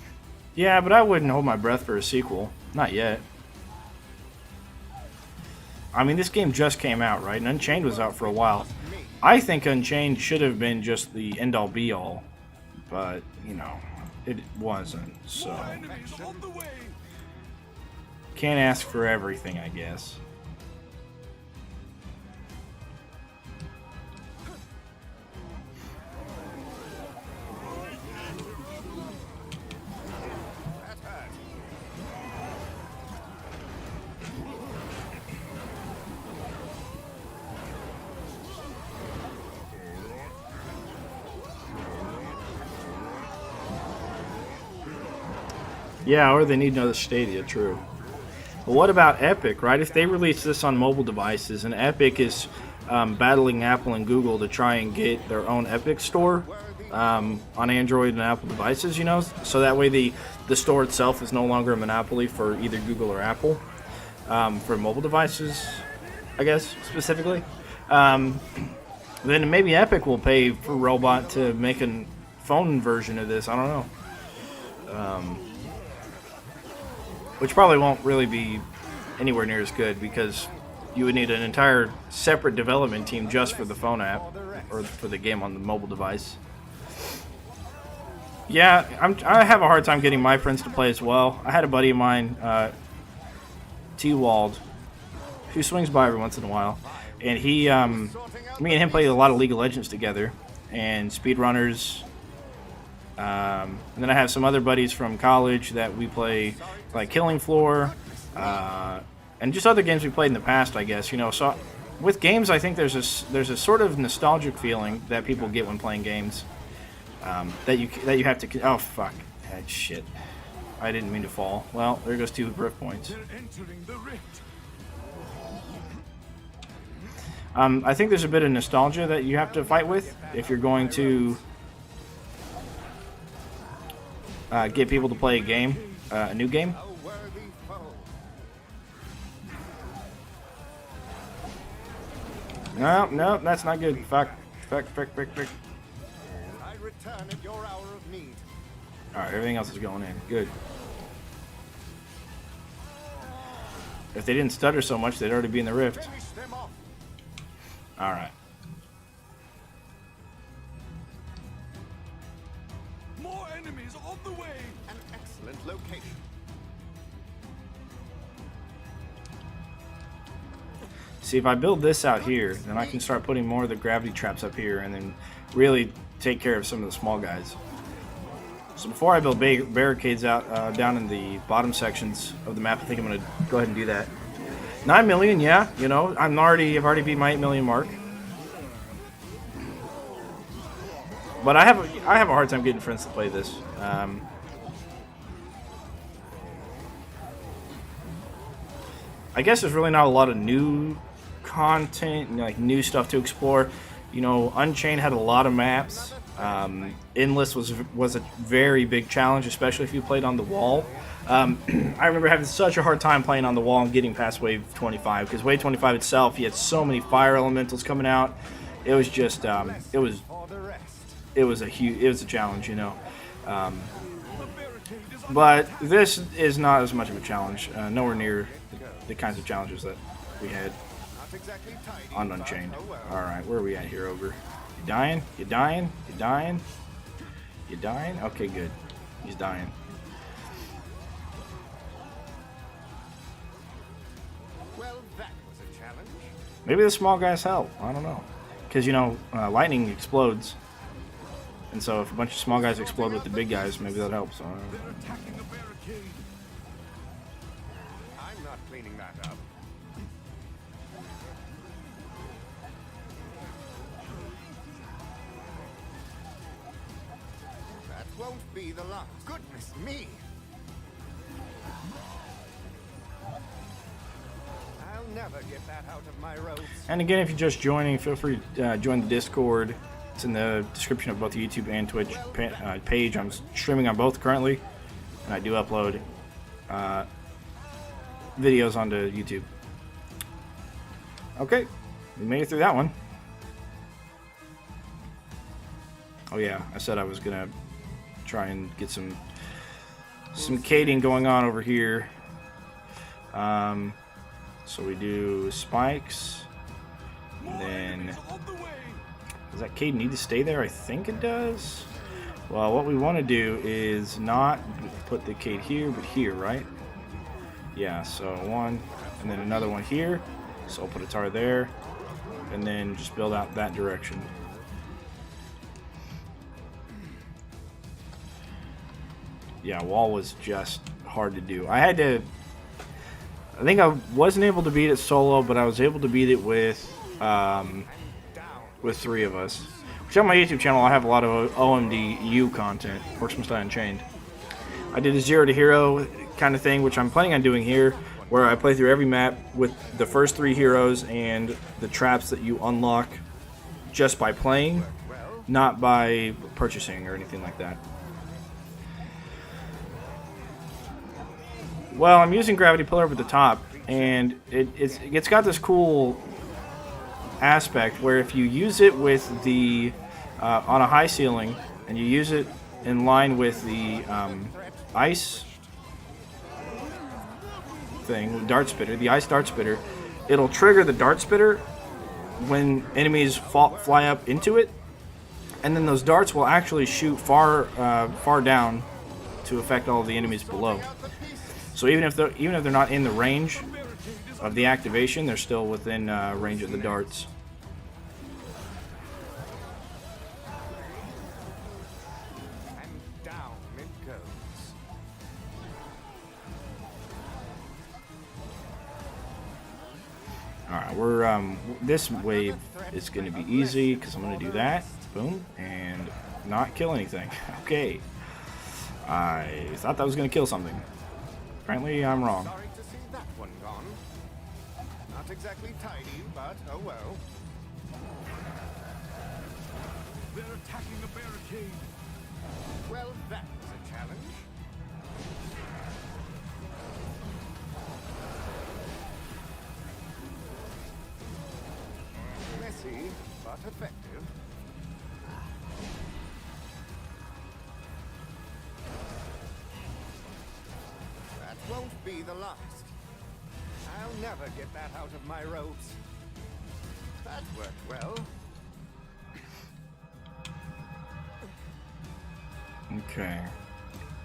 [SPEAKER 1] Yeah, but I wouldn't hold my breath for a sequel. Not yet. I mean, this game just came out, right? And Unchained was out for a while. I think Unchained should have been just the end-all be-all. But, you know, it wasn't, so...
[SPEAKER 3] Enemies on the way.
[SPEAKER 1] Can't ask for everything, I guess.
[SPEAKER 2] That hurt.
[SPEAKER 1] Yeah, or they need another Stadia, true. But what about Epic, right? If they release this on mobile devices, and Epic is battling Apple and Google to try and get their own Epic store on Android and Apple devices, you know, so that way the store itself is no longer a monopoly for either Google or Apple for mobile devices, I guess, specifically. Then maybe Epic will pay for Robot to make a phone version of this. I don't know. Which probably won't really be anywhere near as good because you would need an entire separate development team just for the phone app or for the game on the mobile device. Yeah, I have a hard time getting my friends to play as well. I had a buddy of mine, T-Wald, who swings by every once in a while, and me and him played a lot of League of Legends together and speedrunners. And then I have some other buddies from college that we play, like Killing Floor, and just other games we played in the past, I guess. You know, so with games, I think there's a sort of nostalgic feeling that people get when playing games. That you have to. Oh fuck! That shit. I didn't mean to fall. Well, there goes 2 rift points.
[SPEAKER 3] They're entering the rift.
[SPEAKER 1] I think there's a bit of nostalgia that you have to fight with if you're going to get people to play a game, a new game.
[SPEAKER 2] A worthy foe.
[SPEAKER 1] No, that's not good. Fuck.
[SPEAKER 2] I return at your hour of need.
[SPEAKER 1] Alright, everything else is going in. Good. If they didn't stutter so much, they'd already be in the rift.
[SPEAKER 2] Finish them off.
[SPEAKER 1] Alright.
[SPEAKER 3] More enemies on the way.
[SPEAKER 2] An excellent location.
[SPEAKER 1] See, if I build this out here, then I can start putting more of the gravity traps up here and then really take care of some of the small guys. So before I build barricades out down in the bottom sections of the map, I think I'm going to go ahead and do that. 9 million, yeah, you know, I've already beat my 8 million mark. But I have a hard time getting friends to play this. I guess there's really not a lot of new content, like new stuff to explore. You know, Unchained had a lot of maps. Endless was a very big challenge, especially if you played on the wall. I remember having such a hard time playing on the wall and getting past wave 25 because wave 25 itself, you had so many fire elementals coming out. It was just it was a challenge, you know. But this is not as much of a challenge. Nowhere near the kinds of challenges that we had
[SPEAKER 2] Not exactly tidy,
[SPEAKER 1] on Unchained.
[SPEAKER 2] but oh well.
[SPEAKER 1] All right, where are we at here? Over. You dying? You dying? You dying? You dying? Okay, good. He's dying.
[SPEAKER 2] Well, that was a challenge.
[SPEAKER 1] Maybe the small guys help. I don't know. Because, you know, lightning explodes. And so if a bunch of small guys explode with the big guys, maybe that helps.
[SPEAKER 3] They're attacking a barricade.
[SPEAKER 2] I'm not cleaning that up. That won't be the last. Goodness me! I'll never get that out of my robes.
[SPEAKER 1] And again, if you're just joining, feel free to join the Discord. It's in the description of both the YouTube and Twitch page. I'm streaming on both currently, and I do upload videos onto YouTube. Okay, we made it through that one. Oh yeah, I said I was gonna try and get some cading going on over here. So we do spikes, and then does that cade need to stay there? I think it does. Well, what we want to do is not put the cade here, but here, right? Yeah, so one, and then another one here. So I'll put a tar there, and then just build out that direction. Yeah, wall was just hard to do. I think I wasn't able to beat it solo, but I was able to beat it with 3 of us. Which on my YouTube channel, I have a lot of OMD content, Orcs Must Die Unchained. I did a 0 to hero kind of thing, which I'm planning on doing here, where I play through every map with the first 3 heroes and the traps that you unlock just by playing, not by purchasing or anything like that. Well, I'm using gravity pillar up at the top, and it's got this cool aspect where if you use it with the on a high ceiling, and you use it in line with the ice thing, dart spitter, the ice dart spitter, it'll trigger the dart spitter when enemies fly up into it, and then those darts will actually shoot far down to affect all of the enemies below. So even if they're not in the range of the activation, they're still within range of the darts.
[SPEAKER 2] And down it goes.
[SPEAKER 1] All right, we're this wave is going to be easy because I'm going to do that, boom, and not kill anything. Okay, I thought that was going to kill something. Apparently, I'm wrong.
[SPEAKER 2] Sorry to see that one gone. Not exactly tidy, but oh well.
[SPEAKER 3] They're attacking a barricade.
[SPEAKER 2] Well, that was a challenge. Messy, but effective. That won't be the last. I'll never get that out of my ropes. That worked well.
[SPEAKER 1] Okay.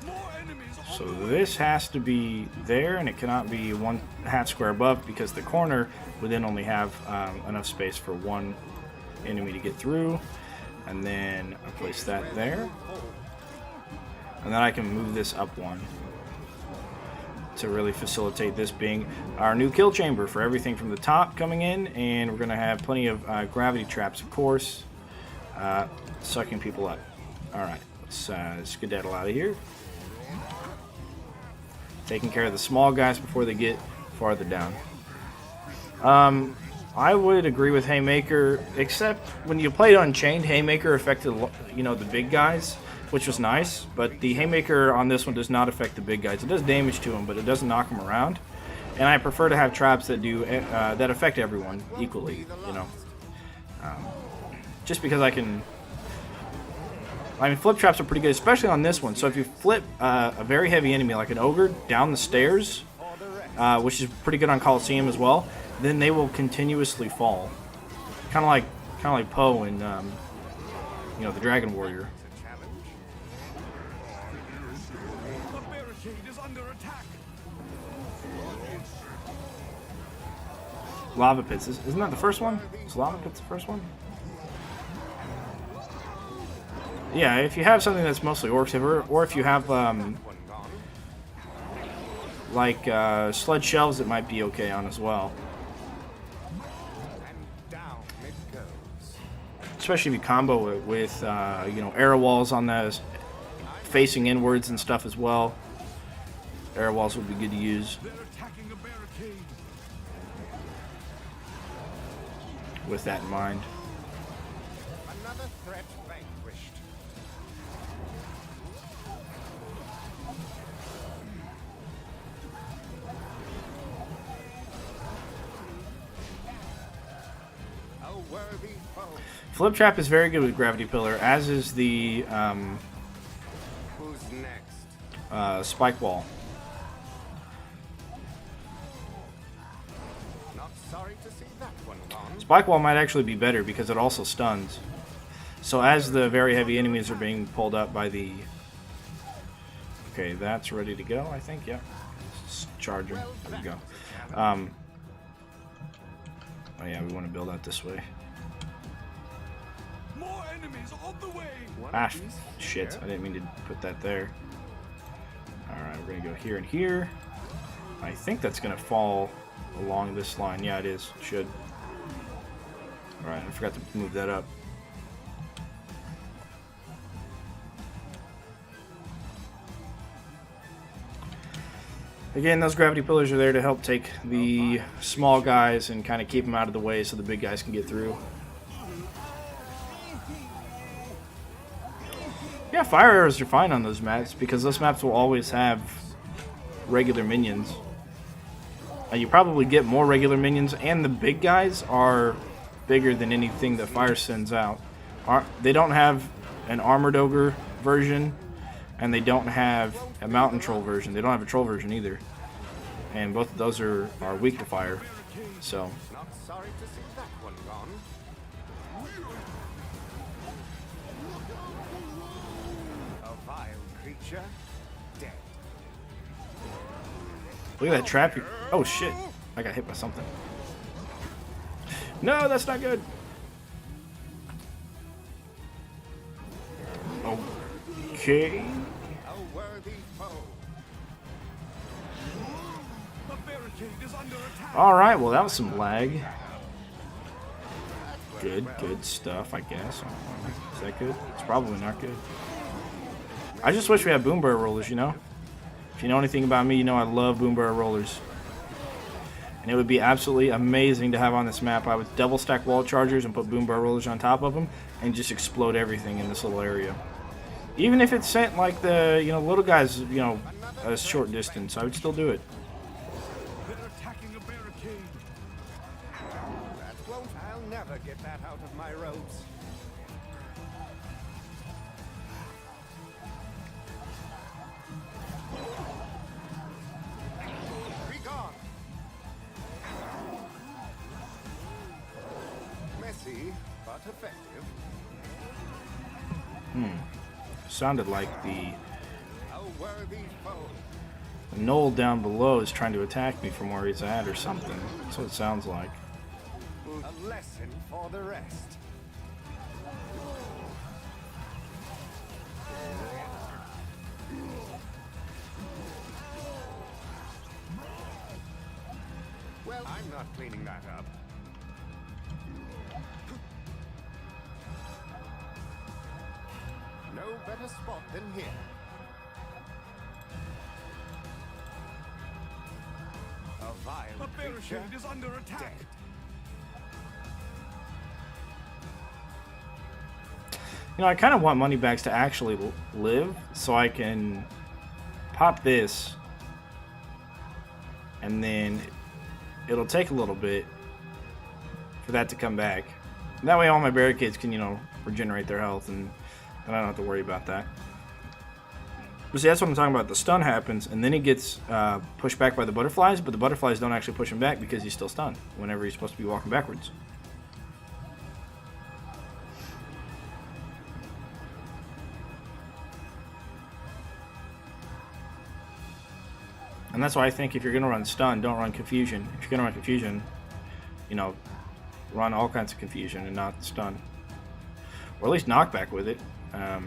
[SPEAKER 3] More enemies on
[SPEAKER 1] So
[SPEAKER 3] the way.
[SPEAKER 1] this has to be there, and it cannot be 1 half square above because the corner would then only have enough space for 1 enemy to get through. And then I place that there, and then I can move this up 1 to really facilitate this being our new kill chamber for everything from the top coming in, and we're going to have plenty of gravity traps, of course, sucking people up. Alright, let's skedaddle out of here. Taking care of the small guys before they get farther down. I would agree with Haymaker, except when you played Unchained, Haymaker affected, the big guys, which was nice, but the Haymaker on this one does not affect the big guys. It does damage to them, but it doesn't knock them around. And I prefer to have traps that do that affect everyone equally, just because I mean, flip traps are pretty good, especially on this one. So if you flip a very heavy enemy like an ogre down the stairs, which is pretty good on Coliseum as well, then they will continuously fall, kind of like Poe in the Dragon Warrior.
[SPEAKER 3] The barricade is under attack.
[SPEAKER 1] Lava pits, isn't that the first one? Is lava pits the first one? Yeah, if you have something that's mostly orcs, or if you have sled shelves, it might be okay on as well.
[SPEAKER 2] And down it goes.
[SPEAKER 1] Especially if you combo it with arrow walls on those facing inwards and stuff as well. Arrow walls would be good to use
[SPEAKER 3] They're attacking a barricade.
[SPEAKER 1] with that in mind.
[SPEAKER 2] Another threat vanquished. A worthy foe.
[SPEAKER 1] Flip Trap is very good with Gravity Pillar, as is the
[SPEAKER 2] Who's next?
[SPEAKER 1] Spike Wall.
[SPEAKER 2] Not sorry to see that one gone.
[SPEAKER 1] Spike Wall might actually be better because it also stuns. So as the very heavy enemies are being pulled up by the... Okay, that's ready to go, I think. Yeah. It's charging. There we go. Oh yeah, we want to build out this way.
[SPEAKER 3] More enemies on the way.
[SPEAKER 1] Ah, shit. I didn't mean to put that there. Alright, we're going to go here and here. I think that's going to fall along this line. Yeah, it is. It should. Alright, I forgot to move that up. Again, those gravity pillars are there to help take the small guys and kind of keep them out of the way so the big guys can get through. Yeah, fire arrows are fine on those maps because those maps will always have regular minions. And you probably get more regular minions, and the big guys are bigger than anything that fire sends out. They don't have an armored ogre version, and they don't have a mountain troll version. They don't have a troll version either. And both of those are weak to fire. So
[SPEAKER 2] Not sorry to see that one gone. A vile creature, dead.
[SPEAKER 1] look at that trap. Oh shit. I got hit by something. No, that's not good. Okay.
[SPEAKER 2] A worthy foe.
[SPEAKER 3] The barricade is under attack.
[SPEAKER 1] Alright, well that was some lag. Good stuff, I guess. Is that good? It's probably not good. I just wish we had boom barrel rollers, you know? If you know anything about me, you know I love boom barrel rollers. And it would be absolutely amazing to have on this map. I would double stack wall chargers and put boom barrel rollers on top of them and just explode everything in this little area. Even if it sent like the, little guys, a short distance, I would still do it.
[SPEAKER 3] They're attacking a barricade.
[SPEAKER 2] That won't. I'll never get that out of my robes. Be gone. Messy, but effective.
[SPEAKER 1] Sounded like the
[SPEAKER 2] A worthy foe.
[SPEAKER 1] knoll down below is trying to attack me from where he's at or something. That's what it sounds like.
[SPEAKER 2] A lesson for the rest. Well, I'm not cleaning that up. No better spot than here. A vile
[SPEAKER 3] The
[SPEAKER 2] creature.
[SPEAKER 3] barricade is under attack.
[SPEAKER 2] Dead.
[SPEAKER 1] I kind of want moneybags to actually live so I can pop this and then it'll take a little bit for that to come back. And that way all my barricades can, regenerate their health and I don't have to worry about that. But see, that's what I'm talking about. The stun happens and then he gets pushed back by the butterflies, but the butterflies don't actually push him back because he's still stunned whenever he's supposed to be walking backwards. And that's why I think if you're going to run stun, don't run confusion. If you're going to run confusion, run all kinds of confusion and not stun. Or at least knockback with it,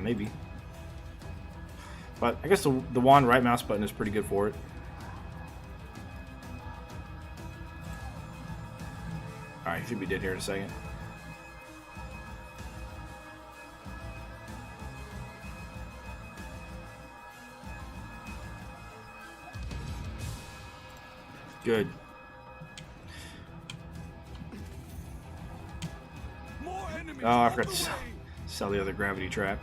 [SPEAKER 1] maybe. But I guess the wand right mouse button is pretty good for it. Alright, should be dead here in a second. Good.
[SPEAKER 3] More enemies
[SPEAKER 1] Oh, I
[SPEAKER 3] on
[SPEAKER 1] forgot
[SPEAKER 3] the
[SPEAKER 1] to
[SPEAKER 3] way.
[SPEAKER 1] Sell the other gravity trap.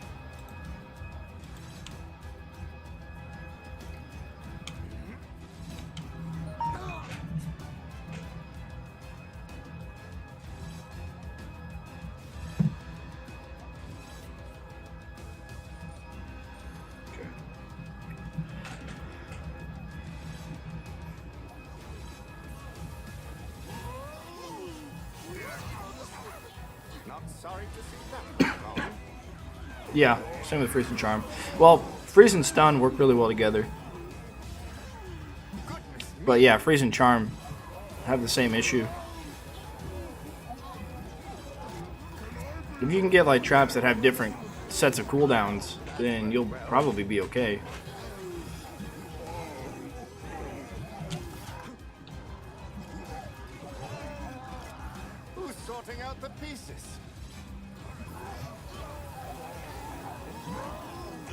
[SPEAKER 2] Not sorry to see that one gone.
[SPEAKER 1] Yeah, same with Freeze and Charm. Well, Freeze and Stun work really well together. But yeah, Freeze and Charm have the same issue. If you can get like traps that have different sets of cooldowns, then you'll probably be okay.
[SPEAKER 2] Who's sorting out the pieces?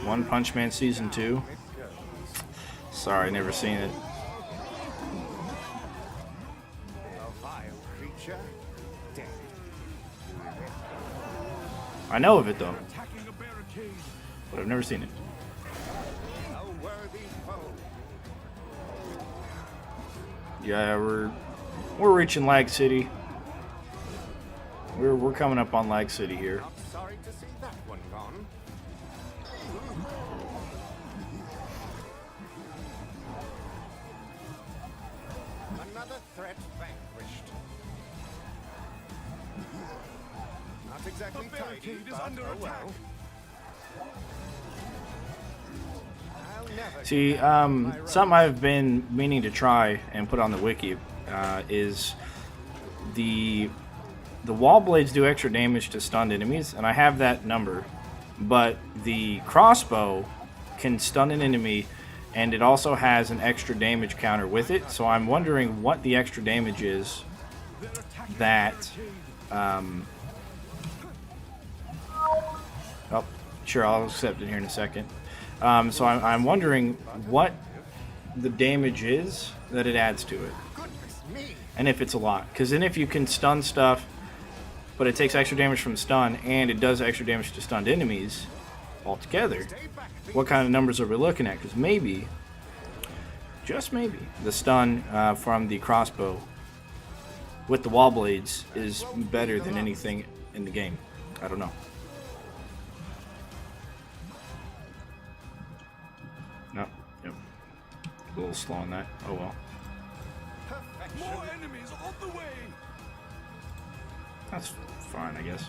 [SPEAKER 1] One Punch Man Season 2. Sorry, never seen it.
[SPEAKER 2] A vile creature, dead.
[SPEAKER 1] I know of it though,
[SPEAKER 3] Attacking a barricade.
[SPEAKER 1] but I've never seen it.
[SPEAKER 2] A worthy foe.
[SPEAKER 1] Yeah, we're reaching Lag City. We're coming up on Lag City here.
[SPEAKER 2] Not sorry to see that one gone. Another threat vanquished. Not exactly
[SPEAKER 3] The barricade
[SPEAKER 2] tidy,
[SPEAKER 3] is
[SPEAKER 2] but
[SPEAKER 3] under
[SPEAKER 2] oh
[SPEAKER 3] attack.
[SPEAKER 2] well. I'll never
[SPEAKER 1] See,
[SPEAKER 2] get back on my
[SPEAKER 1] something I've been meaning to try and put on the wiki is the wall blades do extra damage to stunned enemies, and I have that number. But the crossbow can stun an enemy, and it also has an extra damage counter with it. So I'm wondering what the extra damage is
[SPEAKER 3] They're attacking
[SPEAKER 1] that.
[SPEAKER 3] the barricade.
[SPEAKER 1] Oh, sure, I'll accept it here in a second. So I'm wondering what the damage is that it adds to it,
[SPEAKER 2] Goodness me!
[SPEAKER 1] and if it's a lot. Because then if you can stun stuff, but it takes extra damage from stun, and it does extra damage to stunned enemies altogether,
[SPEAKER 2] Stay back,
[SPEAKER 1] what kind of numbers are we looking at? Because maybe, just maybe, the stun from the crossbow with the wall blades is better than anything in the game. I don't know. No, yep. A little slow on that. Oh well.
[SPEAKER 2] perfection.
[SPEAKER 3] More enemies on the way.
[SPEAKER 1] That's fine, I guess.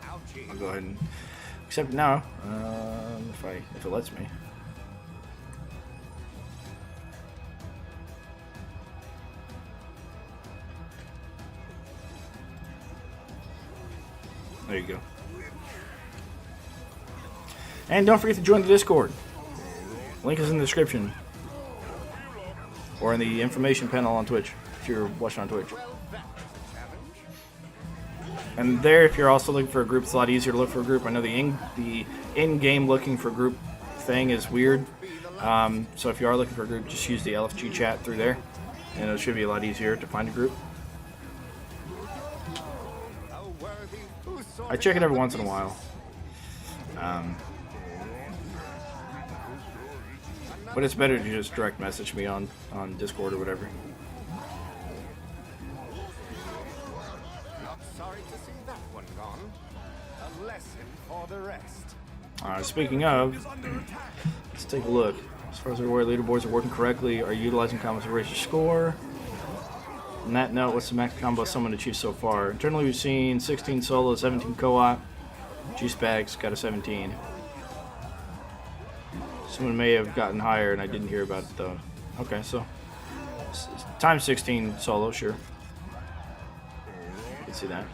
[SPEAKER 2] Ouchie.
[SPEAKER 1] I'll go ahead and accept it now, if it lets me. There you go. And don't forget to join the Discord. Link is in the description. Or in the information panel on Twitch, if you're watching on Twitch.
[SPEAKER 2] Well, that was a challenge.
[SPEAKER 1] And there, if you're also looking for a group, it's a lot easier to look for a group. I know the in-game looking for group thing is weird. So if you are looking for a group, just use the LFG chat through there. And it should be a lot easier to find a group.
[SPEAKER 2] A worthy who's
[SPEAKER 1] I check it every once in a while. But it's better to just direct message me on Discord or whatever.
[SPEAKER 2] Not sorry to see that one gone. A lesson for the rest.
[SPEAKER 1] Speaking of,
[SPEAKER 3] Is under attack.
[SPEAKER 1] let's take a look. As far as we're aware, leaderboards are working correctly. Are you utilizing combos to raise your score? On that note, what's the max combo someone achieved so far? Internally, we've seen 16 solo, 17 co-op. G-Spags got a 17. Someone may have gotten higher, and I didn't hear about it though. Okay, so times 16 solo, sure. You can see that.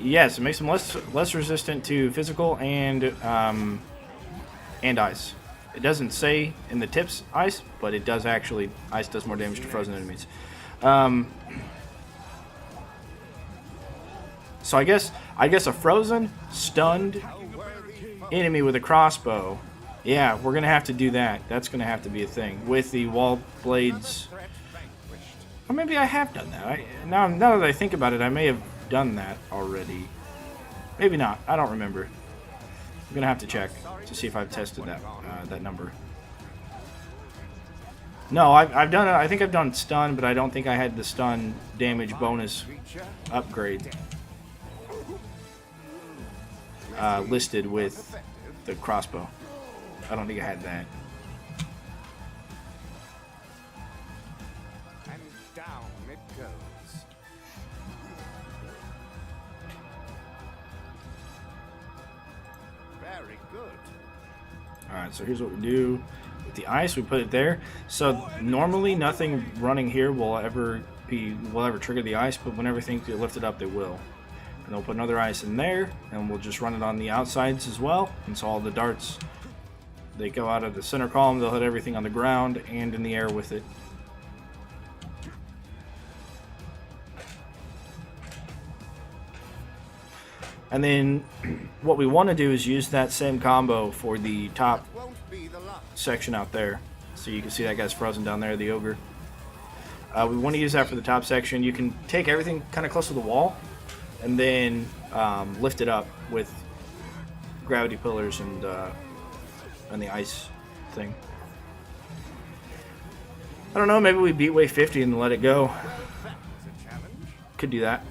[SPEAKER 1] Yes, it makes them less resistant to physical and ice. It doesn't say in the tips ice, but it does actually. Ice does more damage to frozen enemies. So I guess a frozen, stunned enemy with a crossbow Yeah, we're gonna have to do that. That's gonna have to be a thing with the wall blades.
[SPEAKER 2] Threat vanquished.
[SPEAKER 1] Or maybe I have done that. Now that I think about it, I may have done that already. Maybe not. I don't remember. I'm gonna have to check to see if I've tested that number. No, I've done it. I think I've done stun, but I don't think I had the stun damage bonus
[SPEAKER 2] Creature
[SPEAKER 1] upgrade listed with the crossbow. I don't think I had that.
[SPEAKER 2] and down it goes. Very good.
[SPEAKER 1] Alright, so here's what we do. With the ice, we put it there. So normally nothing running here will ever trigger the ice, but whenever things get lifted up, they will. And they'll put another ice in there, and we'll just run it on the outsides as well. And so all the darts, they go out of the center column, they'll hit everything on the ground and in the air with it. And then what we want to do is use that same combo for the top
[SPEAKER 2] Won't be the last.
[SPEAKER 1] section out there. So you can see that guy's frozen down there, the ogre. We want to use that for the top section. You can take everything kind of close to the wall and then lift it up with gravity pillars and the ice thing. I don't know, maybe we beat wave 50 and let it go.
[SPEAKER 2] That's a challenge.
[SPEAKER 1] Could do that.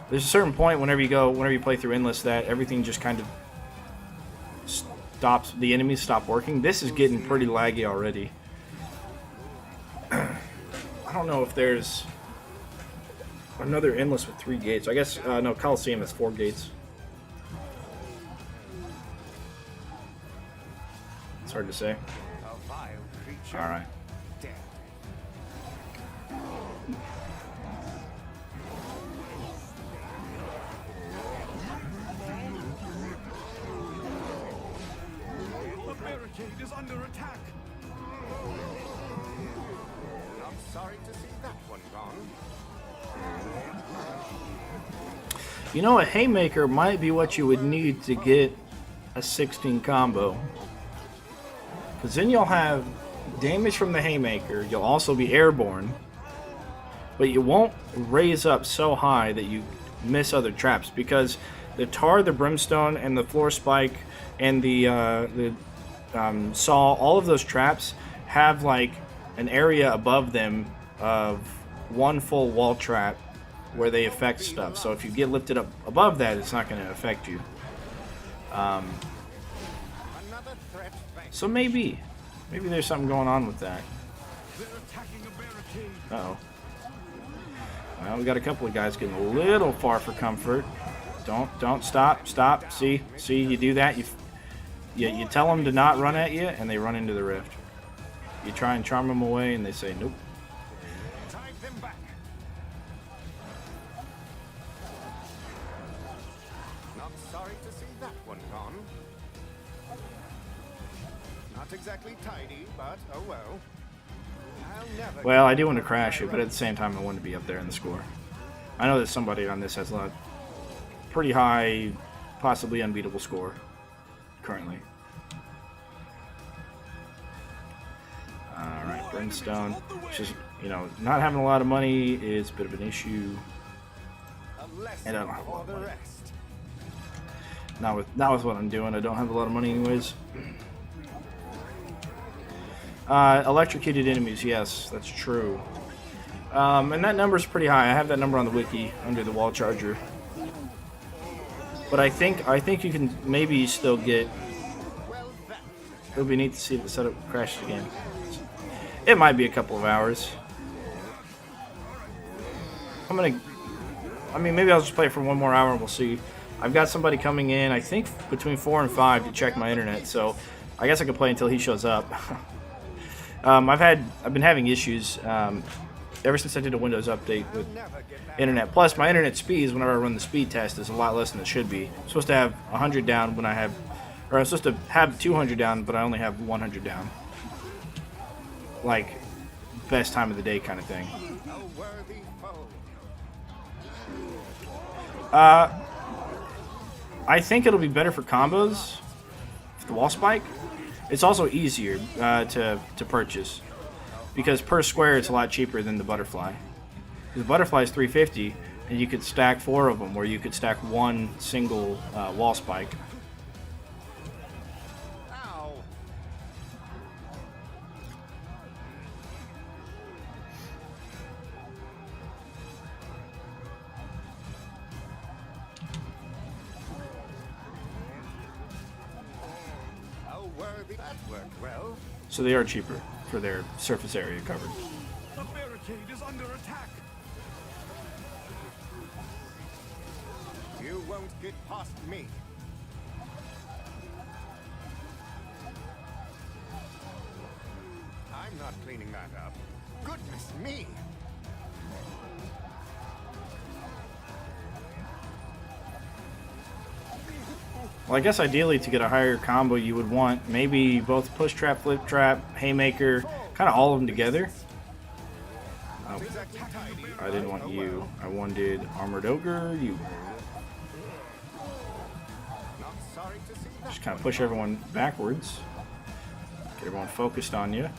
[SPEAKER 1] There's a certain point whenever you play through Endless that everything just kind of stops, the enemies stop working. This is getting pretty laggy already. I don't know if there's another Endless with 3 gates. I guess, no, Coliseum has 4 gates. It's hard to say.
[SPEAKER 2] A vile creature.
[SPEAKER 1] Alright.
[SPEAKER 2] Dead.
[SPEAKER 3] The barricade is under attack.
[SPEAKER 2] Not sorry to see that one gone.
[SPEAKER 1] You know, a Haymaker might be what you would need to get a 16 combo. Because then you'll have damage from the Haymaker, you'll also be airborne, but you won't raise up so high that you miss other traps, because the Tar, the Brimstone, and the Floor Spike, and the Saw, all of those traps have like an area above them of one full wall trap where they affect stuff. So if you get lifted up above that, it's not going to affect you.
[SPEAKER 2] Another threat vanquished.
[SPEAKER 1] So maybe there's something going on with that.
[SPEAKER 3] They're attacking a barricade.
[SPEAKER 1] Uh-oh. Well, we got a couple of guys getting a little far for comfort. Don't stop. See, you do that. You tell them to not run at you, and they run into the rift. You try and charm them away, and they say nope.
[SPEAKER 2] Drive them back. Not sorry to see that one gone. Not exactly tidy, but oh well. I'll never
[SPEAKER 1] Well, I do want to crash it, but at the same time, I want to be up there in the score. I know that somebody on this has a pretty high, possibly unbeatable score currently. Alright, Brimstone. Which is, not having a lot of money is a bit of an issue.
[SPEAKER 2] a lesson
[SPEAKER 1] And I don't have a lot
[SPEAKER 2] for
[SPEAKER 1] of
[SPEAKER 2] the
[SPEAKER 1] money.
[SPEAKER 2] rest.
[SPEAKER 1] Not with what I'm doing. I don't have a lot of money anyways. Electrocuted enemies, yes, that's true. And that number's pretty high. I have that number on the wiki under the wall charger. But I think you can maybe still get. It would be neat to see if the setup crashes again. It might be a couple of hours. Maybe I'll just play it for one more hour and we'll see. I've got somebody coming in, I think between 4 and 5 to check my internet, so I guess I could play until he shows up. I've been having issues ever since I did a Windows update with internet. Plus, my internet speeds whenever I run the speed test is a lot less than it should be. I'm supposed to have 100 down when I'm supposed to have 200 down, but I only have 100 down. Like, best time of the day kind of thing.
[SPEAKER 2] A worthy foe.
[SPEAKER 1] I think it'll be better for combos the wall spike. It's also easier to purchase because per square it's a lot cheaper than the butterfly. The butterfly is $3.50, and you could stack 4 of them, where you could stack one single wall spike.
[SPEAKER 2] Ow. How worthy that worked well.
[SPEAKER 1] So they are cheaper for their surface area covered.
[SPEAKER 3] The barricade is under attack.
[SPEAKER 2] You won't get past me. I'm not cleaning that up. Goodness me!
[SPEAKER 1] Well, I guess ideally to get a higher combo you would want maybe both push trap, flip trap, haymaker, kind of all of them together. Oh, I didn't want you. I wanted armored ogre. You
[SPEAKER 2] Not sorry to see that.
[SPEAKER 1] just kind of push everyone backwards. Get everyone focused on you.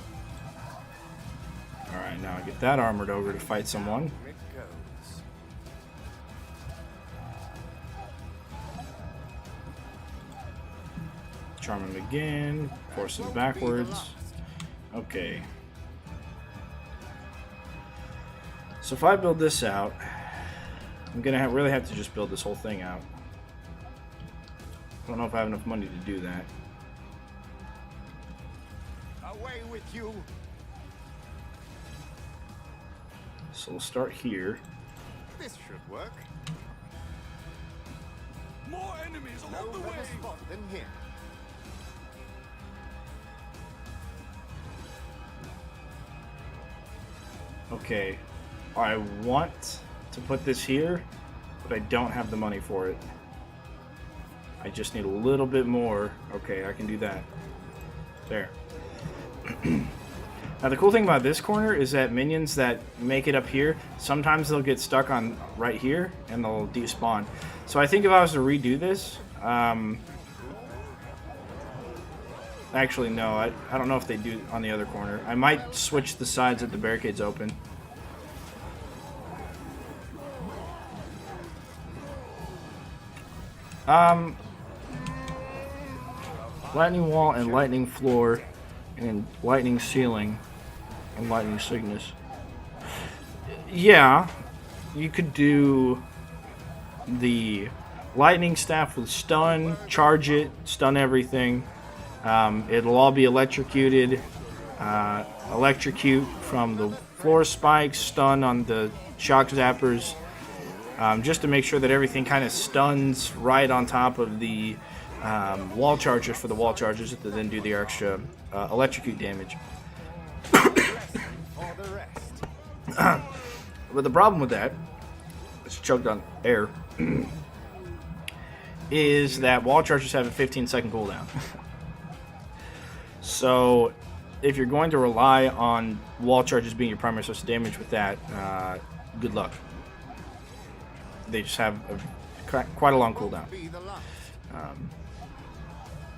[SPEAKER 1] All right, now get that armored ogre to fight someone.
[SPEAKER 2] It goes.
[SPEAKER 1] Charm him again. Force him backwards. Okay. So if I build this out, I'm gonna really have to just build this whole thing out. I don't know if I have enough money to do that.
[SPEAKER 2] Away with you!
[SPEAKER 1] So we'll start here.
[SPEAKER 2] This should work.
[SPEAKER 3] More enemies
[SPEAKER 2] No
[SPEAKER 3] along the
[SPEAKER 2] better
[SPEAKER 3] way.
[SPEAKER 2] spot than here.
[SPEAKER 1] Okay. I want to put this here, but I don't have the money for it. I just need a little bit more. Okay, I can do that. There. Now the cool thing about this corner is that minions that make it up here, sometimes they'll get stuck on right here and they'll despawn. So I think if I was to redo this, actually no, I don't know if they do on the other corner. I might switch the sides if the barricade's open. Lightning wall and lightning floor and lightning ceiling and lightning sickness. Yeah, you could do the lightning staff with stun, charge it, stun everything. It'll all be electrocuted. Electrocute from the floor spikes, stun on the shock zappers. Just to make sure that everything kind of stuns right on top of the wall chargers for the wall chargers to then do the extra electrocute damage.
[SPEAKER 2] For the rest.
[SPEAKER 1] But the problem with that, it's choked on air, is that wall chargers have a 15-second cooldown. So if you're going to rely on wall charges being your primary source of damage with that, good luck. They just have quite a long cooldown.
[SPEAKER 2] Be the last.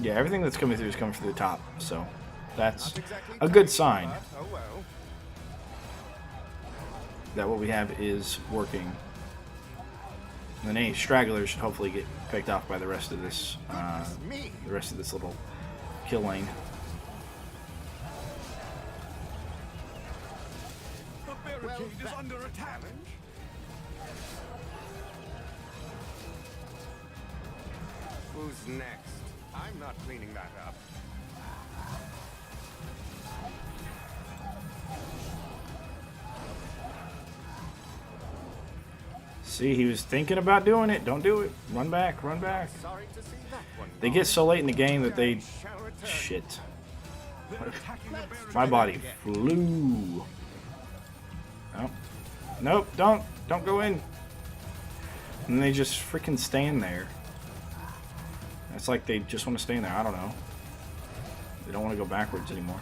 [SPEAKER 1] Yeah, everything that's coming through is coming through the top, so that's
[SPEAKER 2] Not exactly
[SPEAKER 1] a good
[SPEAKER 2] tight,
[SPEAKER 1] sign
[SPEAKER 2] but oh well.
[SPEAKER 1] that what we have is working. And then any stragglers should hopefully get picked off by the rest of this,
[SPEAKER 2] Me.
[SPEAKER 1] the rest of this little kill lane.
[SPEAKER 3] The barricade is
[SPEAKER 2] that's
[SPEAKER 3] under
[SPEAKER 2] a
[SPEAKER 3] attack.
[SPEAKER 2] challenge. Who's next? I'm not cleaning that up.
[SPEAKER 1] See, he was thinking about doing it. Don't do it. Run back, run back.
[SPEAKER 2] Sorry to see that one.
[SPEAKER 1] They get so late in the game that they...
[SPEAKER 2] Shall return.
[SPEAKER 1] Shit.
[SPEAKER 3] They're attacking the barricade.
[SPEAKER 1] My body flew. Nope. Nope, don't go in. And they just freaking stand there. It's like they just want to stay in there. I don't know. They don't want to go backwards anymore.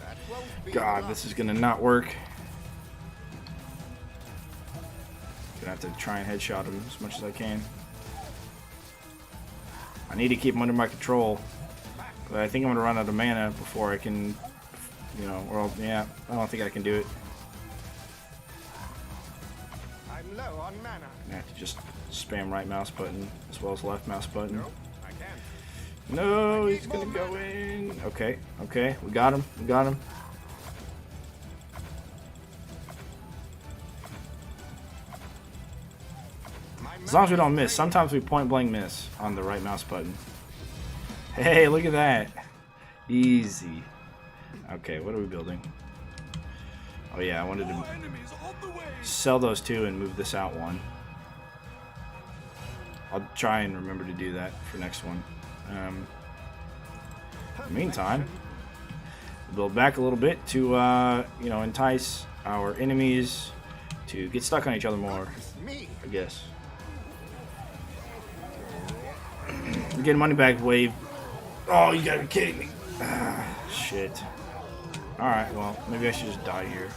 [SPEAKER 2] That won't be
[SPEAKER 1] God,
[SPEAKER 2] the
[SPEAKER 1] this
[SPEAKER 2] last.
[SPEAKER 1] is gonna not work. Gonna have to try and headshot him as much as I can. I need to keep him under my control. But I think I'm gonna run out of mana before I can, you know, or yeah, I don't think I can do it.
[SPEAKER 2] I'm low on mana.
[SPEAKER 1] I have to just spam right mouse button as well as left mouse button.
[SPEAKER 2] No, I can't.
[SPEAKER 1] No, he's gonna go in. Okay, okay, we got him. We got him. As long as we don't miss. Sometimes we point blank miss on the right mouse button. Hey, look at that. Easy. Okay, what are we building? Oh yeah, I wanted to
[SPEAKER 3] More enemies on the way.
[SPEAKER 1] sell those two and move this out one. I'll try and remember to do that for next one. In the meantime, we'll build back a little bit to you know, entice our enemies to get stuck on each other more,
[SPEAKER 2] It's me.
[SPEAKER 1] I guess. We're getting money back wave. Oh, you gotta be kidding me. Ah, shit. Alright, well, maybe I should just die here.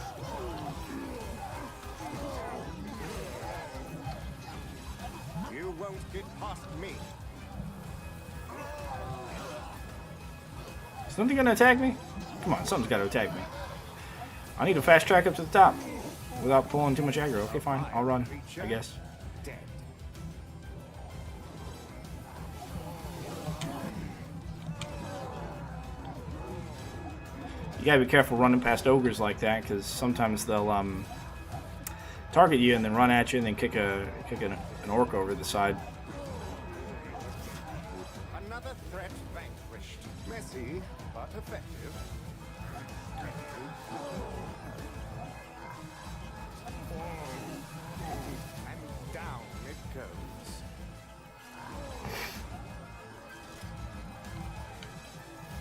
[SPEAKER 2] You won't get past me.
[SPEAKER 1] Is something gonna attack me? Come on, something's gotta attack me. I need a fast track up to the top without pulling too much aggro. Okay, fine. I'll run, I guess.
[SPEAKER 2] Dead.
[SPEAKER 1] You gotta be careful running past ogres like that, because sometimes they'll target you and then run at you and then kick an orc over the side.
[SPEAKER 2] Another threat vanquished. Messy, but effective. And down it goes.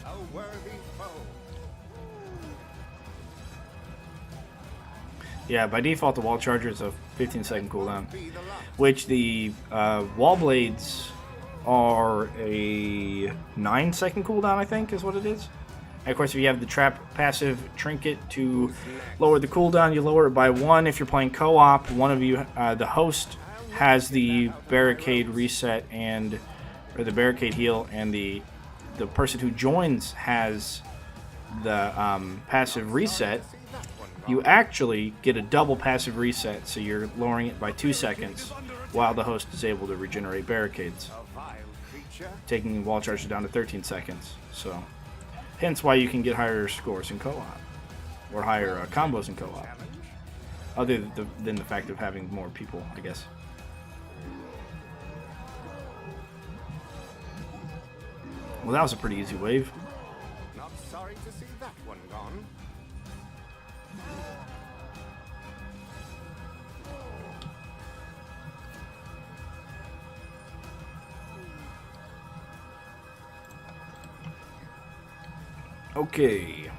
[SPEAKER 2] A worthy foe.
[SPEAKER 1] Yeah, by default the wall charger is a 15-second cooldown,
[SPEAKER 2] Be the last.
[SPEAKER 1] which the wall blades are a 9-second cooldown, I think is what it is. And of course, if you have the trap passive trinket to lower the cooldown, you lower it by 1. If you're playing co-op, one of you, the host, has the barricade reset or the barricade heal, and the person who joins has the passive reset. You actually get a double passive reset, so you're lowering it by 2 seconds, while the host is able to regenerate barricades,
[SPEAKER 2] A vile creature.
[SPEAKER 1] taking wall charges down to 13 seconds. So, hence why you can get higher scores in co-op, or higher combos in co-op, other than the fact of having more people, I guess. Well, that was a pretty easy wave.
[SPEAKER 2] Not sorry to see that one gone.
[SPEAKER 1] Okay,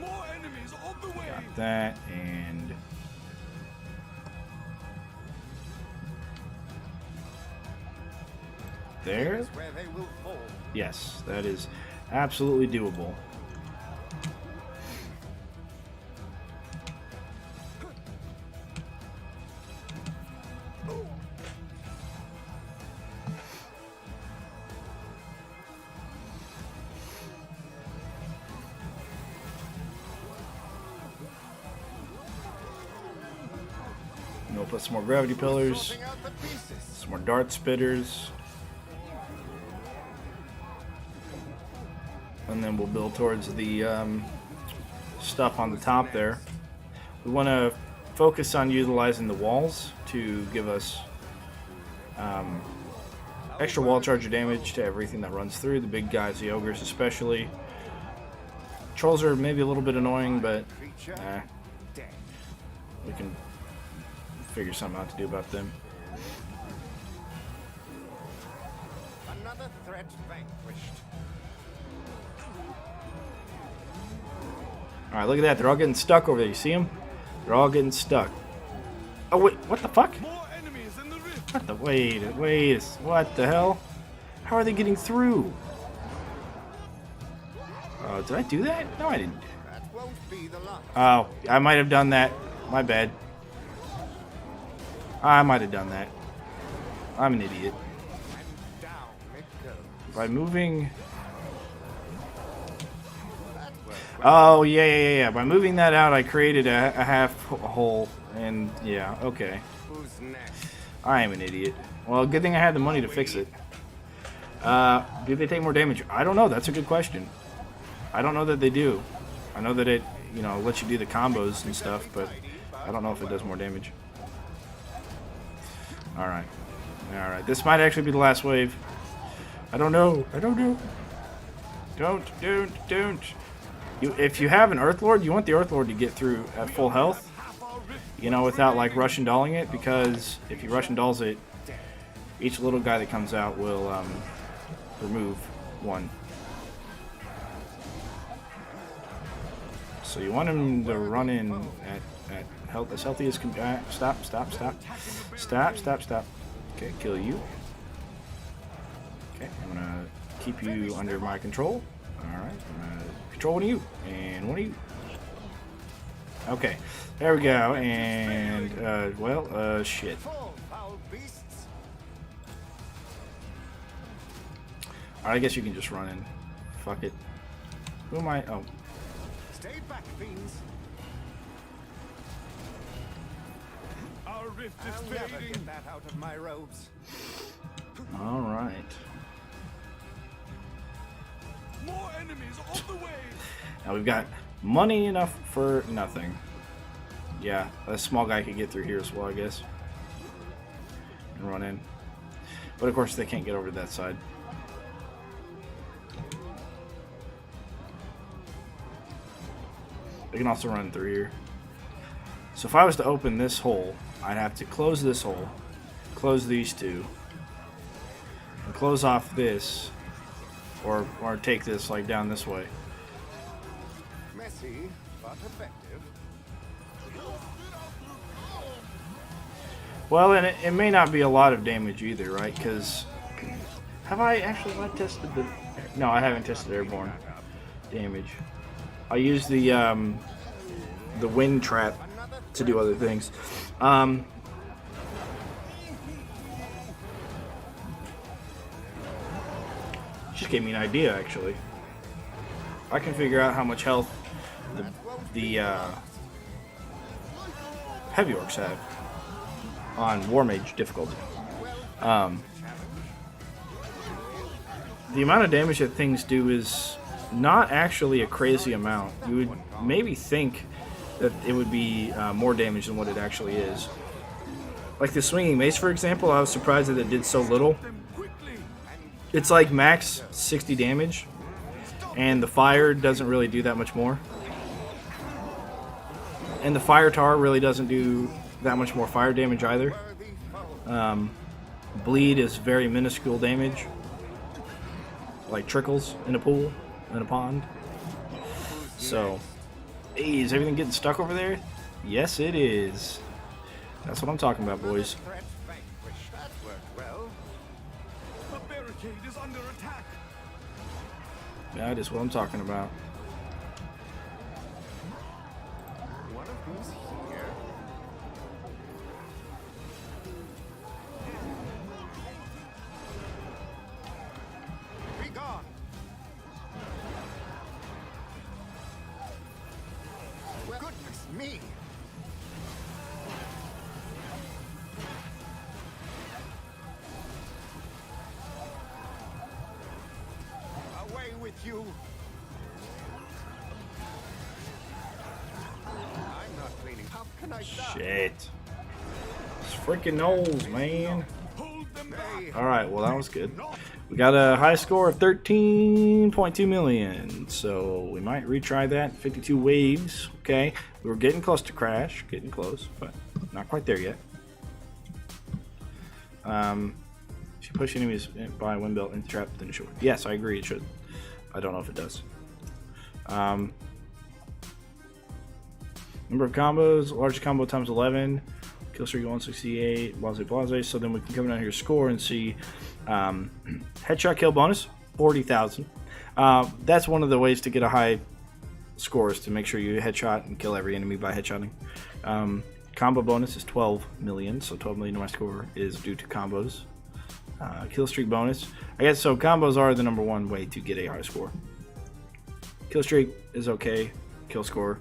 [SPEAKER 3] More enemies on the way.
[SPEAKER 1] got that, and there.
[SPEAKER 2] Here's where they will fall.
[SPEAKER 1] Yes, that is absolutely doable. And we'll put some more gravity pillars,
[SPEAKER 2] Sorting out the pieces.
[SPEAKER 1] some more dart spitters. And then we'll build towards the stuff on the top there. We want to focus on utilizing the walls to give us extra wall charger damage to everything that runs through. The big guys, the ogres especially. Trolls are maybe a little bit annoying, but
[SPEAKER 2] Creature. Dead.
[SPEAKER 1] we can figure something out to do about them.
[SPEAKER 2] Another threat vanquished.
[SPEAKER 1] Alright, look at that. They're all getting stuck over there. You see them? They're all getting stuck. Oh, wait. What the fuck?
[SPEAKER 3] More enemies in the rift.
[SPEAKER 1] What the? Wait. What the hell? How are they getting through? Did I do that? No, I didn't.
[SPEAKER 2] That won't be the last.
[SPEAKER 1] Oh, I might have done that. My bad. I might have done that. I'm an idiot.
[SPEAKER 2] And down it goes.
[SPEAKER 1] By moving Oh, yeah. By moving that out, I created a half hole. And, yeah, okay.
[SPEAKER 2] Who's next?
[SPEAKER 1] I am an idiot. Well, good thing I had the money to fix it. Do they take more damage? I don't know. That's a good question. I don't know that they do. I know that it, you know, lets you do the combos and stuff, but I don't know if it does more damage. Alright. Alright. This might actually be the last wave. I don't know. I don't know. Don't. If you have an Earth Lord, you want the Earth Lord to get through at full health. You know, without like Russian dolling it, because if you Russian dolls it, each little guy that comes out will remove one. So you want him to run in at health as healthy as can. Stop. Okay, kill you. Okay, I'm gonna keep you under my control. All right, I'm gonna control one of you and one of you. Okay, there we go. And well, shit. Alright, I guess you can just run in. Fuck it. Who am I? Oh.
[SPEAKER 2] Stay back, fiends.
[SPEAKER 3] Our rift is
[SPEAKER 2] I'll never
[SPEAKER 3] fading.
[SPEAKER 2] get that out of my robes.
[SPEAKER 1] Alright.
[SPEAKER 3] More enemies on the way.
[SPEAKER 1] Now we've got money enough for nothing. Yeah, a small guy could get through here as well, I guess. And run in. But of course they can't get over to that side. They can also run through here. So if I was to open this hole, I'd have to close this hole, close these two, and close off this, or take this like down this way.
[SPEAKER 2] Messy, but effective.
[SPEAKER 1] Well, and it may not be a lot of damage either, right? Because have I actually tested the? No, I haven't tested airborne damage. I use the wind trap to do other things. Just gave me an idea, actually. I can figure out how much health the heavy orcs have on War Mage difficulty. The amount of damage that things do is not actually a crazy amount. You would maybe think that it would be more damage than what it actually is. Like the swinging mace, for example, I was surprised that it did so little. It's like max 60 damage, and the fire doesn't really do that much more. And the fire tar really doesn't do that much more fire damage either. Bleed is very minuscule damage, like trickles in a pool, in a pond. So, hey, is everything getting stuck over there? Yes, it is. That's what I'm talking about, boys.
[SPEAKER 2] Threat vanquished. That worked well.
[SPEAKER 3] The barricade is under attack.
[SPEAKER 1] That is what I'm talking about.
[SPEAKER 2] One of these here. Be gone. Well, goodness me. Away with you. I'm not cleaning. How can I die?
[SPEAKER 1] Shit. It's freaking Knowles, man.
[SPEAKER 3] Hold them back.
[SPEAKER 1] Alright, well that was good. We got a high score of 13.2 million, so we might retry that. 52 waves, okay. We were getting close to crash, getting close, but not quite there yet. If you push enemies by wind belt into trap, then it should. Yes, I agree, it should. I don't know if it does. Number of combos, largest combo times 11, kill streak 168, blase. So then we can come down here, score, and see headshot kill bonus 40,000. That's one of the ways to get a high score, is to make sure you headshot and kill every enemy by headshotting. Combo bonus is 12 million, so 12 million of my score is due to combos. Kill streak bonus, I guess. So combos are the #1 way to get a high score, Kill streak is okay. Kill score,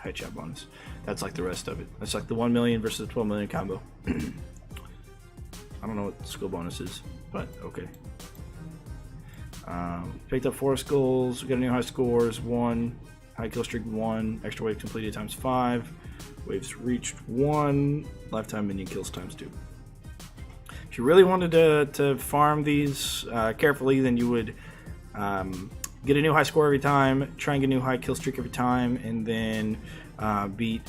[SPEAKER 1] headshot bonus. That's like the rest of it. That's like the 1 million versus the 12 million combo. I don't know what the skill bonus is, but okay. Picked up 4 skulls. We got a new high scores. 1 high kill streak. 1 extra wave completed times 5. Waves reached 1. Lifetime minion kills times 2. If you really wanted to farm these carefully, then you would get a new high score every time, try and get a new high kill streak every time, and then beat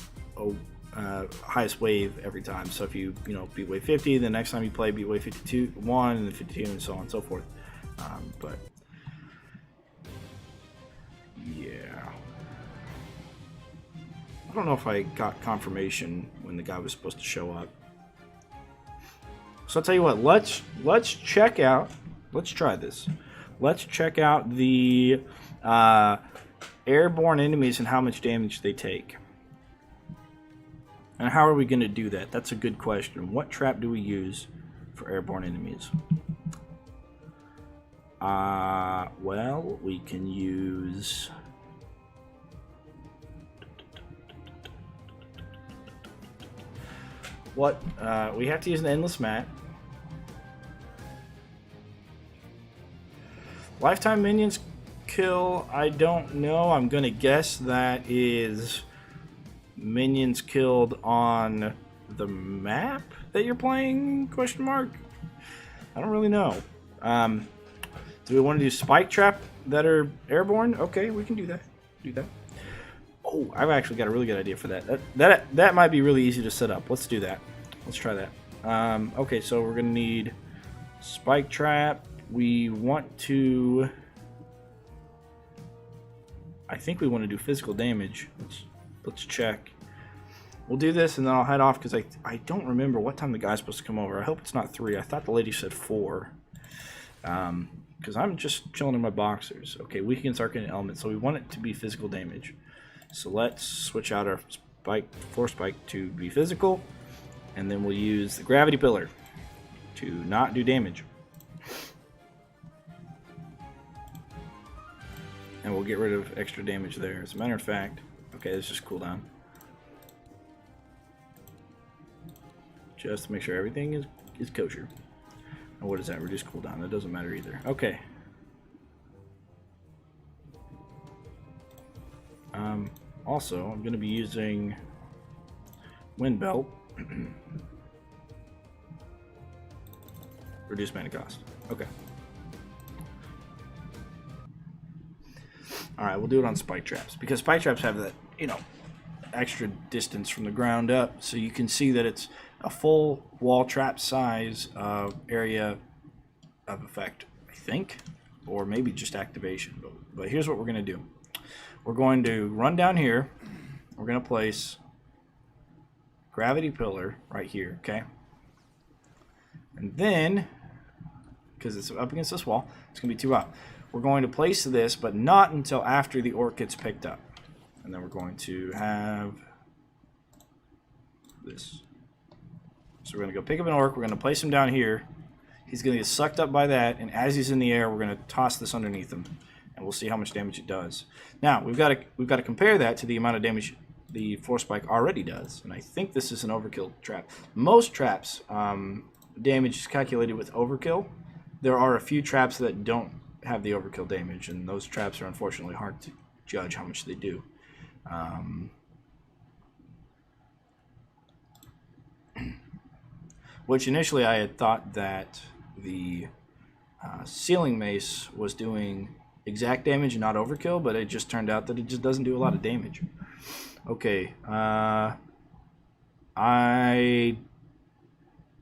[SPEAKER 1] highest wave every time. So if you beat wave 50, the next time you play beat wave 52, 1, and then 52, and so on and so forth. But yeah, I don't know if I got confirmation when the guy was supposed to show up. So I'll tell you what, let's check out, let's try this. Let's check out the airborne enemies and how much damage they take. And how are we going to do that? That's a good question. What trap do we use for airborne enemies? Well, we can use... we have to use an endless mat. Lifetime minions kill, I don't know. I'm gonna guess that is minions killed on the map that you're playing, question mark? I don't really know. Do we want to do spike trap that are airborne? Okay, we can do that. Oh, I've actually got a really good idea for that. That might be really easy to set up. Let's do that. Let's try that. Okay, so we're gonna need spike trap. We want to... I think we want to do physical damage. Let's check. We'll do this and then I'll head off because I don't remember what time the guy's supposed to come over. I hope it's not 3. I thought the lady said 4. Because I'm just chilling in my boxers. Okay, weak against arcane elements, so we want it to be physical damage. So let's switch out our force spike to be physical, and then we'll use the gravity pillar to not do damage. And we'll get rid of extra damage there. As a matter of fact, okay, let's just cool down. Just to make sure everything is kosher. And what is that? Reduce cooldown. That doesn't matter either. Okay. Also, I'm going to be using Wind Belt. Reduce mana cost. Okay. Alright, we'll do it on spike traps. Because spike traps have that, extra distance from the ground up. So you can see that it's a full wall trap size area of effect, I think. Or maybe just activation. But here's what we're going to do. We're going to run down here. We're going to place gravity pillar right here, okay? And then, because it's up against this wall, it's going to be too hot. We're going to place this, but not until after the orc gets picked up. And then we're going to have this. So we're going to go pick up an orc. We're going to place him down here. He's going to get sucked up by that, and as he's in the air, we're going to toss this underneath him. And we'll see how much damage it does. Now, we've got to compare that to the amount of damage the force spike already does. And I think this is an overkill trap. Most traps, damage is calculated with overkill. There are a few traps that don't have the overkill damage, and those traps are unfortunately hard to judge how much they do. Which initially I had thought that the ceiling mace was doing exact damage and not overkill, but it just turned out that it just doesn't do a lot of damage. Okay, I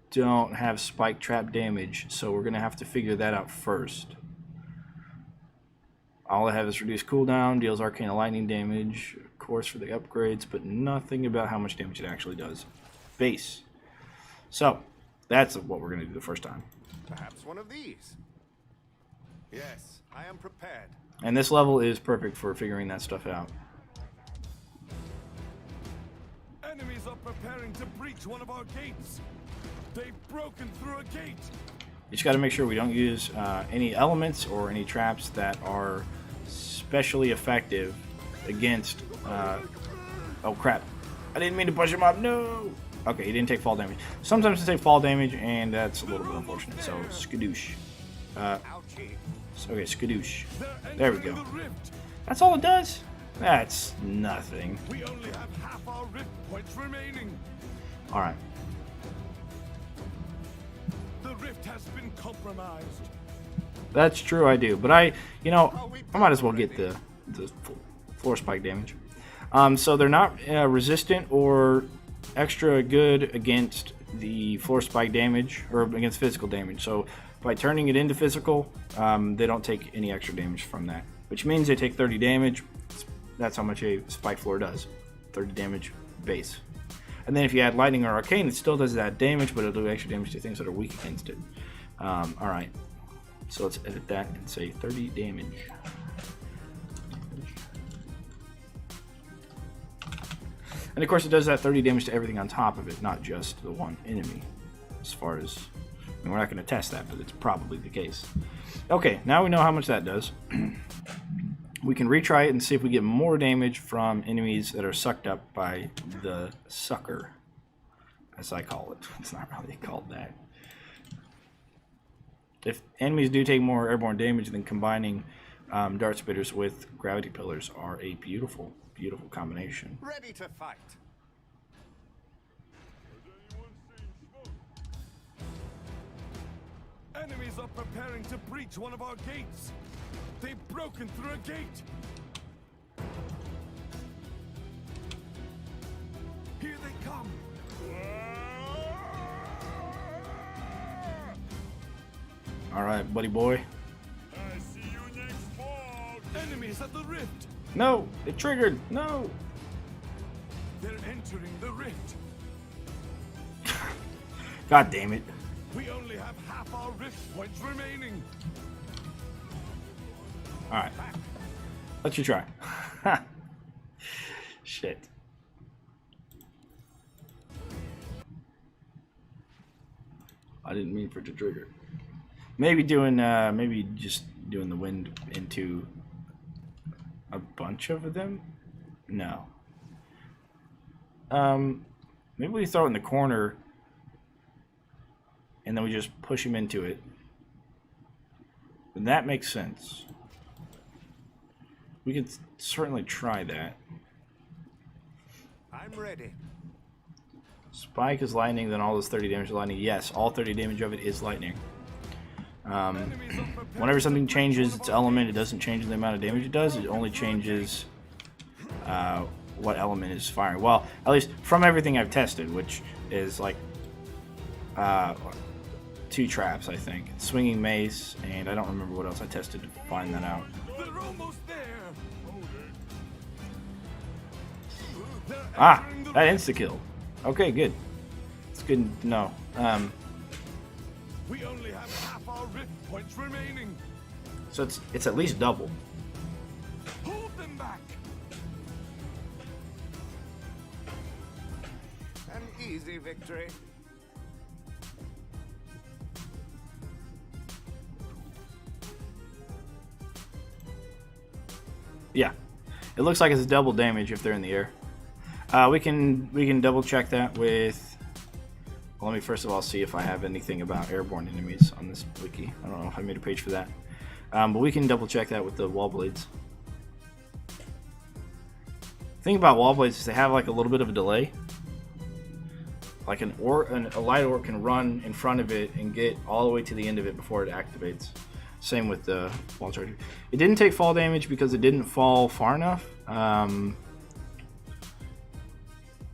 [SPEAKER 1] don't have spike trap damage, so we're gonna have to figure that out first. All I have is reduced cooldown, deals arcane lightning damage, of course for the upgrades, but nothing about how much damage it actually does. Base. So that's what we're gonna do the first time.
[SPEAKER 2] Perhaps one of these. Yes, I am prepared.
[SPEAKER 1] And this level is perfect for figuring that stuff out.
[SPEAKER 3] Enemies are preparing to breach one of our gates. They've broken through a gate.
[SPEAKER 1] You just got to make sure we don't use any elements or any traps that are especially effective against... oh crap. I didn't mean to push him up. No! Okay, he didn't take fall damage. Sometimes they take fall damage, and that's a little bit unfortunate. So, skadoosh. Okay, skadoosh. There we go. That's all it does? That's nothing.
[SPEAKER 3] We only have half our rift points remaining.
[SPEAKER 1] Alright.
[SPEAKER 3] The rift has been compromised.
[SPEAKER 1] That's true, I do. But I might as well get the floor spike damage. So they're not resistant or extra good against the floor spike damage, or against physical damage. So by turning it into physical, they don't take any extra damage from that. Which means they take 30 damage. That's how much a spike floor does. 30 damage base. And then if you add lightning or arcane, it still does that damage, but it'll do extra damage to things that are weak against it. Alright. So let's edit that and say 30 damage. And of course it does that 30 damage to everything on top of it, not just the one enemy. As far as... I mean, we're not going to test that, but it's probably the case. Okay, now we know how much that does. We can retry it and see if we get more damage from enemies that are sucked up by the sucker, as I call it. It's not really called that. If enemies do take more airborne damage, then combining dart spitters with gravity pillars are a beautiful, beautiful combination.
[SPEAKER 2] Ready to fight.
[SPEAKER 3] Enemies are preparing to breach one of our gates. They've broken through a gate. Here they come.
[SPEAKER 1] All right, buddy boy.
[SPEAKER 4] I see you next fall.
[SPEAKER 3] Enemies at the rift.
[SPEAKER 1] No, it triggered. No.
[SPEAKER 3] They're entering the rift.
[SPEAKER 1] God damn it.
[SPEAKER 3] We only have half our rift points remaining.
[SPEAKER 1] Alright. Let you try. Shit. I didn't mean for it to trigger. Maybe just doing the wind into a bunch of them? No. Maybe we throw it in the corner and then we just push him into it. And that makes sense. We could certainly try that.
[SPEAKER 2] I'm ready.
[SPEAKER 1] Spike is lightning, then all this 30 damage is lightning. Yes, all 30 damage of it is lightning. Whenever something changes its element, it doesn't change the amount of damage it does. It only changes what element is firing. Well, at least from everything I've tested, which is like 2 traps, I think. Swinging mace, and I don't remember what else I tested to find that out.
[SPEAKER 3] They're almost there.
[SPEAKER 1] Ah, that insta-kill. Okay, good. It's good to know.
[SPEAKER 3] We only have half our rift points remaining.
[SPEAKER 1] So it's at least double.
[SPEAKER 3] Hold them back.
[SPEAKER 2] An easy victory.
[SPEAKER 1] Yeah, it looks like it's double damage if they're in the air. We can double check that with. Well, let me first of all see if I have anything about airborne enemies on this wiki. I don't know if I made a page for that, but we can double check that with the wall blades. The thing about wall blades is they have like a little bit of a delay. Like a light orc can run in front of it and get all the way to the end of it before it activates. Same with the wall charger. It didn't take fall damage because it didn't fall far enough.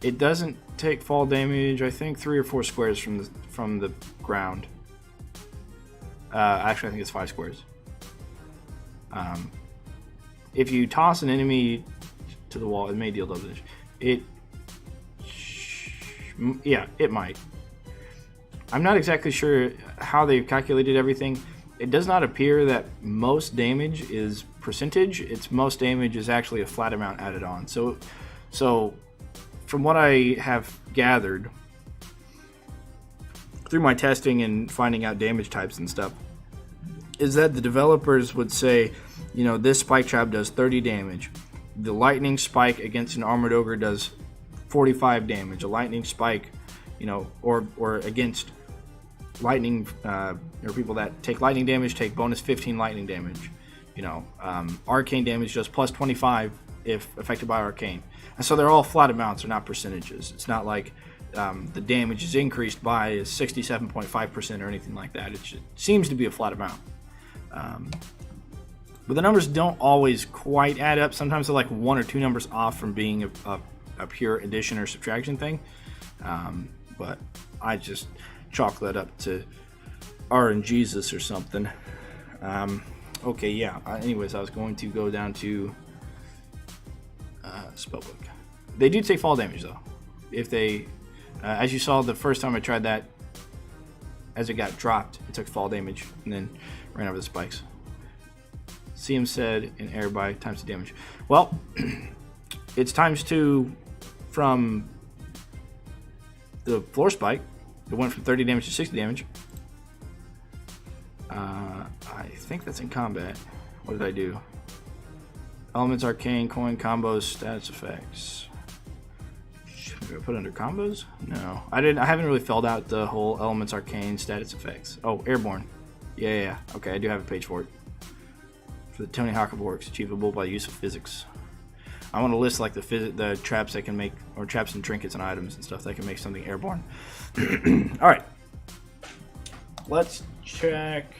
[SPEAKER 1] It doesn't take fall damage, I think 3 or 4 squares from the ground. Actually, I think it's 5 squares. If you toss an enemy to the wall, it may deal double damage. Yeah, it might. I'm not exactly sure how they've calculated everything. It does not appear that most damage is percentage. It's most damage is actually a flat amount added on. So from what I have gathered through my testing and finding out damage types and stuff, is that the developers would say you know, this spike trap does 30 damage. The lightning spike against an armored ogre does 45 damage. A lightning spike, you know, or against lightning, or people that take lightning damage take bonus 15 lightning damage. You know, arcane damage does plus 25 if affected by arcane. And so they're all flat amounts, they're not percentages. It's not like the damage is increased by 67.5% or anything like that. It seems to be a flat amount. But the numbers don't always quite add up. Sometimes they're like 1 or 2 numbers off from being a pure addition or subtraction thing. But I just chalk that up to RNGesus or something. Okay, yeah. Anyways, I was going to go down to spellbook. They do take fall damage though. If they, as you saw the first time I tried that, as it got dropped, it took fall damage and then ran over the spikes. CM said in air by times 2 damage. Well, it's times 2 from the floor spike. It went from 30 damage to 60 damage. I think that's in combat. What did I do? Elements, arcane, coin, combos, status effects. Should I put it under combos? No, I didn't. I haven't really filled out the whole elements, arcane, status effects. Oh, airborne. Yeah. Okay, I do have a page for it. For the Tony Hawk of Orcs, achievable by use of physics. I want to list like the traps I can make, or traps and trinkets and items and stuff that can make something airborne. All right, let's check.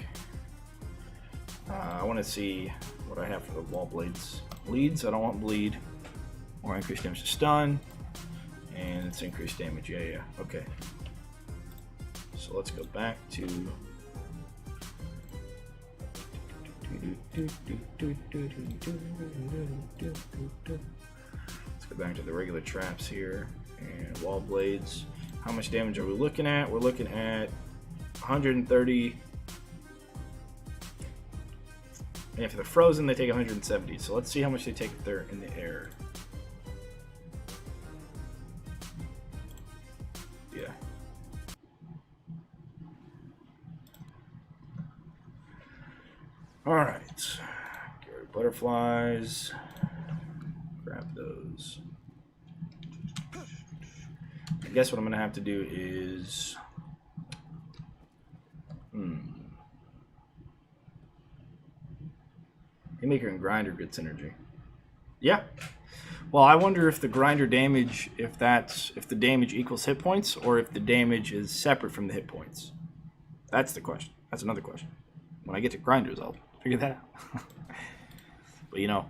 [SPEAKER 1] I want to see what I have for the wall blades. Bleeds. I don't want bleed. Or increased damage to stun, and it's increased damage. Yeah. Okay. So let's go back to. Let's go back to the regular traps here and wall blades. How much damage are we looking at? We're looking at 130. And if they're frozen, they take 170. So let's see how much they take if they're in the air. Yeah. Alright. Get rid of butterflies. Grab those. I guess what I'm going to have to do is... Haymaker and Grinder good synergy. Yeah. Well, I wonder if the Grinder damage, if the damage equals hit points, or if the damage is separate from the hit points. That's the question. That's another question. When I get to Grinders, I'll figure that out. But you know,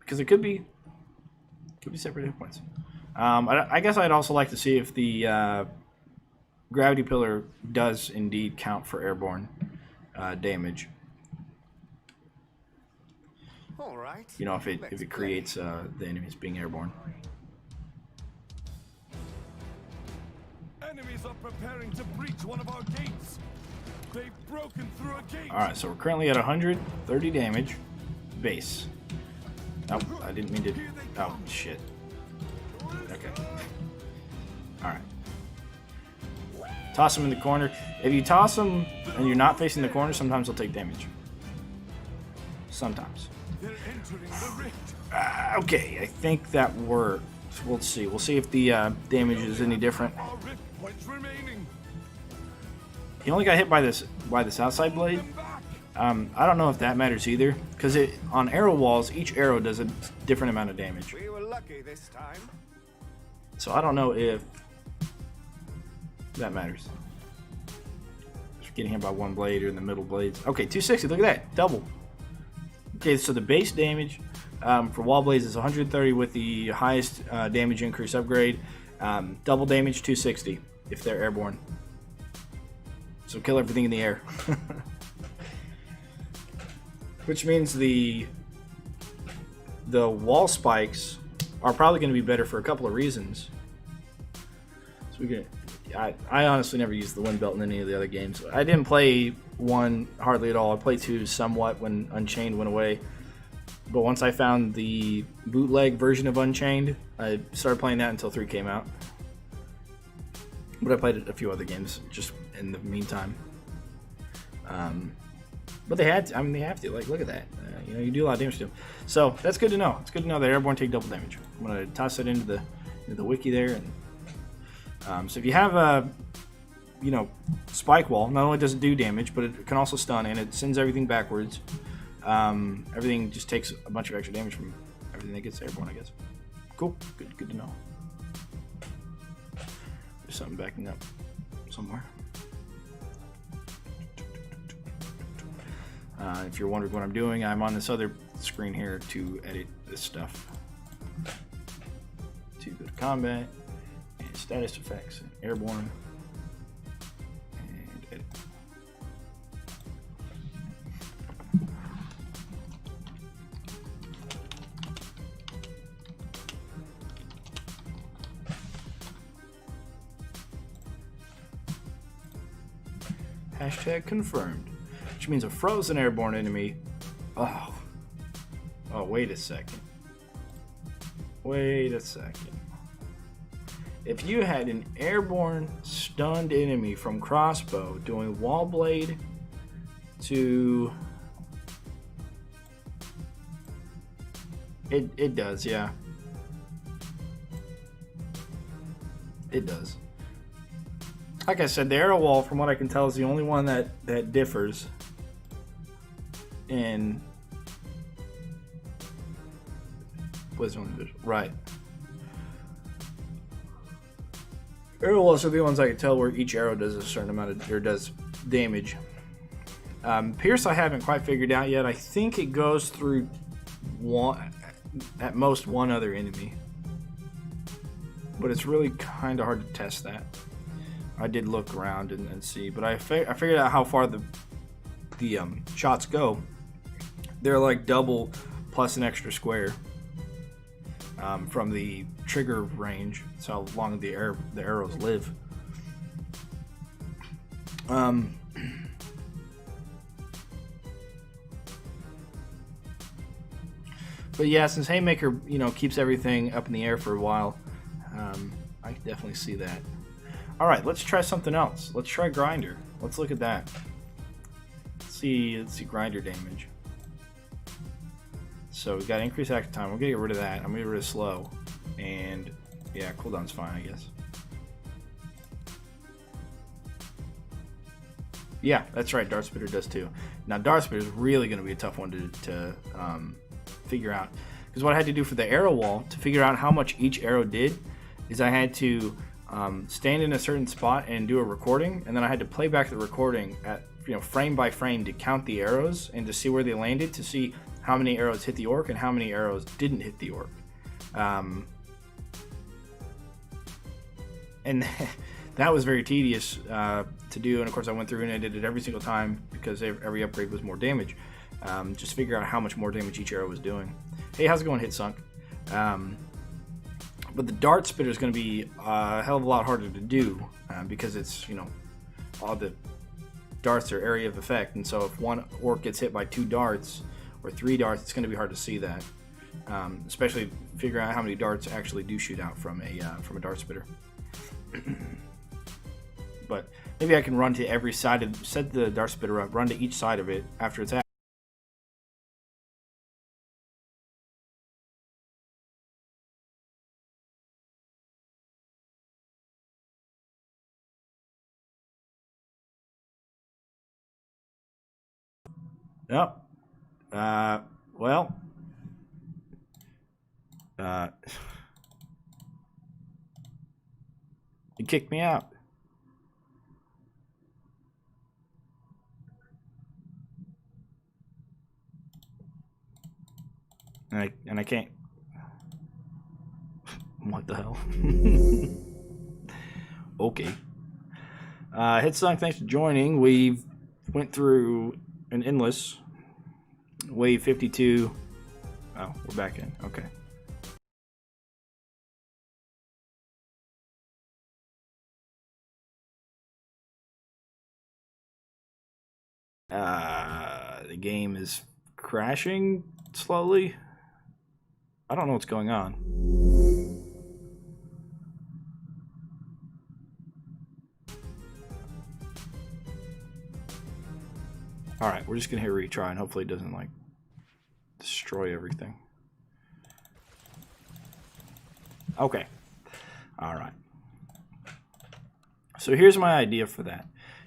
[SPEAKER 1] because it could be separate hit points. I guess I'd also like to see if the gravity pillar does indeed count for airborne damage.
[SPEAKER 2] All right.
[SPEAKER 1] You know, if it creates the enemies being airborne.
[SPEAKER 3] Enemies are preparing to breach one of our gates. They've broken through a gate.
[SPEAKER 1] All right, so we're currently at 130 damage base. Oh, I didn't mean to. Oh shit. Okay. All right. Toss them in the corner. If you toss them and you're not facing the corner, sometimes they'll take damage. Sometimes.
[SPEAKER 3] They're entering the rift.
[SPEAKER 1] Okay, I think that worked. We'll see. We'll see if the damage is any different.
[SPEAKER 3] Our rift points remaining.
[SPEAKER 1] He only got hit by this outside blade. I don't know if that matters either, because on arrow walls, each arrow does a different amount of damage.
[SPEAKER 2] We were lucky this time.
[SPEAKER 1] So I don't know if that matters. Just getting hit by one blade or in the middle blades. Okay, 260. Look at that, double. Okay, so the base damage for wall blades is 130 with the highest damage increase upgrade. Double damage 260 if they're airborne. So kill everything in the air. Which means the wall spikes are probably going to be better for a couple of reasons. So I honestly never used the wind belt in any of the other games. I didn't play 1 hardly at all. I played 2 somewhat when Unchained went away. But once I found the bootleg version of Unchained, I started playing that until 3 came out. But I played a few other games just in the meantime. But they had to, I mean, they have to. Like, look at that. You know, you do a lot of damage to them. So that's good to know. It's good to know that airborne take double damage. I'm going to toss it into the wiki there. And so if you have a, you know, spike wall, not only does it do damage, but it can also stun, and it sends everything backwards. Everything just takes a bunch of extra damage from everything that gets airborne, I guess. Cool. Good to know. There's something backing up somewhere. If you're wondering what I'm doing, I'm on this other screen here to edit this stuff. To go to combat, and status effects, and airborne, and edit. Hashtag confirmed. Which means a frozen airborne enemy. Oh, wait a second. Wait a second. If you had an airborne stunned enemy from crossbow doing wall blade to... It does, yeah. It does. Like I said, the arrow wall, from what I can tell, is the only one that differs. In wisdom, right? Arrow walls are the ones I can tell where each arrow does a certain amount of, or does damage. Pierce I haven't quite figured out yet. I think it goes through one, at most one other enemy, but it's really kind of hard to test that. I did look around and see, but I figured out how far the shots go. They're like double plus an extra square from the trigger range. That's how long the arrows live. But yeah, since Haymaker, you know, keeps everything up in the air for a while, I can definitely see that. All right, let's try something else. Let's try Grinder. Let's look at that. Let's see Grinder damage. So we've got increased active time. We're gonna get rid of that. I'm gonna get rid of slow, and yeah, cooldown's fine, I guess. Yeah, that's right. Dart Spitter does too. Now Dart Spitter is really gonna be a tough one to figure out, because what I had to do for the arrow wall to figure out how much each arrow did is I had to stand in a certain spot and do a recording, and then I had to play back the recording at, you know, frame by frame to count the arrows and to see where they landed, to see how many arrows hit the orc and how many arrows didn't hit the orc. And that was very tedious to do, and of course I went through and I did it every single time because every upgrade was more damage. Just figure out how much more damage each arrow was doing. Hey, how's it going, Hit Sunk? But the Dart Spitter is going to be a hell of a lot harder to do because it's, you know, all the darts are area of effect, and so if one orc gets hit by 2 darts or 3 darts, it's going to be hard to see that. Especially figuring out how many darts actually do shoot out from a Dart Spitter. But maybe I can run to every side of, set the Dart Spitter up, run to each side of it after it's out. Yep. Well. You kicked me out. And I can't. What the hell? Okay. Hitsunk, thanks for joining. We went through an endless wave 52. Oh, we're back in. Okay. The game is crashing slowly. I don't know what's going on. Alright, we're just going to hit retry and hopefully it doesn't, like, destroy everything. Okay. Alright. So here's my idea for that.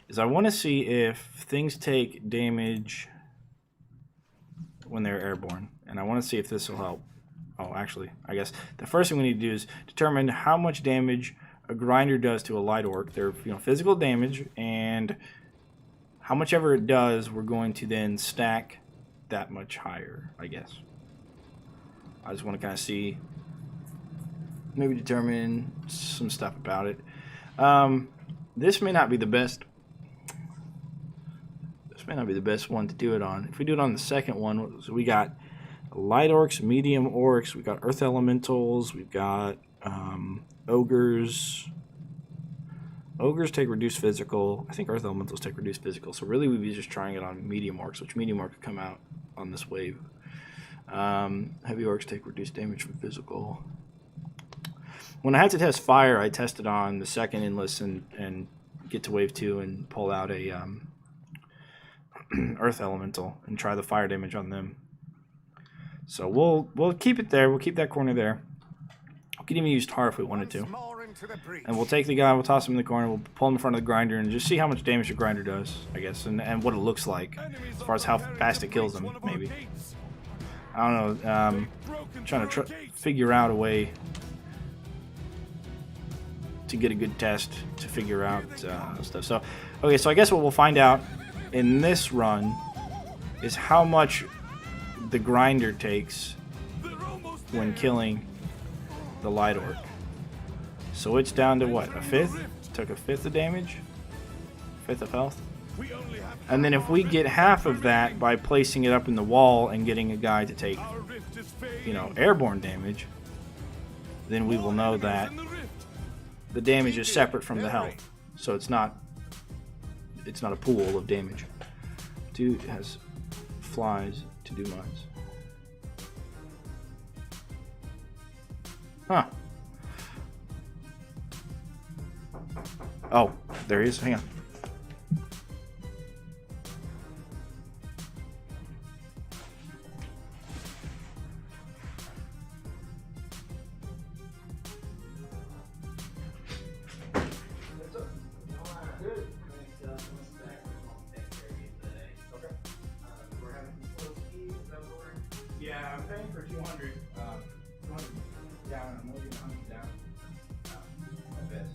[SPEAKER 1] Is I want to see if things take damage when they're airborne. And I want to see if this will help. Oh, actually, I guess the first thing we need to do is determine how much damage a grinder does to a light orc. Their physical damage, and how much ever it does, we're going to then stack that much higher, I guess. I just want to kind of see, maybe determine some stuff about it. This may not be the best. This may not be the best one to do it on. If we do it on the second one, so we got light orcs, medium orcs, we got earth elementals, we've got ogres. Ogres take reduced physical. I think earth elementals take reduced physical. So really we'd be just trying it on medium orcs, which medium orcs come out on this wave. Heavy orcs take reduced damage from physical. When I had to test fire, I tested on the second endless and get to wave 2 and pull out a earth elemental and try the fire damage on them. So we'll keep it there. We'll keep that corner there. We could even use tar if we wanted to. And we'll take the guy, we'll toss him in the corner, we'll pull him in front of the grinder and just see how much damage the grinder does, I guess, and what it looks like as far as how fast it kills them, maybe. I don't know. I'm trying to figure out a way to get a good test to figure out stuff. So, okay, so I guess what we'll find out in this run is how much the grinder takes when killing the light orc. So it's down to what, a fifth? Took a fifth of damage? Fifth of health? And then if we get half of that by placing it up in the wall and getting a guy to take, airborne damage, then we will know that the damage is separate from the health. So it's not a pool of damage. Dude has flies to do mines. Huh. Oh, there he is. Hang on. Yeah, I'm paying for 200. 200 down. I'm only 100 down. At best.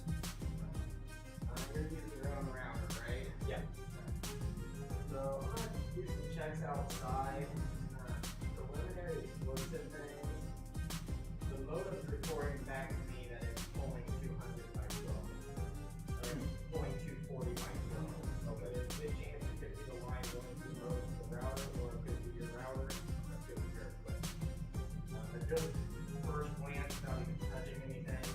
[SPEAKER 5] You're using your own router, right?
[SPEAKER 1] Yeah.
[SPEAKER 5] So I'm going to do some checks outside. Preliminary explosive things. The modem's reporting back to me that it's pulling 200 by 12. Or pulling 240 by 12. Okay. There's a good chance it could be the line going through the modem to the router, or it could be your router, or it could be your equipment. But just first glance, without even touching anything,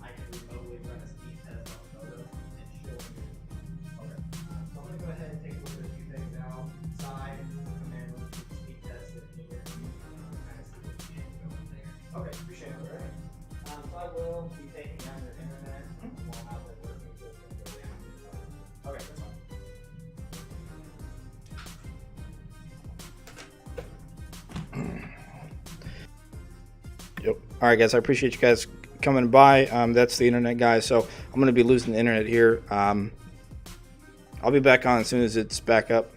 [SPEAKER 5] I can remotely run a speed test on the modem and show you. Okay. So I'm going to go ahead and take a look at a few things outside, and then run some speed tests in here, kind of see what we can go from there. Okay, appreciate it. All right. So I will be taking down your internet while out there working, so it's going to go down. So, okay, that's fine.
[SPEAKER 1] Yep. All right, guys. I appreciate you guys coming by. That's the internet, guys. So I'm going to be losing the internet here. I'll be back on as soon as it's back up.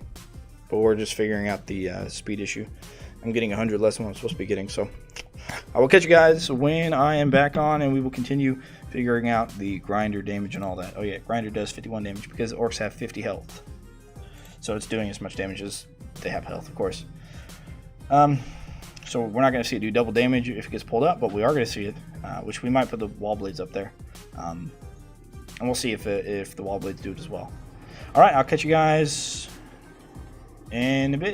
[SPEAKER 1] But we're just figuring out the speed issue. I'm getting 100 less than what I'm supposed to be getting. So I will catch you guys when I am back on, and we will continue figuring out the grinder damage and all that. Oh yeah, grinder does 51 damage because orcs have 50 health. So it's doing as much damage as they have health, of course. So we're not going to see it do double damage if it gets pulled up, but we are going to see it, which we might put the wall blades up there. And we'll see if the wall blades do it as well. All right, I'll catch you guys in a bit.